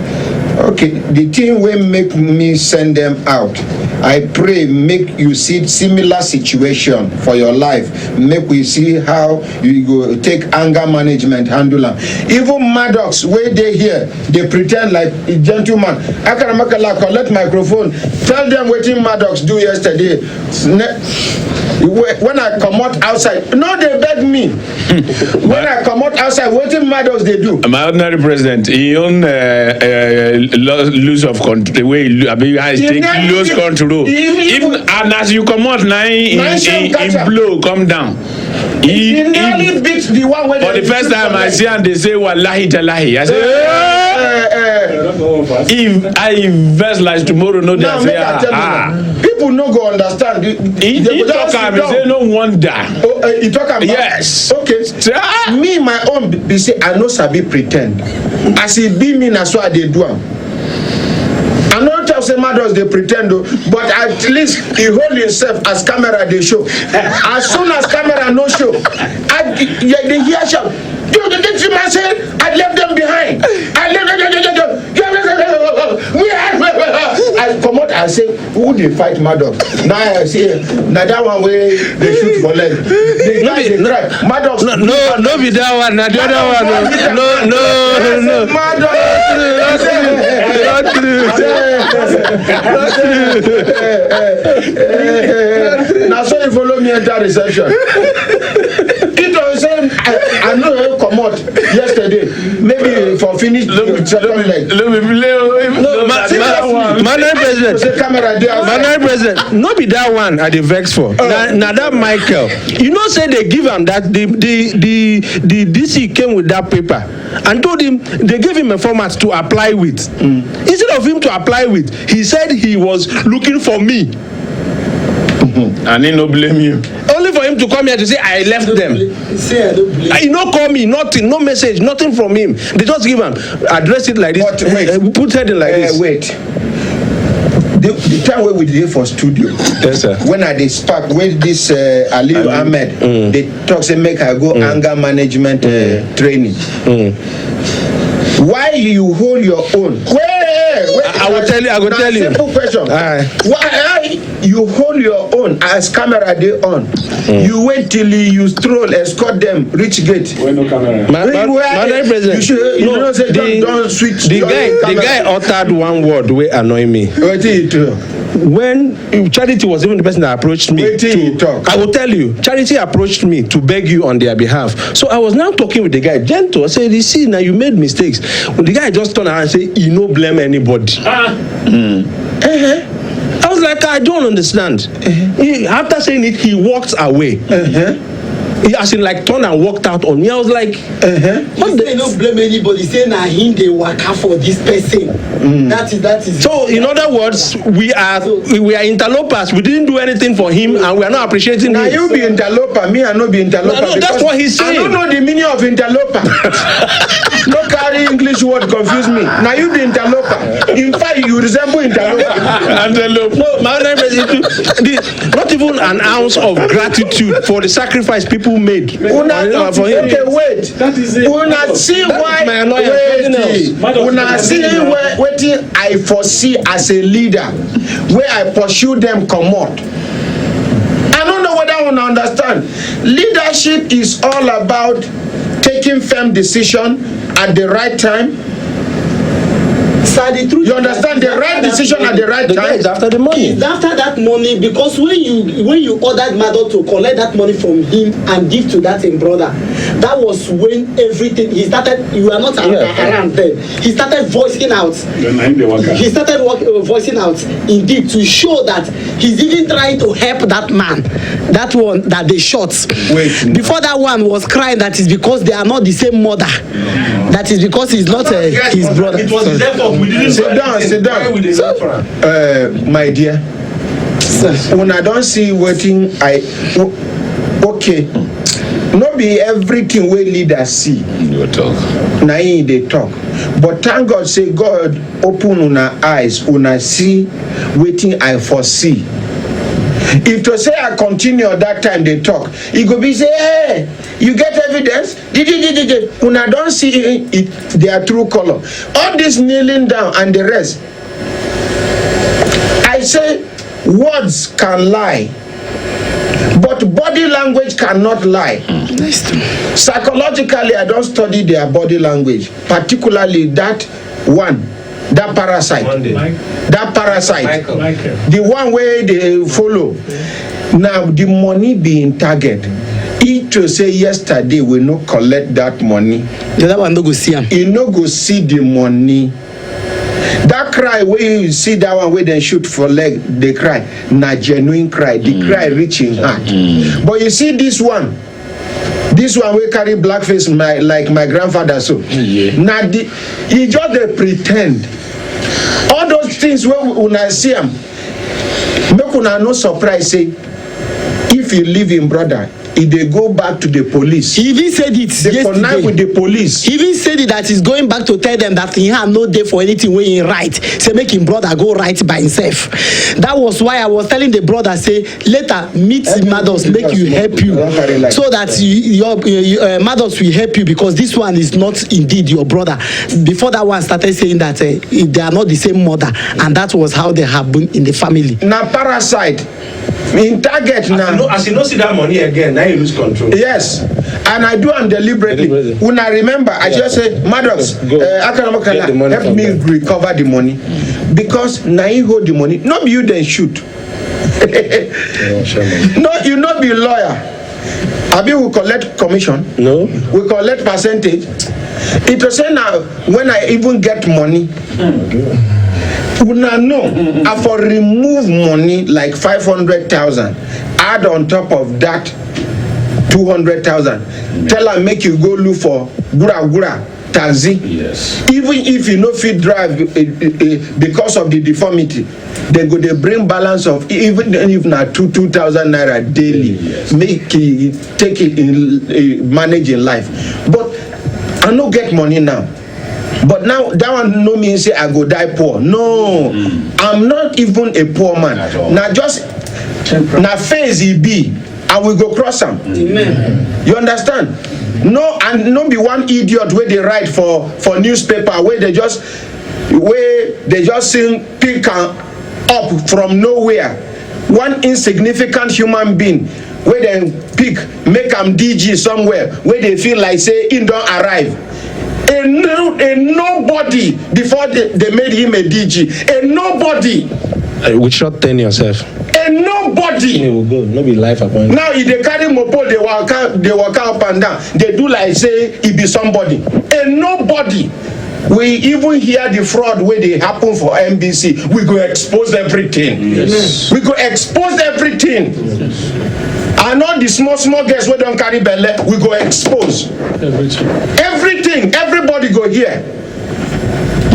Okay, the thing will make me send them out. I pray make you see similar situation for your life. Make we see how you go take anger management handler. Even Maddox where they here, they pretend like a gentleman. I can collect microphone. Tell them what Maddox do yesterday. When I come out outside, no, they beg me. When I come out outside, what Maddox they do? My ordinary president, he own lose of control. The way I take lose control. Even and as you come out now, in blow come down. He nearly beat the one when for the first time I see and they say wallahi talahi. I say if I invest like tomorrow, no day. People no go understand. He talk am, he say no wonder. He talk am. Yes. Okay. Me my own be say I no sabi pretend. As he be me na so I dey do am. I know tell say Maddox they pretend though, but at least he hold himself as camera they show. As soon as camera no show, they hear shout. Did you man say I left them behind? I left them. I come out I say, who they fight Maddox? Now I say, now that one way they shoot for leg. The guy they cry. Maddox. No, be that one. Not the other one. No. Maddox. Now so you follow me enter reception. Gitto say, I know you come out yesterday. Maybe for finish second leg. Madam President, no be that one I dey vex for. Now that Michael, you know, say they give him that the DC came with that paper and told him they gave him a format to apply with. Instead of him to apply with, he said he was looking for me. And he no blame you. Only for him to come here to say I left them. He no call me, nothing, no message, nothing from him. They just give him, address it like this. But wait, put heading like this. Wait. The time when we did for studio, yes, sir. When I spark with this Aliyu Ahmed, they talk say make I go anger management training. Why you hold your own? Wait, I will tell you. Simple question. Why you hold your own as camera they on? You wait till you stroll, escort them, reach gate. Where no camera? Madam President, don't switch. The guy uttered one word wey annoy me. What did you do? When Charity was even the person that approached me, I will tell you, Charity approached me to beg you on their behalf. So I was now talking with the guy, gentle. I said, you see, now you made mistakes. When the guy just turned around and said, you no blame anybody. I was like, I don't understand. After saying it, he walked away. He as in like turned and walked out on me. I was like, But they don't blame anybody. Say na him they waka for this person. That is. So in other words, we are interlopers. We didn't do anything for him, and we are not appreciating now him. You be interloper, me I not be interloper. No, that's what he's saying. I don't know the meaning of interloper. No carry English word confuse me. Now you be interloper. In fact, you resemble interloper. No, Madam President, not even an ounce of gratitude for the sacrifice people made for him. Okay, wait. That is it. Una see why. Una see waiting. I foresee as a leader where I pursue them come out. I don't know whether I want to understand. Leadership is all about taking firm decision at the right time. You understand the right decision at the right time. It's after the money. It's after that money, because when you ordered Mado to collect that money from him and give to that him brother, that was when everything he started. You are not around then. He started voicing out. He started voicing out indeed to show that he's even trying to help that man. That one that they shot. Wait. Before that one was crying that is because they are not the same mother. That is because he's not his brother. It was his effort. Sit down. My dear, when I don't see waiting, okay. Not be everything we leaders see. You talk. Now they talk. But thank God, say God open una eyes, una see waiting I foresee. If to say I continue at that time they talk, it go be say, hey, you get evidence? When I don't see it, their true color. All this kneeling down and the rest. I say words can lie, but body language cannot lie. Psychologically, I don't study their body language, particularly that one. That parasite, the one where they follow. Now the money being target. It to say yesterday we no collect that money. The other one no go see him. He no go see the money. That cry where you see that one where they shoot for leg, they cry. Na genuine cry. The cry reaching heart. But you see this one. This one will carry blackface like my grandfather so. Now he just they pretend. All those things when I see him, make una no surprise say if you leave him brother, if they go back to the police. He even said it they connive with the police. He even said it that he's going back to tell them that he had no day for anything when he write. Say make him brother go write by himself. That was why I was telling the brother, say later meet Maddox, make you help you, so that your Maddox will help you, because this one is not indeed your brother. Before that one started saying that they are not the same mother, and that was how they have been in the family. Now parasite in target now. As you don't see that money again, now you lose control. Yes, and I do am deliberately. When I remember, I just say, Maddox, help me recover the money, because now you hold the money. Not you then shoot. No, you not be a lawyer. Abi we collect commission. No. We collect percentage. It was say now when I even get money. Una know, I for remove money like 500,000, add on top of that 200,000. Tell her make you go look for gura taxi. Yes. Even if you no fit drive because of the deformity, they go they bring balance of even if na 2,000 naira daily. Yes. Make it take it in manage in life. But I no get money now. But now that one no mean say I go die poor. No, I'm not even a poor man. Now just now phase he be, and we go cross him. Amen. You understand? No, and no be one idiot where they write for newspaper where they just sing pick up from nowhere. One insignificant human being where they pick make them DG somewhere where they feel like say he don't arrive. A nobody before they made him a DG. A nobody. With short ten yourself. A nobody. He will go. No be life appointment. Now if they carry mopo, they walk up and down. They do like say he be somebody. A nobody. We even hear the fraud where they happen for MBC. We go expose everything. Yes. We go expose everything. Yes. And all the small girls who don't carry belly, we go expose. Everything. Everybody go here.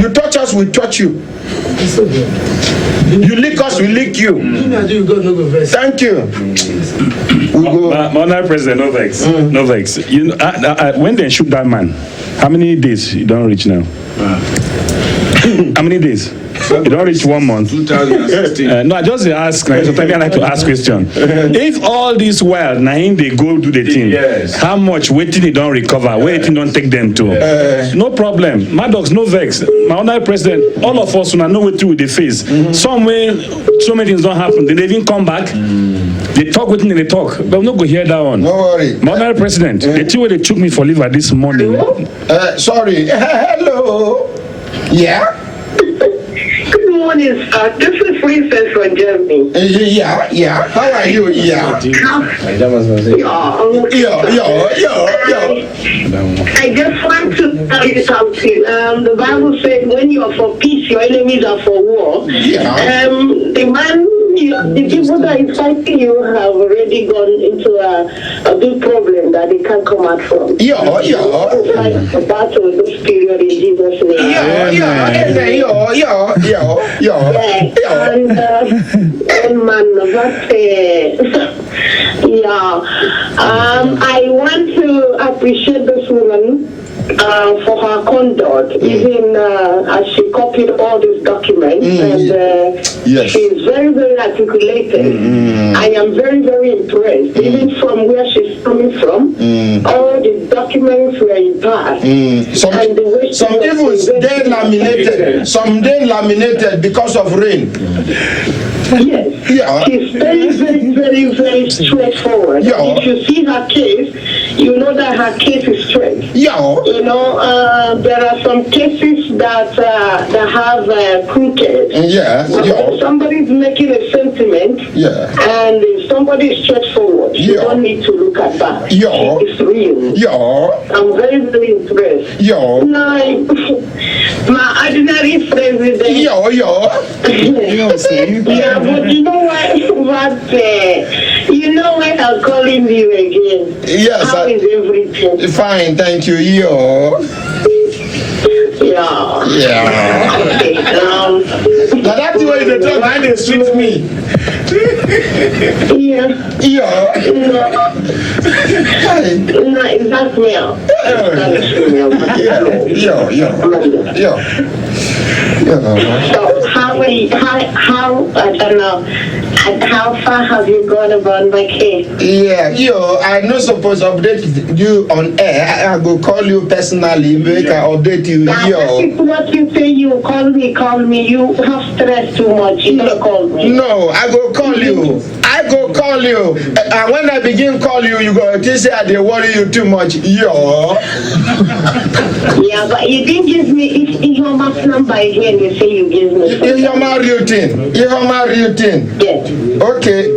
You touch us, we touch you. You lick us, we lick you. Thank you. We go. My President, no vex. No vex. You know, when they shoot that man, how many days you don't reach now? How many days? You don't reach 1 month. 2016. No, I just ask. Sometimes I like to ask question. If all this while, now they go do the thing, yes. How much waiting they don't recover, waiting don't take them to? No problem. Maddox, no vex. My honorable President, all of us know what to with the face. Some way, so many things don't happen. They even come back. They talk with me, they talk. But I'm not going to hear that one. No worry. My honorable President, the thing where they took me for liver this morning. Sorry. Hello. Yeah. Good morning, sir. This is Princess from Germany. Yeah. How are you? Yeah. I just want to tell you something. The Bible said when you are for peace, your enemies are for war. Yeah. The people that is fighting you have already gone into a big problem that they can't come out from. Yeah. Fight the battle this period in Jesus' name. I want to appreciate this woman for her conduct, even as she copied all these documents, and yes. she's very, very articulated. I am very, very impressed, even from where she's coming from. All the documents were in past. Some even they laminated. Some they laminated because of rain. Yes. Yeah. She's very, very, very, very straightforward. Yeah. If you see her case, you know that her case is straight. Yeah. You know, there are some cases that have crooked. Yeah. If somebody's making a sentiment, and if somebody is straightforward, you don't need to look at that. Yeah. It's real. Yeah. I'm very, very impressed. Yeah. Like my ordinary president. Yeah, but you know what? You know what? I'm calling you again. Yes. How is everything? Fine, thank you. Yeah. Okay. Now that's the way they talk. Why they sweet me? Yeah. Yeah. No, exactly. Yeah. So how I don't know. How far have you gone about my case? Yeah, I not supposed to update you on air. I will call you personally, make I update you. That is what you say. You call me. You have stress too much. You don't call me. No, I go call you. And when I begin call you, you go to say they worry you too much. Yeah, but you didn't give me Ihoma's number again. You say you give me. Ihoma routine. Yes. Okay.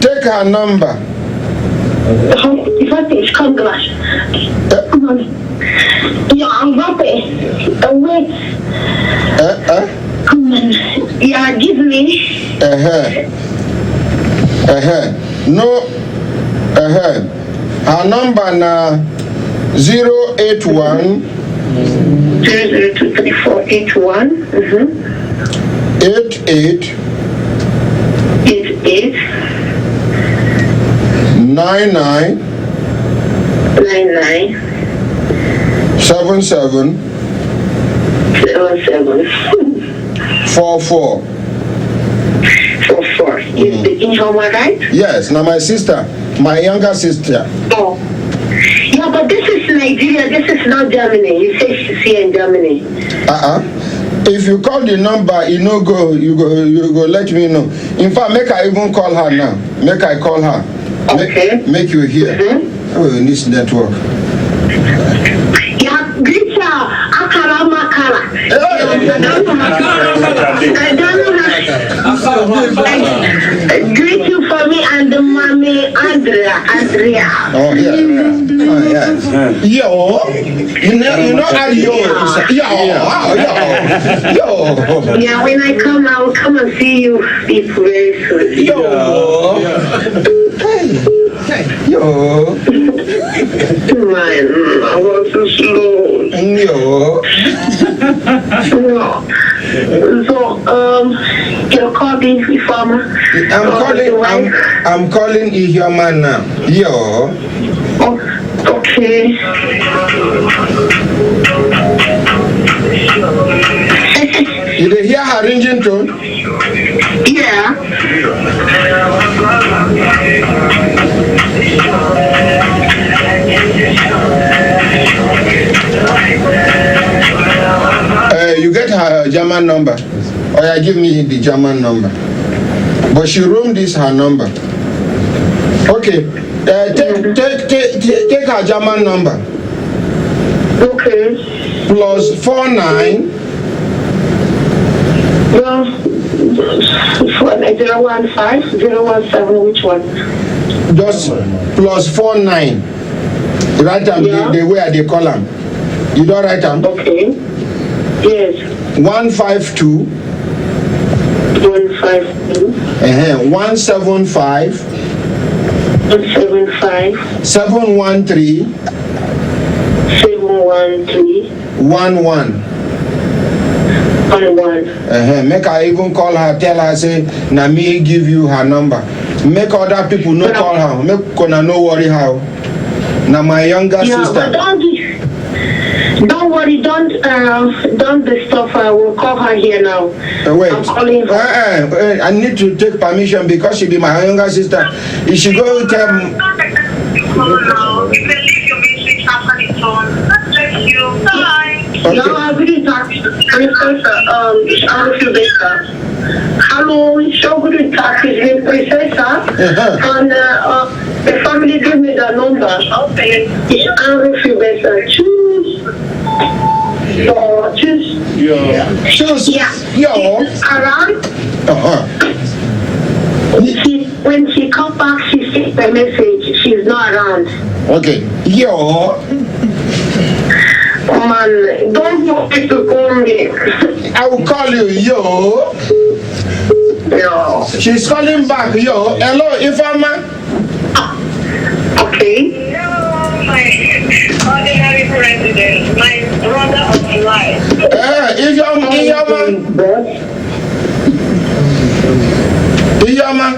Take her number. If I think come glass. Yeah, I'm happy. Wait. Come on. Yeah, give me. No. Her number na 081 0023481 88 99 77 44. You speaking Homa, right? Yes, now my sister, my younger sister. Oh. Yeah, but this is Nigeria, this is not Germany. You say she's here in Germany. If you call the number, you go let me know. In fact, make I even call her now. Make I call her. Okay. Make you hear. Oh, this network. Yeah, Gitto, Akara Makara. I don't know greet you for me and the mommy Andrea. Oh yeah. Yo, you know how yo. Yeah, when I come, I will come and see you people very soon. Yo. Man, I was so slow. Yo. So, you're calling Ifeoma. I'm calling Ifeoma now. Yo. Oh, okay. You did hear her ringing tone? Yeah. You get her German number. Or yeah, give me the German number. But she room this her number. Okay. Take her German number. Okay. Plus 49. Well, 015, 017, which one? Just plus 49. Write them the way they call them. You don't write them? Okay. Yes. 152. 152. 175. 175. 713. 713. 11. Make her even call her, tell her, say, na me give you her number. Make other people no call her. Make Kona no worry how. Now my younger sister. Don't worry, don't disturb her. We'll call her here now. Wait. I'm calling her. I need to take permission because she be my younger sister. If she go tell me. You can leave your message after the phone. God bless you. Bye. Okay. No, I really talk. Hello, so good to talk. His name Princessa. And the family gave me the number. Okay. It's choose. Choose. Yeah. Around. When she comes back, she sees the message. She's not around. Okay. Yo. Man, don't forget to call me. I will call you. Yo. She's calling back. Yo. Hello, Ifeoma. Okay. My ordinary president, my brother of life. Ifeoma.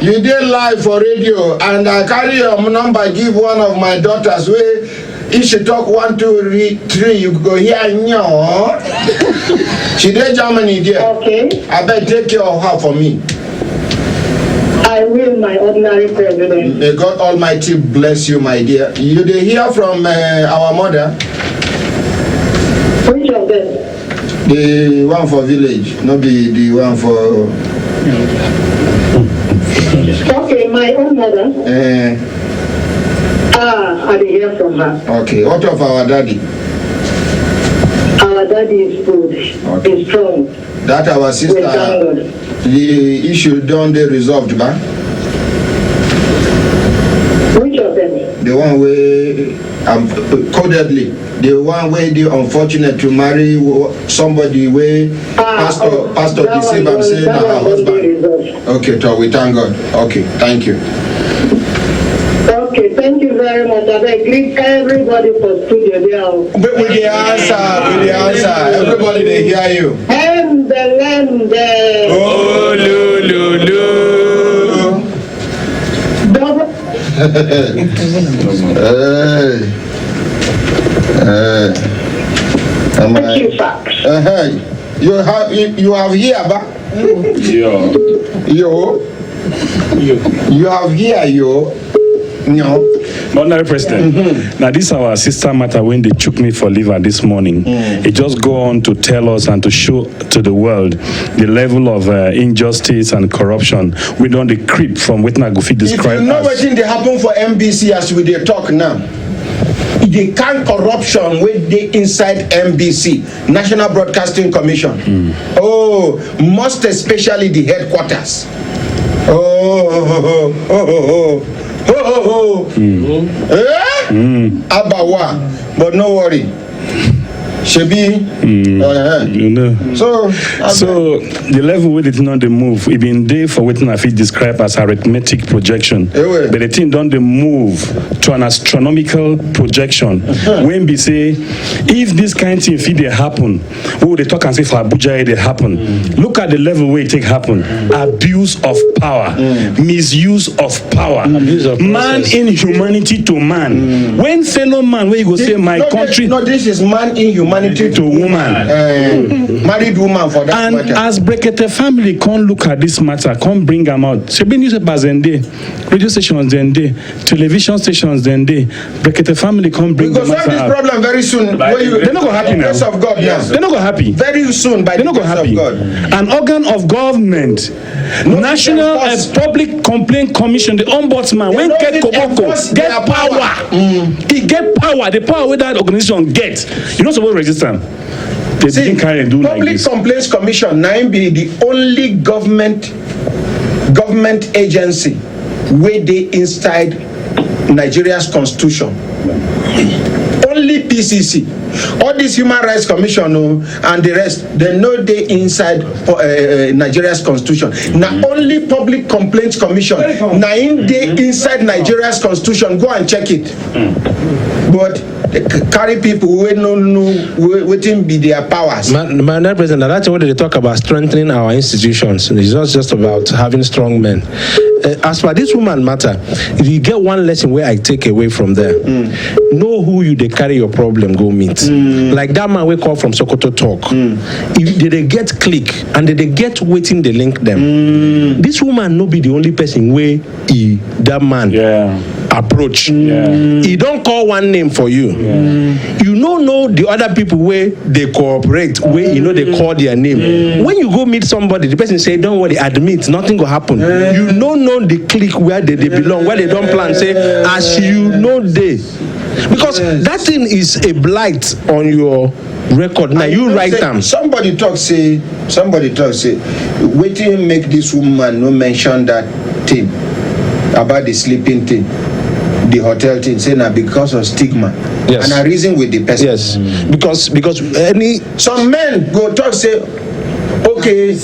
You did live for radio, and I carry your number, give one of my daughters, where if she talk 1, 2, 3, you go here, no. She did Germany there. Okay. I bet take care of her for me. I will, my ordinary president. May God Almighty bless you, my dear. You did hear from our mother? Which of them? The one for village, not the one for... Okay, my own mother. I did hear from her. Okay, what of our daddy? Our daddy is good. Okay. He's strong. That our sister, We thank God. the issue done they resolved, ba? Which of them? The one where, codedly, the one where they unfortunate to marry somebody where pastor deceive and say na her husband. Okay, so we thank God. Okay, thank you. Okay, thank you very much. I greet everybody for studio there. With the answer, everybody they hear you. And the land. Oh, Lulu. You have here, ba? You have here, yo. No. Honorable President, now this our sister matter when they took me for liver this morning. It just go on to tell us and to show to the world the level of injustice and corruption. We don't the creep from what Nagufi described. If you know what they happen for MBC as we they talk now, the kind corruption with the inside MBC, National Broadcasting Commission. Oh, most especially the headquarters. Abawa, but no worry. Shebi, so the level where it not the move, it been there for what I feel described as arithmetic projection, but the thing don't the move to an astronomical projection. When we say if this kind of thing fit they happen, we would talk and say for Abuja they happen. Look at the level where it take happen: abuse of power, misuse of power, man inhumanity to man. When fellow man, where you go say my country, no, this is man inhumanity to woman, married woman for that and matter. As Brekete family can't look at this matter, can't bring them out. So be newspapers then day, radio stations then day, television stations then day. Brekete family can't bring them out. We go solve this problem very soon. They're not gonna happy now. Grace of God, yes. They're not gonna happy. Very soon by the grace of God. An organ of government, National Public Complaint Commission, the Ombudsman, when get Koboko, get power. He get power. The power where that organization get. You're not supposed to resist them. They didn't carry and do like this. Public Complaints Commission now be the only government agency where they inside Nigeria's constitution. Only PCC. All this Human Rights Commission and the rest, they know they inside Nigeria's constitution. Now only Public Complaints Commission, now in they inside Nigeria's constitution. Go and check it. But carry people who don't know waiting be their powers. Madam President, that's what they talk about, strengthening our institutions. It's not just about having strong men. As for this woman matter, if you get one lesson where I take away from there, know who they carry your problem, go meet. Like that man we call from Sokoto talk. If they get click and they get waiting, they link them. This woman no be the only person where that man approach. He don't call one name for you. You know the other people where they cooperate, where they call their name. When you go meet somebody, the person say, don't worry, admit, nothing will happen. You know the clique where they belong, where they don't plan, say, as you know they. Because that thing is a blight on your record. Now you write them. Somebody talk say, waiting make this woman no mention that thing about the sleeping thing. The hotel thing, say now because of stigma. Yes. And a reason with the person. Yes. Because some men go talk say, okay,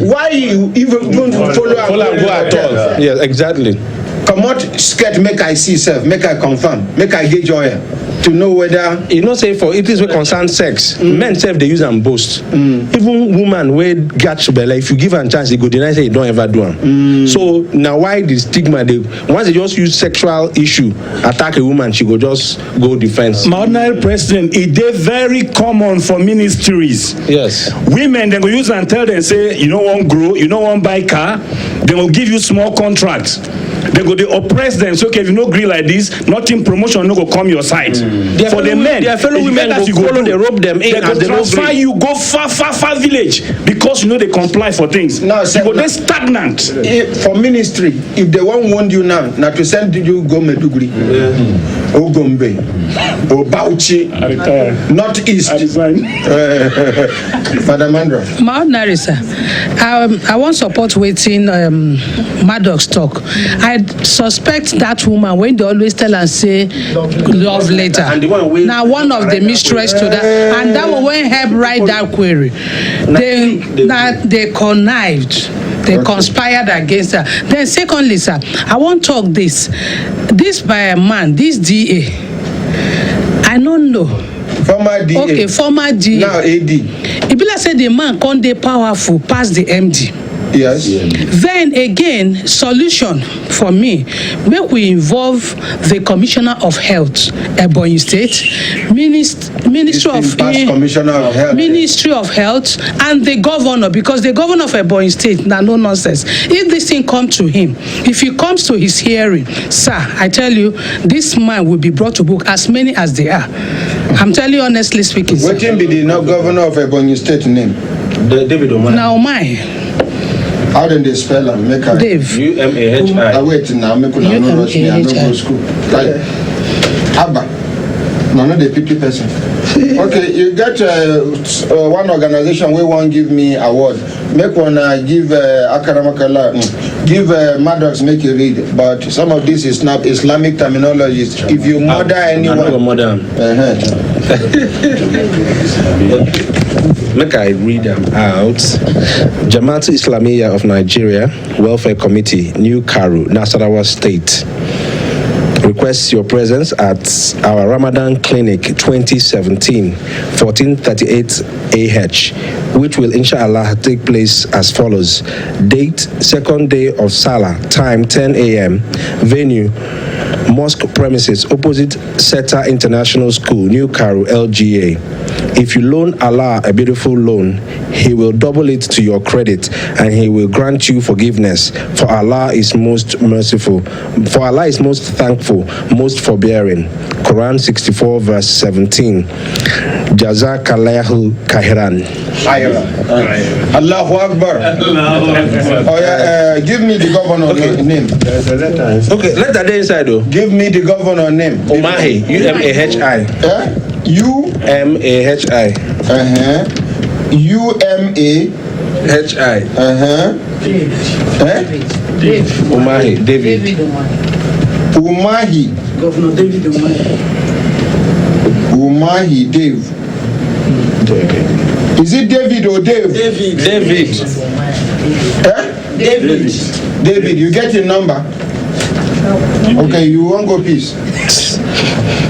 why you even don't follow and go at all? Yes, exactly. Come out skirt, make I see self, make I confirm, make I gauge oil. to know whether you know say for it is what concern sex, men self they use and boast. Even woman wey get belle, if you give her a chance, they go deny say you don't ever do am. So now why the stigma? They once they just use sexual issue attack a woman, she go just go defense. My ordinary president, it is very common for ministries. Yes. Women they go use and tell them say you don't want grow, you don't want buy car, they will give you small contracts. They go they oppress them. So okay, if you no agree like this, nothing promotion no go come your side. For the men, their fellow women go follow, they rope them in. They go transfer you go far village because you know they comply for things. No, you go they stagnant. For ministry, if they won't want you now to send you go Meduguri, or Gombe, or Bauchi, not East. Madam Mandra. My ordinary sir, I want support waiting Maddox talk. I suspect that woman when they always tell and say love letter. Now one of the mistress to that, and that one when help write that query. They connived. They conspired against her. Then secondly, sir, I want to talk this by a man, this DA. I don't know. Former DA. Okay, former DA. Now AD. It be like say the man can't dey powerful past the MD. Yes. Then again, solution for me, make we involve the Commissioner of Health, Ebonyi State, Ministry of Health, and the governor, because the governor of Ebonyi State, now no nonsense. If this thing comes to him, if he comes to his hearing, sir, I tell you, this man will be brought to book as many as they are. I'm telling you honestly speaking. What can be the governor of Ebonyi State name? David Omar. Now my. How did they spell and make her? Dave. UMAHI. I wait now, make una no rush me, I no go school. Like, Abba. No, not the PT person. Okay, you get one organization we won't give me award. Make one give Akaramakala, give Maddox make you read. But some of this is not Islamic terminologies. If you murder anyone, make I read them out. Jamaat Islamiyah of Nigeria Welfare Committee, New Karu, Nasarawa State, requests your presence at our Ramadan Clinic 2017, 1438 AH, which will inshallah take place as follows. Date, second day of Salah, time 10 a.m. Venue, mosque premises opposite Seta International School, New Karu, LGA. If you loan Allah a beautiful loan, He will double it to your credit and He will grant you forgiveness. For Allah is most merciful. For Allah is most thankful, most forbearing. Quran 64 verse 17. Jazakallahu khairan. Allahu Akbar. Oh yeah, give me the governor name. Okay, let that day inside though. Give me the governor name. Umahi, UMAHI. UMAHI. UMAHI. David. Umahi, David. Umahi. Governor David Umahi, Dave. Is it David or Dave? David. David, you get your number? Okay, you won't go peace.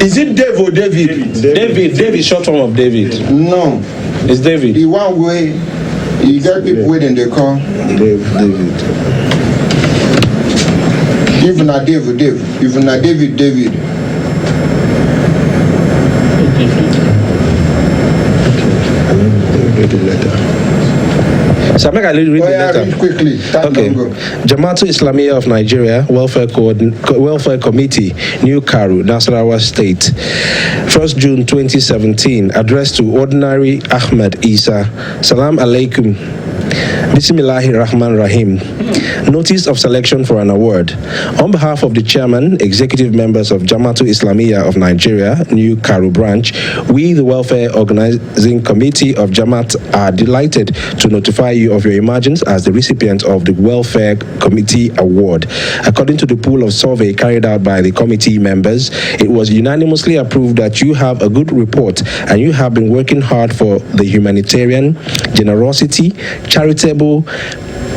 Is it Dave or David? David, short form of David. No. It's David. The one way, you get people waiting, they call. David. Even a David. Even a David. So make I read the letter. Read quickly. Okay. Jamaat Islamiyah of Nigeria Welfare Committee, New Karu, Nasarawa State. 1st June 2017. Addressed to Ordinary Ahmed Isa. Salam alaikum. Bismillahir Rahman Rahim. Notice of selection for an award. On behalf of the chairman, executive members of Jamaat Islamiyah of Nigeria, New Karu branch, we, the Welfare Organizing Committee of Jamaat, are delighted to notify you of your emergence as the recipient of the Welfare Committee Award. According to the pool of survey carried out by the committee members, it was unanimously approved that you have a good report and you have been working hard for the humanitarian, generosity, charitable,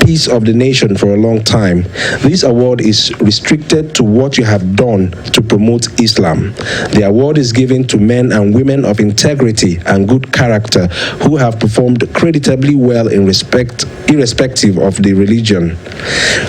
peace of the nation for a long time. This award is restricted to what you have done to promote Islam. The award is given to men and women of integrity and good character who have performed creditably well irrespective of the religion.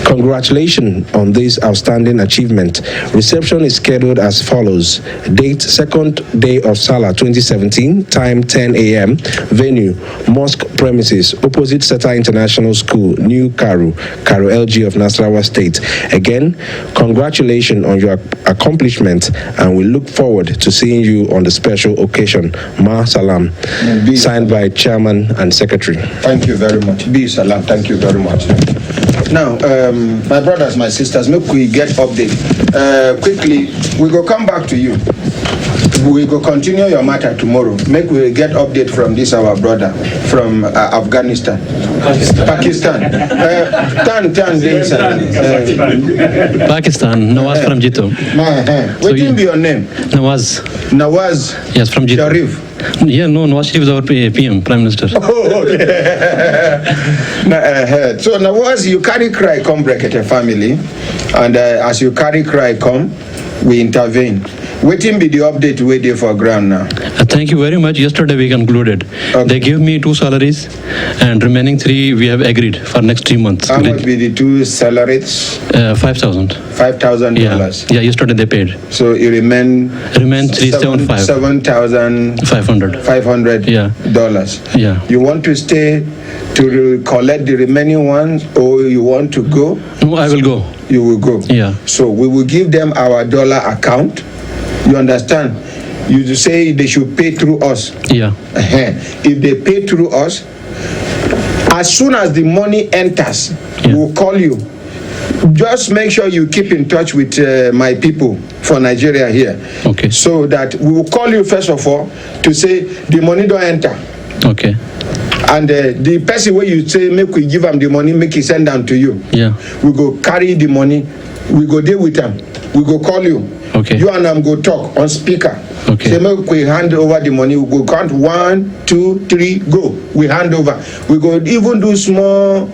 Congratulations on this outstanding achievement. Reception is scheduled as follows. Date, 2nd day of Salah 2017, time 10 a.m. Venue, mosque premises, opposite SETA International School, New Karu LG of Nasarawa State. Again, congratulations on your accomplishment, and we look forward to seeing you on the special occasion. Ma Salam. Signed by Chairman and Secretary. Thank you very much. Be Salam. Thank you very much. Now, my brothers, my sisters, make we get update. Quickly, we go come back to you. We go continue your matter tomorrow. Make we get update from this our brother from Afghanistan. Pakistan. Pakistan. Nawas from Gitto. What will be your name? Nawaz. Nawaz. Yes, from Gitto. Sharif. Yeah, no, Nawaz Sharif is our PM, Prime Minister. Oh, okay. So Nawaz, you carry cry come Brekete family, and as you carry cry come, we intervene. Waiting be the update we there for ground now. Thank you very much. Yesterday we concluded. Okay. They gave me 2 salaries, and remaining 3 we have agreed for next 3 months. How much be the 2 salaries? $5,000. $5,000. Yeah, yesterday they paid. So it remain 375. $7,500. Yeah. Dollars. Yeah. You want to stay to collect the remaining ones, or you want to go? No, I will go. You will go. Yeah. So we will give them our dollar account. You understand? You say they should pay through us. Yeah. If they pay through us, as soon as the money enters, we'll call you. Just make sure you keep in touch with my people for Nigeria here. Okay. So that we will call you first of all to say the money don't enter. Okay. And the person where you say make we give them the money, make he send them to you. Yeah. We go carry the money. We go deal with them. We go call you. Okay. You and them go talk on speaker. Okay. Say make we hand over the money. We go count 1, 2, 3, go. We hand over. We go even do small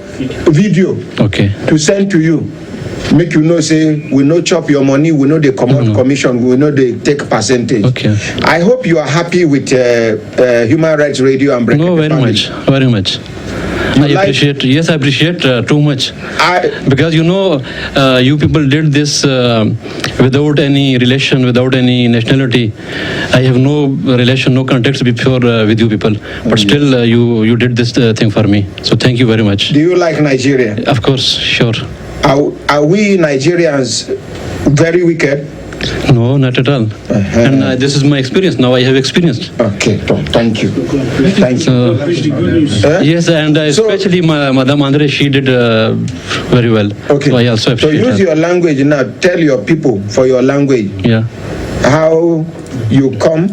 video. Okay. To send to you. Make you know say we no chop your money. We know they command commission. We know they take percentage. Okay. I hope you are happy with Human Rights Radio and Brekete. No, very much. Very much. I appreciate. Yes, I appreciate too much. Because you people did this without any relation, without any nationality. I have no relation, no context before with you people. But still, you did this thing for me. So thank you very much. Do you like Nigeria? Of course, sure. Are we Nigerians very wicked? No, not at all. And this is my experience. Now I have experienced. Okay, thank you. Thank you. Yes, and especially Madam Andre, she did very well. Okay. So I also appreciate use your language now. Tell your people for your language. Yeah. How you come,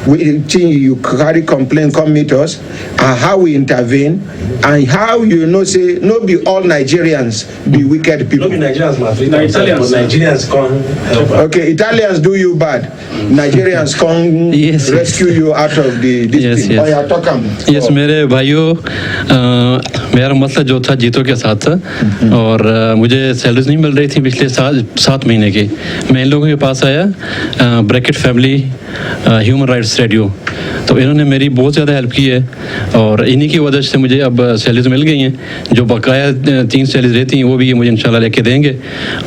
you carry complaint, come meet us, and how we intervene, and how say no be all Nigerians be wicked people. No be Nigerians, my friend. Nigerians come help. Okay, Italians do you bad. Nigerians come rescue you out of this thing. Yes. Oh, yeah, talk yes, मेरे भाइयों, मेरा मसला जो था जीतो के साथ था, और मुझे सैलरीज नहीं मिल रही थी पिछले 7 महीने की. मैं इन लोगों के पास आया, bracket family human rights radio, तो इन्होंने मेरी बहुत ज़्यादा हेल्प की है, और इन्हीं की वजह से मुझे अब सैलरीज मिल गई हैं. जो बकाया 3 सैलरीज रहती हैं वो भी मुझे इंशाल्लाह लेके देंगे.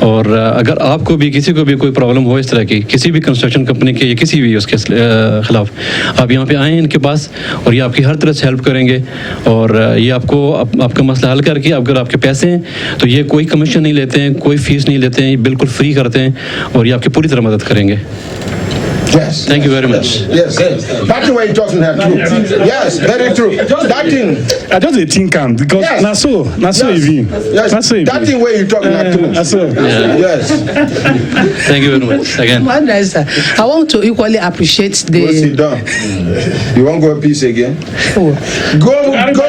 और अगर आपको भी किसी को भी कोई प्रॉब्लम हो इस तरह की, किसी भी कंस्ट्रक्शन कंपनी के या किसी भी उसके खिलाफ, आप यहाँ पे आएँ इनके पास, और ये आपकी हर तरह से हेल्प करेंगे, और ये आपको आपका मसला हल करके, अगर आपके पैसे हैं तो ये कोई कमीशन नहीं लेते हैं, कोई फीस नहीं लेते हैं, ये बिल्कुल फ्री करते हैं, और ये आपकी पूरी तरह मदद करेंगे. Yes. Thank you very much. Yes. That's why you're talking that true. Yes, very true. That thing. I just a think because yes. Naso even. Yes. That thing where you talking that true. Naso. Yes. Thank you very much again. I want to equally appreciate the. Go sit down. You want to go a piece again? Go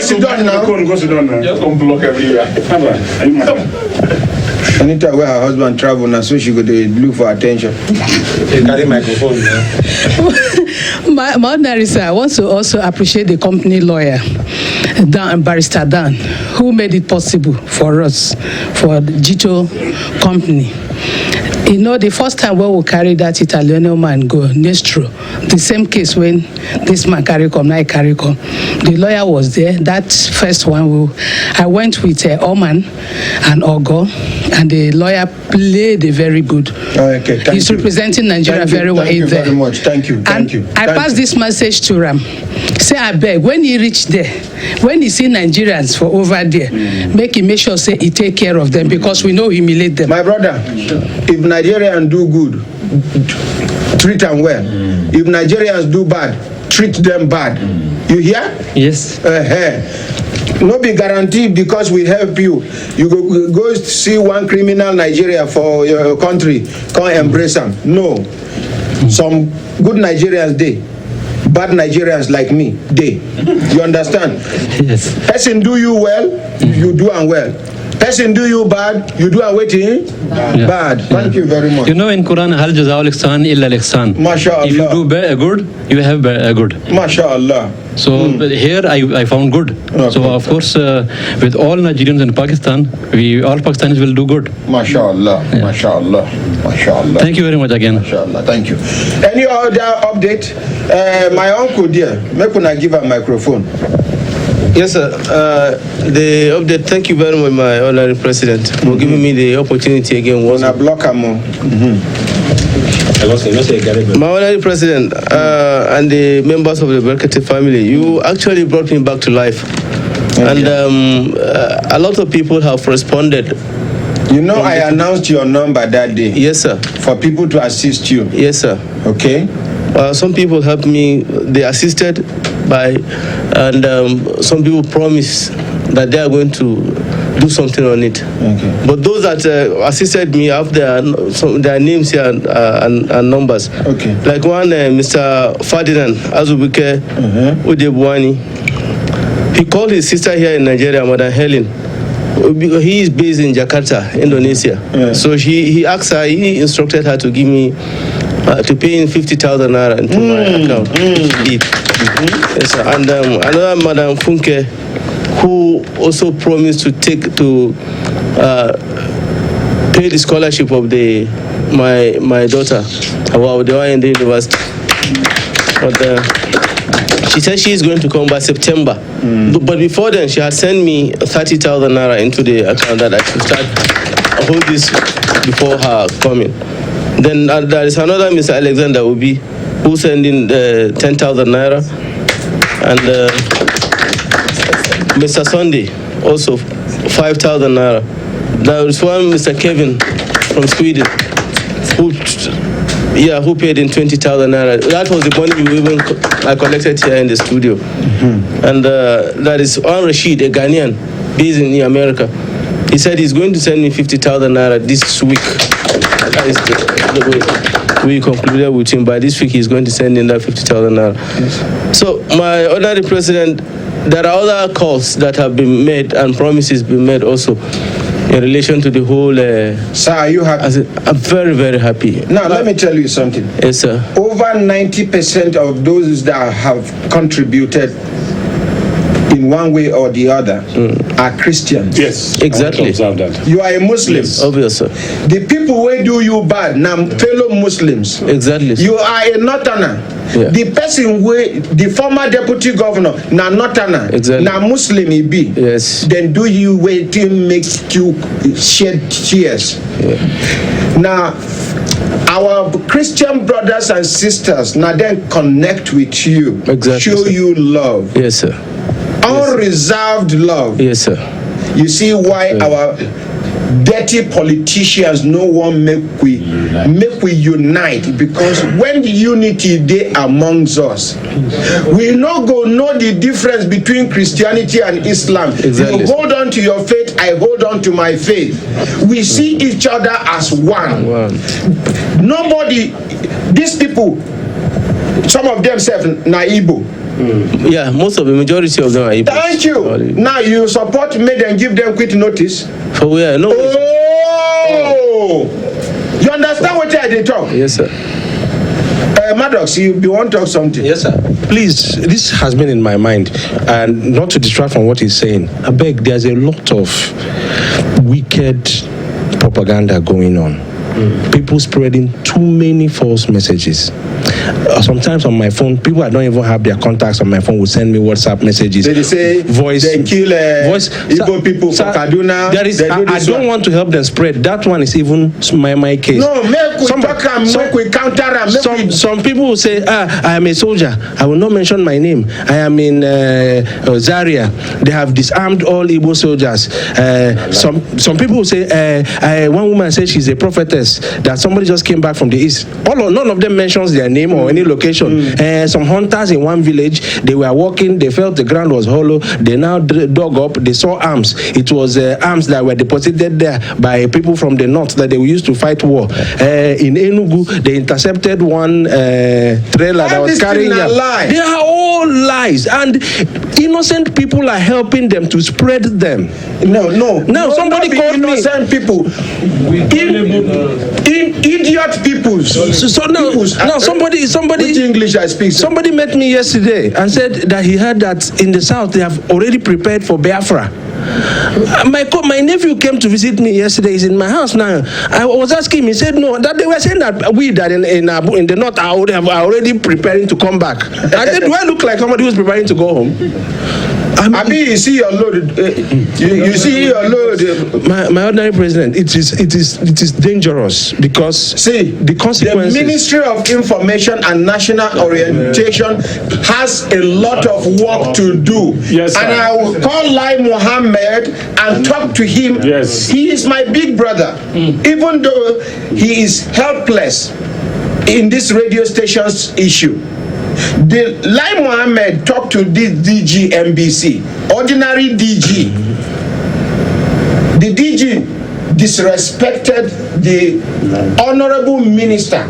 sit down now. Go sit down now. Just don't block everywhere. Anytime where her husband travel now, so she go to look for attention. You carry microphone now. My ordinary sir, I want to also appreciate the company lawyer. Dan, Barrister Dan, who made it possible for us, for the Gitto Company. You know, the first time when we carried that Italiano man go, Nestro, the same case when this man carry come, now I carry come. The lawyer was there. That first one, I went with Oman and Ogo, and the lawyer played a very good. Okay, thank He's you. representing Nigeria very well. Thank you very much. Thank you. Thank you. I passed this message to Ram. Say, I beg, when he reach there, when he see Nigerians for over there, make sure say he take care of them, because we know humiliate them. My brother, if Nigerians do good, treat them well. If Nigerians do bad, treat them bad. You hear? Yes. No be guaranteed because we help you. You go see one criminal Nigeria for your country, come embrace them. No. Some good Nigerians dey. Bad Nigerians like me, they. You understand? Yes. Person do you well, you do and well. Person do you bad, you do and waiting bad. Thank you very much. You know, in Quran, Hal Jazaa'ul Ihsan illa al-Ihsan. MashaAllah. If you do good, you have good. MashaAllah. So here I found good. Okay. So of course, with all Nigerians in Pakistan, all Pakistanis will do good. MashaAllah. Yeah. MashaAllah. MashaAllah. Thank you very much again. MashaAllah. Thank you. Any other update? My uncle dear, make una give a microphone. Yes, sir. The update, thank you very much, my honorary president, for giving me the opportunity again. On a block more. My honorary president and the members of the Brekete family, you actually brought me back to life. And a lot of people have responded. You know, I announced your number that day. Yes, sir. For people to assist you. Yes, sir. Okay. Some people helped me, they assisted by, and some people promised that they are going to do something on it. Okay. But those that assisted me have their names here and numbers. Okay. Like one, Mr. Ferdinand Azubike Udebuani. He called his sister here in Nigeria, Madam Helen. He is based in Jakarta, Indonesia. Yeah. So he asked her, he instructed her to give me, to pay in 50,000 naira into my account. Yes, sir. And another Madam Funke, who also promised to pay the scholarship of my daughter, Hawa, the one in the university. But she said she is going to come by September. But before then, she had sent me 30,000 naira into the account that I should start hold this before her coming. Then there is another Mr. Alexander Obi, who sent in 10,000 naira. And Mr. Sunday, also 5,000 naira. There is one Mr. Kevin from Sweden, who paid in 20,000 naira. That was the money I collected here in the studio. And that is one Rashid, a Ghanaian, based in America. He said he's going to send me 50,000 naira this week. That is we concluded with him. By this week, he's going to send in that 50,000 naira. Yes. So, my honorary president, there are other calls that have been made and promises been made also in relation to the whole. Sir, are you happy? I'm very, very happy. Now, let me tell you something. Yes, sir. Over 90% of those that have contributed in one way or the other are Christians. Yes, exactly. That. You are a Muslim. Yes. Obvious, sir. The people who do you bad, now fellow Muslims. Exactly. You are a northerner. Yeah. The person the former deputy governor, now northerner. Exactly. Now Muslim he be. Yes. Then do you waiting make you shed tears? Yeah. Now, our Christian brothers and sisters now then connect with you. Exactly, show sir. you love. Yes, sir. Unreserved love. Yes, sir. You see why our dirty politicians no one make we unite, because when the unity dey amongst us, we no go know the difference between Christianity and Islam. Exactly. You hold on to your faith, I hold on to my faith. We see each other as one. Nobody, these people, some of them say na Igbo. Yeah, most of the majority of them are Igbos. Thank you. Now you support me and give them quit notice. For where? No. Oh, you understand what I talk? Yes, sir. Maddox, you want to talk something? Yes, sir. Please, this has been in my mind, and not to distract from what he's saying. I beg, there's a lot of wicked propaganda going on. People spreading too many false messages. Sometimes on my phone, people I don't even have their contacts on my phone will send me WhatsApp messages. They say voice, they kill Igbo people for Kaduna. There is, I don't want to help them spread. That one is even my case. No, make we talk and make we counter and some people will say, I am a soldier. I will not mention my name. I am in Zaria. They have disarmed all Igbo soldiers. Some people will say, one woman said she's a prophetess, that somebody just came back from the east. None of them mentions their name or any location. Some hunters in one village, they were walking, they felt the ground was hollow, they now dug up, they saw arms. It was arms that were deposited there by people from the north that they used to fight war. In Enugu, they intercepted one trailer that was carrying them. They are all lies, and innocent people are helping them to spread them. No. Now somebody called me. Innocent people. Idiot people. So now somebody. Which English I speak? Somebody met me yesterday and said that he heard that in the south they have already prepared for Biafra. My nephew came to visit me yesterday. He's in my house now. I was asking him. He said no. That they were saying that in the north are already preparing to come back. I said, do I look like somebody who's preparing to go home? I mean, you see your load. You see your load. My ordinary president, it is dangerous because see the consequences. The Ministry of Information and National Orientation has a lot of work to do. Yes, and I will call Lai Mohammed and talk to him. Yes, he is my big brother, even though he is helpless in this radio station's issue. The Lai Mohammed talked to this DG MBC, ordinary DG. The DG disrespected the Honorable Minister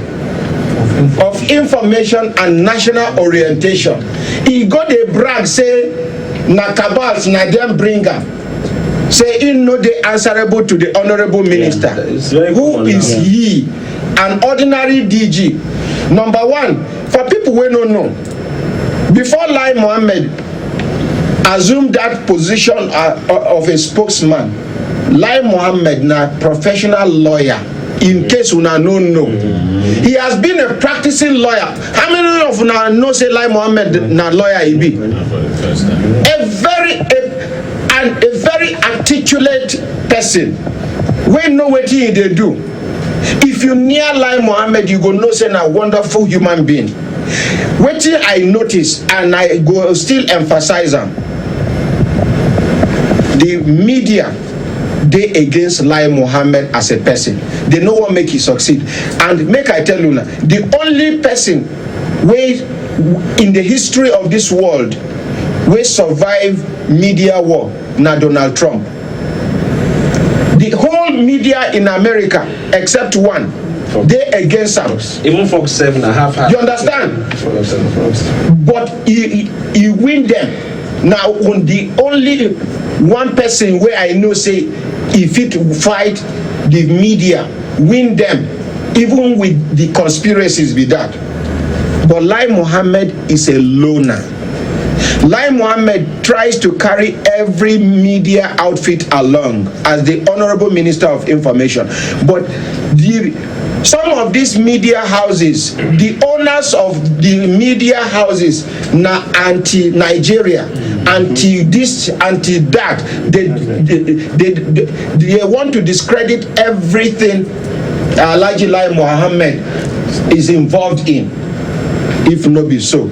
of Information and National Orientation. He got a brag, say, na cabals, na dem bring am. Say, he no dey answerable to the Honorable Minister. Who is he? An ordinary DG. Number one, for people who don't know, before Lai Mohammed assumed that position of a spokesman, Lai Mohammed na professional lawyer. In case una no know, he has been a practicing lawyer. How many of una know say Lai Mohammed na lawyer he be? A very articulate person. We know what he dey do. If you near Lai Mohammed, you go know say na wonderful human being. Wetin I notice, and I go still emphasize am, the media dey against Lai Mohammed as a person. They no wan make he succeed. And make I tell you now, the only person wey in the history of this world wey survive media war na Donald Trump. The whole media in America, except one, they against us. Even Fox 7 and half. You understand? But he win them. Now, on the only one person where I know say if it fight the media, win them, even with the conspiracies with that. But Lai Mohammed is a loner. Lai Mohammed tries to carry every media outfit along as the Honorable Minister of Information. But some of these media houses, the owners of the media houses, na anti-Nigeria, anti-this, anti-that. They want to discredit everything Alhaji Lai Mohammed is involved in, if not be so.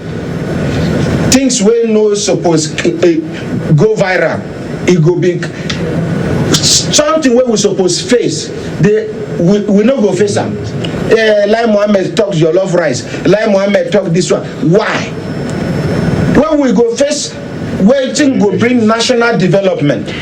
Things wey no suppose go viral, it go big. Something wey we suppose face, we no go face am. Lai Mohammed talk your love rice. Lai Mohammed talk this one. Why? When we go face, wetin go bring national development?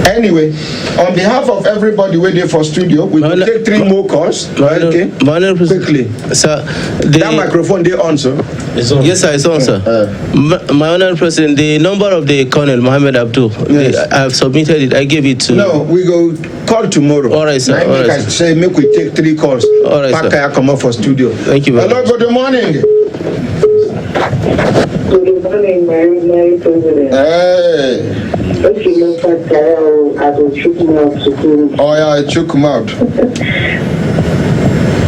Anyway. On behalf of everybody waiting for studio, we will take 3 more calls. Okay. Quickly. Sir, that microphone they on, sir. Yes, sir, it's on, sir. My Honourable President, the number of the Colonel Mohammed Abdul, I have submitted it. I gave it to. No, we go call tomorrow. All right, sir. All right, say make we take 3 calls. All right, sir. Pakaya come up for studio. Thank you very much. Hello, good morning. Good morning, my President. Hey. If you know Pakaya, I will shoot him out to do. Oh yeah, I took him out.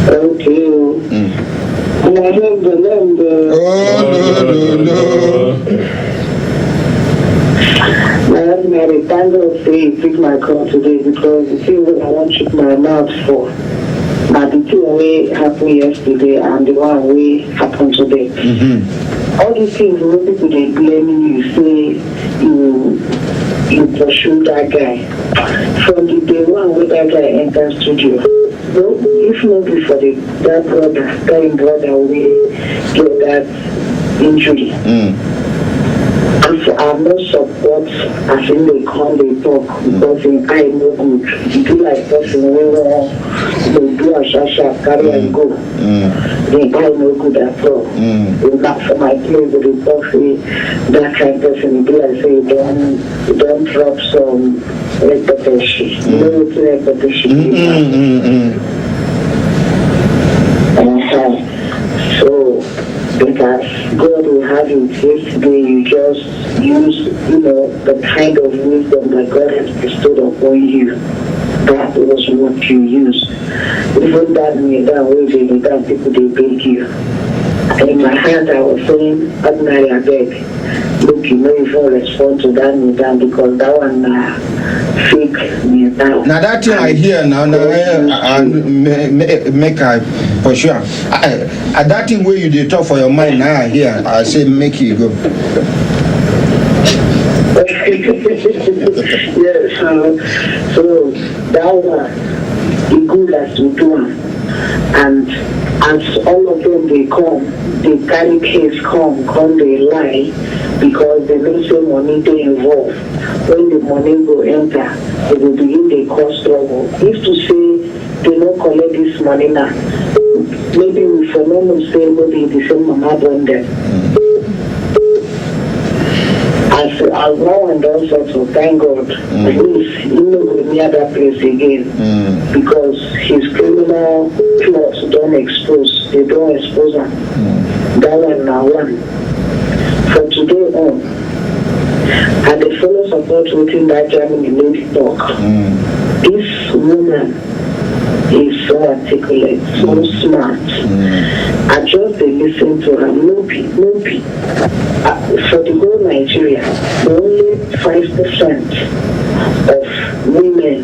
Okay. And I have the number. No. My husband had a tangle say pick my call today because the thing that I want to shoot my mouth for. But the thing way happened yesterday and the one way happened today. All these things, people they blaming you, say you pursue that guy. From the day one when that guy entered studio, no, if not before that brother will get that injury. I'm not support as in they come they talk because in I no good. You do like person we do a shasha carry and go. The I no good at all. Not for my place but they talk say that kind of person you do like say don't drop some repetition. You know what repetition So because God will have it yesterday, you just use, the kind of wisdom that God has bestowed upon you. That was what you used. Even that way, that people they beg you. In my heart, I was saying, ordinary, I beg. Look, you know, if you respond to that, because that one fake me down. Now that thing I hear now, I make I for sure. That thing where you did talk for your mind now I hear, I say make you go. Yes, so that one, the good as we do, and as all of them they come, they carry case come they lie because they don't say money they involve. When the money go enter, they will begin the cost trouble. If to say they don't collect this money now, maybe we for no say maybe the same mama done them. As now and also to thank God, at least he no go near that place again because his criminal plots don't expose them. That one now one. From today on, and the fellow support within that Germany lady talk. This woman is so articulate, so smart. I just listen to her. No. For the whole Nigeria, only 5% of women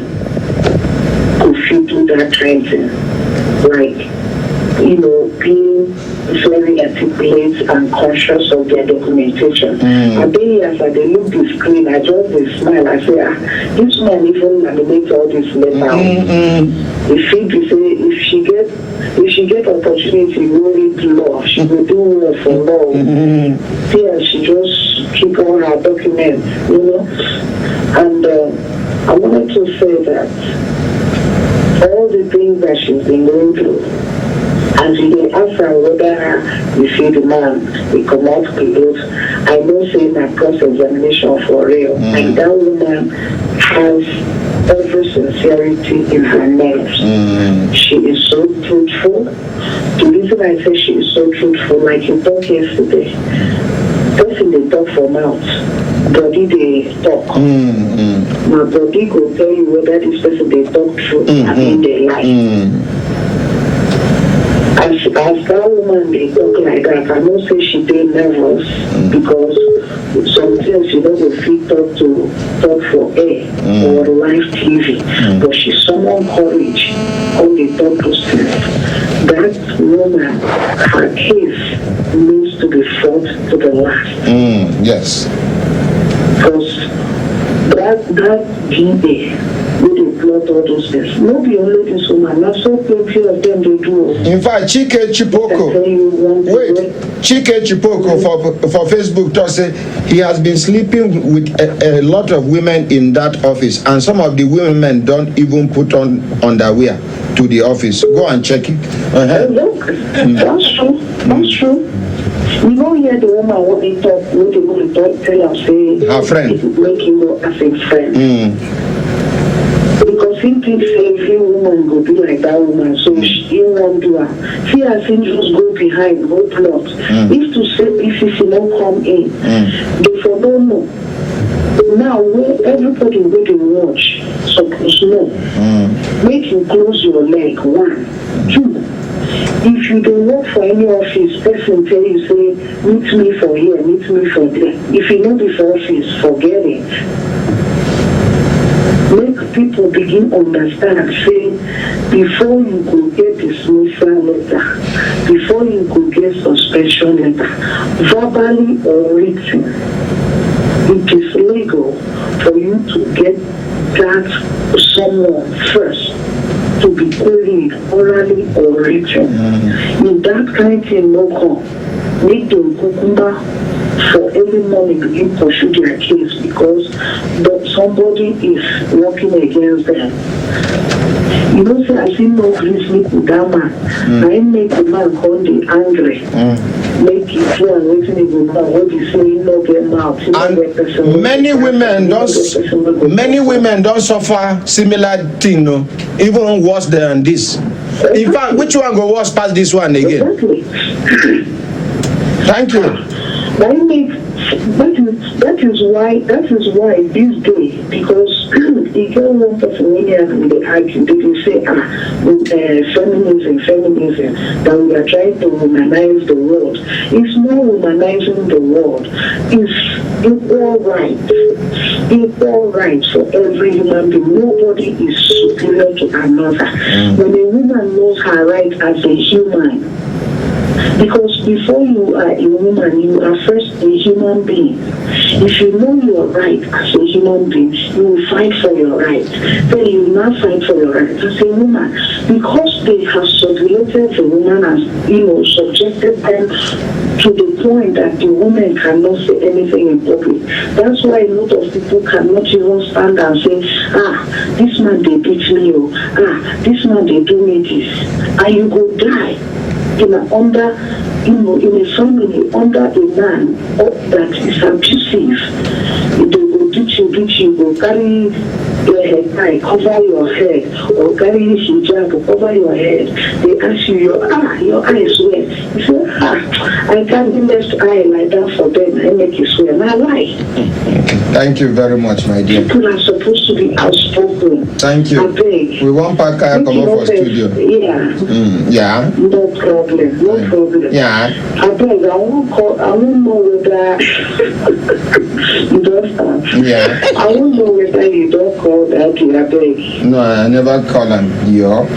could fit do that kind of thing. Like, being very articulate and conscious of their documentation. And then as I look the screen, I just smile. I say, this man even animates all this letter. If she get opportunity, will read law. She will do well for law. Yeah, she just keep on her document, And I wanted to say that all the things that she's been going through, and they ask her whether you see the man, he come out close. I know saying that cross-examination for real. And that woman has every sincerity in her nerves. She is so truthful. The reason I say she is so truthful, like you talked yesterday, person they talk for mouth, body they talk. My body will tell you whether this person they talk true and in their life. As that woman they talk like that, I don't say she be nervous because sometimes the fit talk for air or live TV, but she's someone courage on the talk to self. That woman, her case needs to be fought to the last. Yes. Because that DA, with the blood, all those things. No be only this woman, not so plenty of them they do. In fact, Chike Chipoko, Chike Chipoko for Facebook does say he has been sleeping with a lot of women in that office, and some of the women don't even put on underwear to the office. Go and check it. Look, that's true. That's true. You know, here the woman what they talk, what they want to tell her, say, her friend, make him go as a friend. Because he thinks every woman go be like that woman, so he won't do her. She has seen just go behind, go plot. If to say if she don't come in, they for don't know. Now, where everybody will they watch, suppose no. Make you close your leg, 1, 2. If you don't work for any office, person tell you, say, meet me for here, meet me for there. If you know this office, forget it. Make people begin understand, say, before you could get dismissal letter, before you could get suspension letter, verbally or written, it is legal for you to get that someone first to be queried orally or written. If that kind of thing no come, make them cucumber for every morning begin pursue their case because somebody is working against them. You know, say I see no grief with that man. I make the man call the angry. Make it clear and waiting in the man what he say no get out. And many women don't suffer similar thing, no? Even worse than this. In fact, which one go worse past this one again? Exactly. Thank you. That is why this day, because the girl one person when they argue, they can say feminism, that we are trying to humanize the world. It's not humanizing the world. It's equal rights for every human being. Nobody is superior to another. When a woman knows her right as a human, because before you are a woman, you are first a human being. If you know your right as a human being, you will fight for your right. Then you will not fight for your right as a woman. Because they have subjugated the woman as, subjected them to the point that the woman cannot say anything in public. That's why a lot of people cannot even stand and say, this man they beat me, this man they do me this. And you go die in a family under a man that is abusive. They will beat you, go carry your head tie, cover your head, or carry hijab, cover your head. They ask you, your eyes where? You say, I can't be left eye like that for them. I make you swear. Now why? Thank you very much, my dear. People are supposed to be outspoken. Thank you. I beg. We want Paka come up for studio. Yeah. Yeah. No problem. No problem. Yeah. I beg. I won't know whether you don't start. Yeah. I won't know whether you don't call that. I beg. No, I never call him. Yo.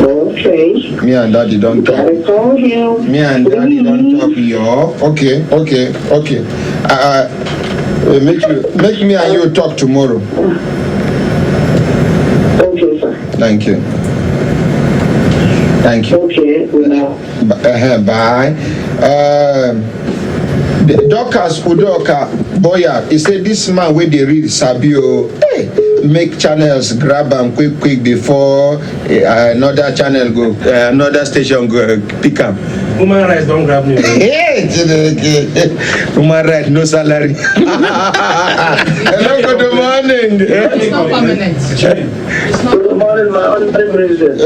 Okay. Me and Daddy don't talk. Gotta call him. Me and Daddy don't talk. Yo. Okay. Make me and you talk tomorrow. Okay, sir. Thank you. Okay. Bye. Dorcas Udoka Boya, he said this man where they read Sabio, make channels grab and quick before another channel go, another station go pick up. Human rights don't grab me. Human rights, no salary. Hello, good morning. It's not permanent. Good morning, my honorable president.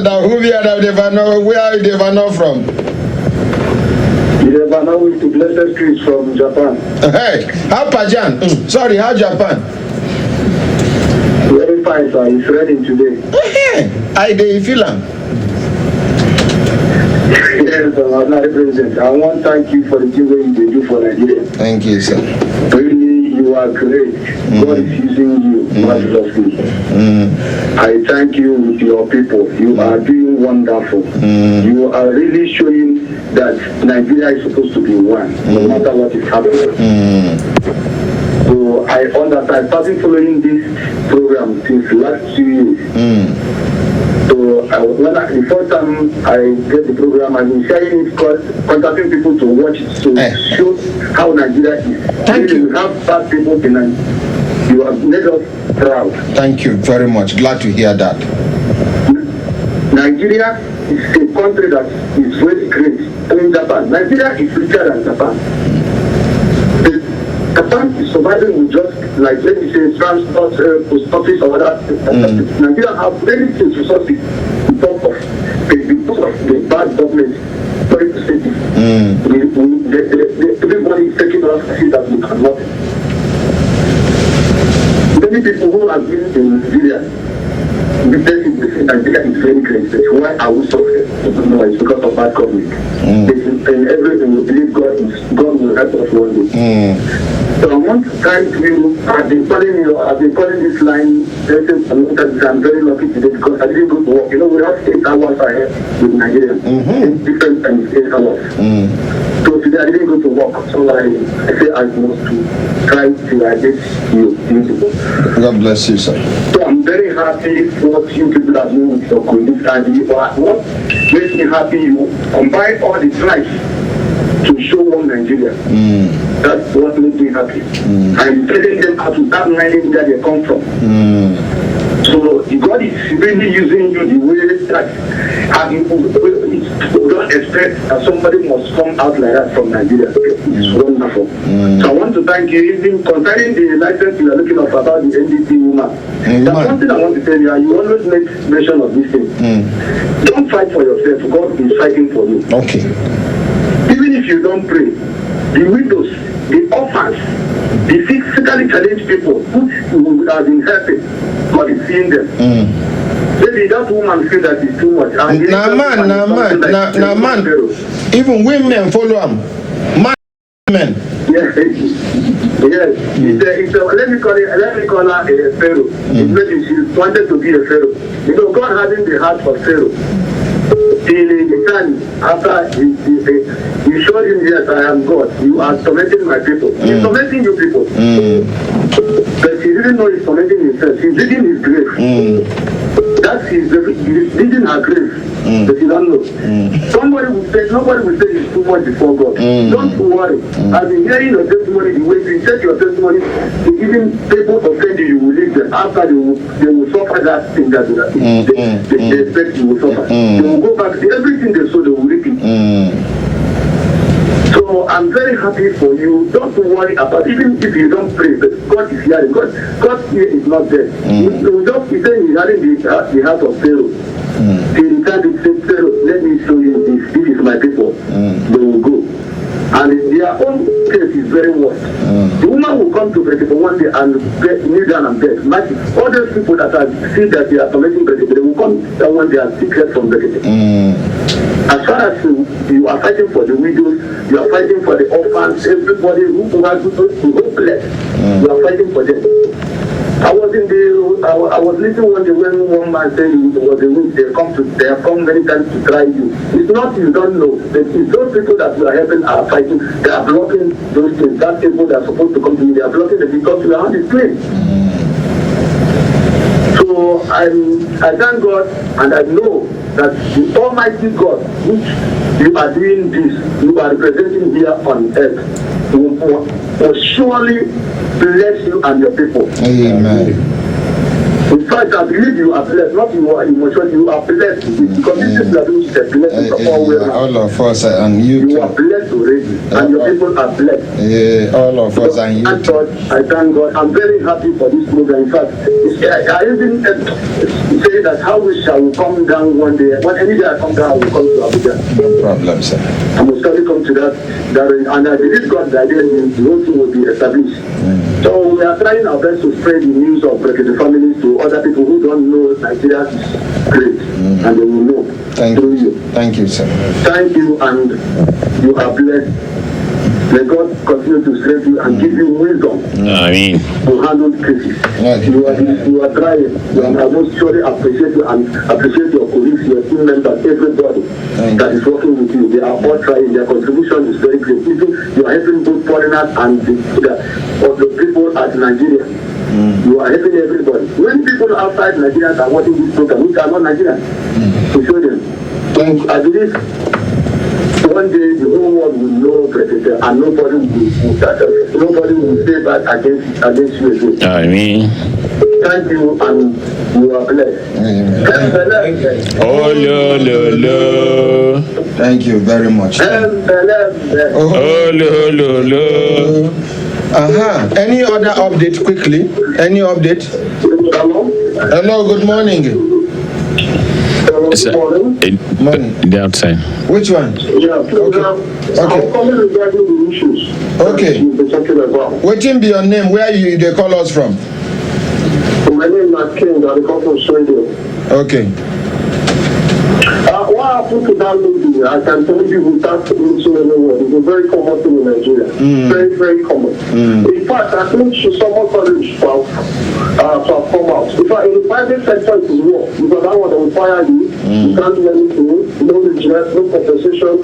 Now who we are now? Where are you from? Now with the blessed Chris from Japan. Hey, how Pajan? Sorry, how Japan? Very fine, sir. It's raining today. I dey feel am. Yes, honorable president. I want to thank you for the thing you do for Nigeria. Thank you, sir. Really, you are great. God is using you marvelously. I thank you with your people. You are doing wonderful. You are really showing that Nigeria is supposed to be one, no matter what is happening. So I I understand. I started following this program since last 2 years. So the first time I get the program, I've been sharing it, contacting people to watch it, to show how Nigeria is. Thank you. We have bad people in Nigeria. You have made us proud. Thank you very much. Glad to hear that. Nigeria is a country that is very great. In Japan, Nigeria is richer than Japan. Japan is surviving with just, like, let me say, transport, post office, or whatever. Nigeria have very few resources because of the bad government. Sorry to say this. Everybody is taking us as if we cannot. Many people who have been in Nigeria, Nigeria is very great. That's why I will suffer. No, it's because of bad government. In everything we believe God will help us one day. So I want to thank you. I've been calling this line. I'm very lucky today because I didn't go to work. You know, we have 8 hours ahead with Nigeria. Different times, 8 hours. So today I didn't go to work. So I say I must to try to get you. God bless you, sir. So I'm very happy for what you people are doing with your colleagues, and what makes me happy, you combine all the tribes to show one Nigeria. That's what makes me happy. I'm telling them how to start minding where they come from. So God is really using you the way that you don't expect that somebody must come out like that from Nigeria. It's wonderful. So I want to thank you. Even concerning the license you are looking at about the NDP woman. That's one thing I want to tell you. You always make mention of this thing. Don't fight for yourself. God is fighting for you. Okay. Even if you don't pray, the widows, the orphans, the physically challenged people who have been helping, God is seeing them. Maybe that woman feel that it's too much. Man. Even women follow him. Men. Yes. Yes. Let me call her a pharaoh. Maybe she wanted to be a pharaoh. You know, God having the heart of Pharaoh. Till the time after he showed him, yes, I am God. You are tormenting my people. He's tormenting you people. But he didn't know he's tormenting himself. He's digging his grave. That's he's digging her grave. But you don't know. Nobody will say it's too much before God. Don't worry. I've been hearing your testimony, the way you said your testimony, even people offend you will leave them. After they will suffer that thing that they expect you will suffer. They will go back, everything they sow, they will reap it. So I'm very happy for you. Don't worry about, even if you don't pray, but God is hearing. God here is not there. He said he's hearing the heart of Pharaoh. Till the time he said, Pharaoh, let me show you this. This is my people. They will go. And their own case is very worse. The woman will come to Brekete one day and kneel down and beg. All those people that are see that they are tormenting Brekete, they will come when they are secret from Brekete. As far as you are fighting for the widows, you are fighting for the orphans, everybody who has hopeless, you are fighting for them. I was listening one day when one man said it was a witch. They have come many times to try you. It's not you don't know. It's those people that you are helping are fighting. They are blocking those things. That people that are supposed to come to you, they are blocking them because you are on the plane. So I thank God, and I know that the Almighty God, which you are doing this, you are representing here on earth, will surely bless you and your people. Amen. In fact, I believe you are blessed, not you are emotional, you are blessed. Because this is a blessing from all of us and you are blessed already, and your people are blessed. All of us and you. I thank God. I'm very happy for this program. In fact, I even say that how we shall come down one day. When any day I come down, I will come to Abuja. No problem, sir. I will certainly come to that, and I believe God that the whole thing will be established. So we are trying our best to spread the news of Brekete families to other people who don't know Nigeria is great, and they will know through you. Thank you, sir. Thank you, and you are blessed. May God continue to strengthen you and give you wisdom to handle cases. You are trying, and I most surely appreciate you and appreciate your colleagues, your team members, everybody that is working with you. They are all trying. Their contribution is very great. You are helping both foreigners and the people at Nigeria. You are helping everybody. When people outside Nigeria are watching this program, which are not Nigerians, to show them. So I believe one day the whole world will know Brekete and nobody will say that against you again. Thank you and you are blessed. Oh, lo. Thank you very much. Oh, lo. Any other update quickly? Any update? Hello, good morning. Morning. The outside. Which one? Yeah, okay. I'm coming regarding the issues. Okay. What be your name? Where they call us from? My name is King. I come from Sweden. Okay. What happened to that lady? I can tell you without into anyone. It's a very common thing in Nigeria. Very, very common. In fact, I think she's somewhat courage to have come out. In fact, in the private sector, it is war. Because that one will fire you. You can't do anything. No redress, no compensation.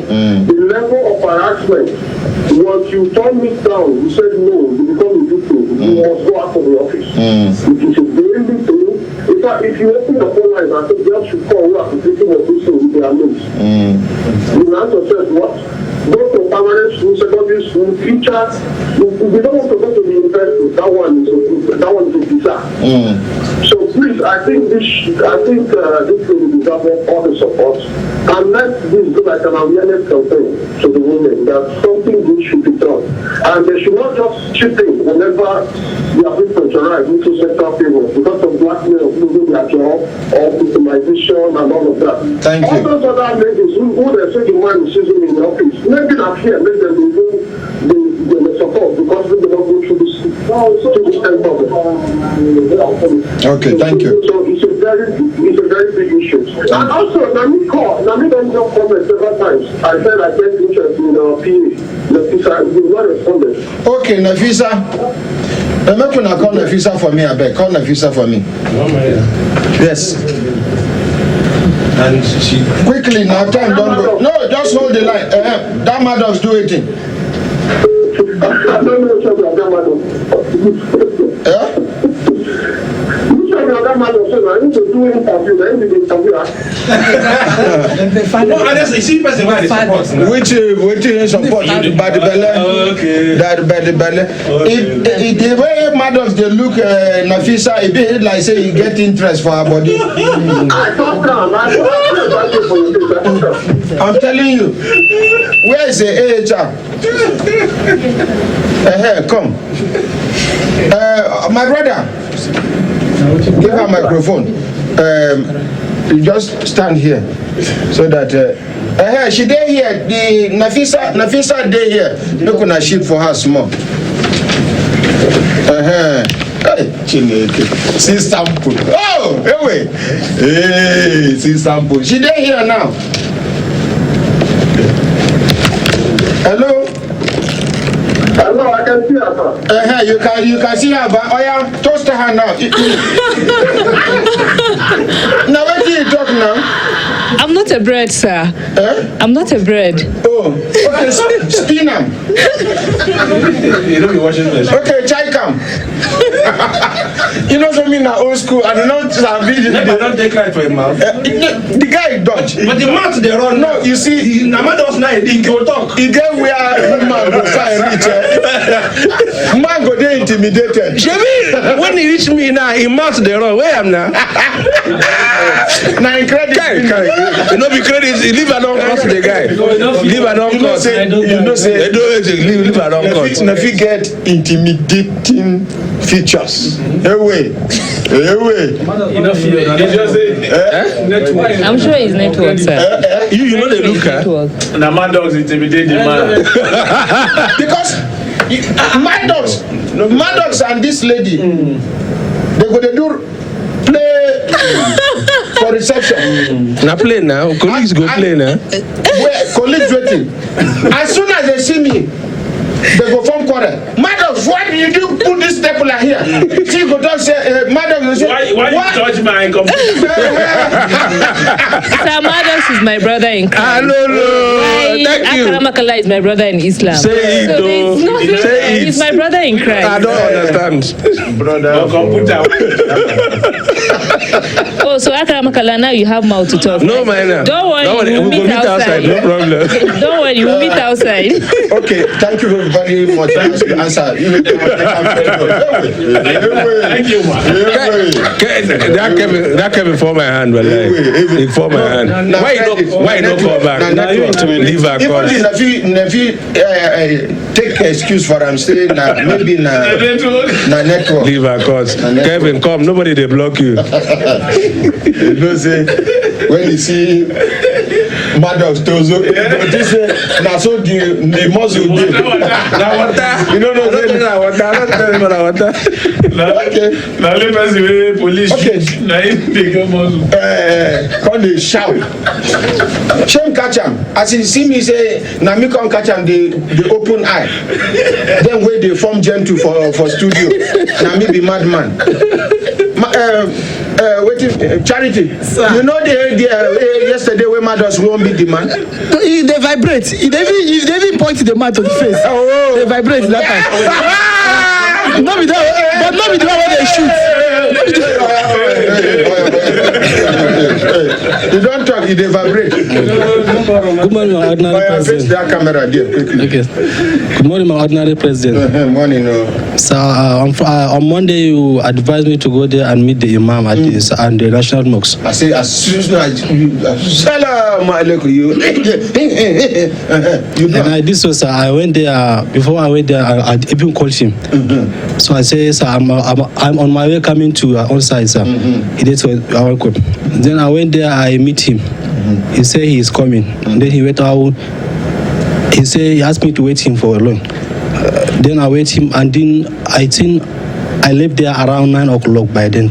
The level of harassment, once you turn me down, you said no, you become a victim. You must go out of the office. It is a very big thing. In fact, if you open the phone lines, I think girls should call who are completing what this thing with their names. You answer says what? Go to permanent school, secondary school, teachers. We don't want to go to the university. That one is a disaster. So please, I think this thing deserves all the support. And let this do like an awareness campaign to the women that something good should be done. And they should not just chip in whenever they are being pressurized into sexual favor because of blackmail of losing their job or victimization and all of that. Thank you. All those other ladies who they say the man is using in the office, maybe not here, maybe they will support because they don't go through this. Okay, thank you. So it's a very big issue. And also, Nami don't just comment several times. I said I get interest in PA. Nafisa, you not responded. Okay, Nafisa. I'm not going to call Nafisa for me, I beg. Call Nafisa for me. Yes. And she... Quickly, now time don't go. No, just hold the line. That madam's do it. I don't know what you're that man said, I need to do interview. I need to interview her. No, honestly, she person why they support. Which support? By the belly. Okay. That by the belly. The way madams they look Nafisa, it be like say you get interest for her body. I'm telling you. Where is the AHR? Come. My brother. Give her a microphone. You just stand here so that she day here. The Nafisa day here. Look on a sheet for her small. See sample. Oh, anyway. Hey, see sample. She day here now. Hello. Hello, I can see her. You can see her, but toast her now. Now, where do you talk now? I'm not a bread, sir. I'm not a bread. Oh, okay, spin them. You don't be watching this. Okay, chai come. You know something now old school. I don't know. Never don't take right for him, mouth. The guy dodge. But the mouth they run. No, you see, Namados now he go talk. He get where man go find reach. Man go dey intimidated. Shebi, when he reach me now, he mouth they run. Where am now? Now in credit. You know be credit. Leave a long cost the guy. Leave a long cost. You know say leave a long cost. If you get intimidating features. Away. I'm sure it's network, sir. You know the look, Now my dogs intimidate the man. Because my dogs and this lady, they go to do play for reception. Now play now. Colleagues go play now. Where colleagues waiting. As soon as they see me, They go from quarrel. Madam, why do you put this stapler here? She go down say, Madam, you say, why you touch my computer? Sir Maddox is my brother in Christ. No. Thank you. Akaramakala is my brother in Islam. Say it, He's my brother in Christ. I don't understand. Brother, computer. Oh, so Akaramakala, now you have mouth to talk. No, man. Don't worry, we'll meet outside. No problem. Don't worry, we'll meet outside. Okay, thank you very much for the answer. Thank you, man. That came before my hand, but before my hand. Why you not call back? Leave our course. Even if you take excuse for I'm saying maybe na network. Leave our course. Kevin, come. Nobody they block you. You know, say when you see Maddox Tozo, this now so the muscle do. You don't know water. Now let us see police. Okay. Now they go muscle. Come they shout. Shame catch him. As he see me say, now me come catch him the open eye. Then where they form gentle for studio. Now me be madman. Charity. Sir. You know the yesterday when Maddox won't be the man. They vibrate. They even point the man to the face. Oh. They vibrate that time. Not be that, but not be the one where they shoot. You don't talk, they vibrate. Good morning, my ordinary president. That camera there quickly. Okay. Good morning, my ordinary president. Morning. So on Monday, you advised me to go there and meet the imam at the National Mosque. I say as soon as you salam alaikum, you. And I did so, sir. I went there. Before I went there, I even called him. So I say, sir, I'm on my way coming to on site, sir. He did so. Welcome. Then I went there. I meet him. He said he is coming. Then he went out. He said he asked me to wait him for a long. Then I wait him, and then I think I left there around 9 o'clock by then.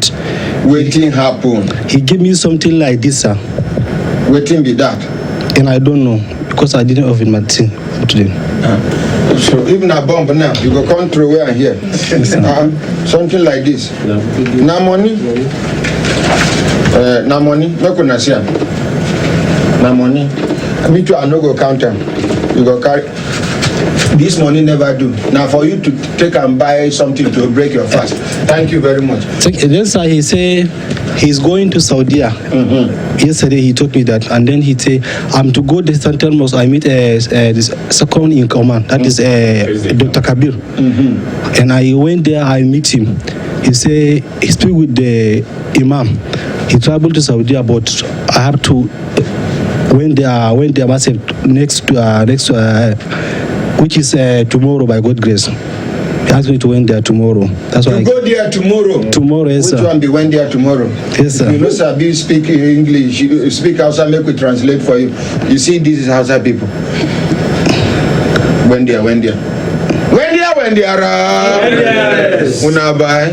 Waiting happen. He gave me something like this, sir. Waiting be that. And I don't know because I didn't open my thing today. So even a bomb now, you go come through where and here. Something like this. Na money. Na money. No kuna share. Na money. Me too. I no go count them. You go carry. This money never do. Now for you to take and buy something to break your fast. Thank you very much. Then sir, he say he's going to Saudi. Yesterday he told me that, and then he say I'm to go to Central Mosque. I meet this second in command. That is Dr. Kabir. And I went there. I meet him. He say he speak with the imam. He traveled to Saudi, but I have to when they are massive next which is tomorrow by God's grace. He asked me to went there tomorrow. That's why. You go there tomorrow. Tomorrow, yes, sir. Which one be went there tomorrow? Yes, sir. You know, sir, you speak English. You speak Hausa, make we translate for you. You see, this is Hausa people. When there. Yes. Una buy.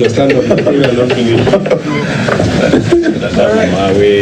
Stand up. We are not finished. That's my way.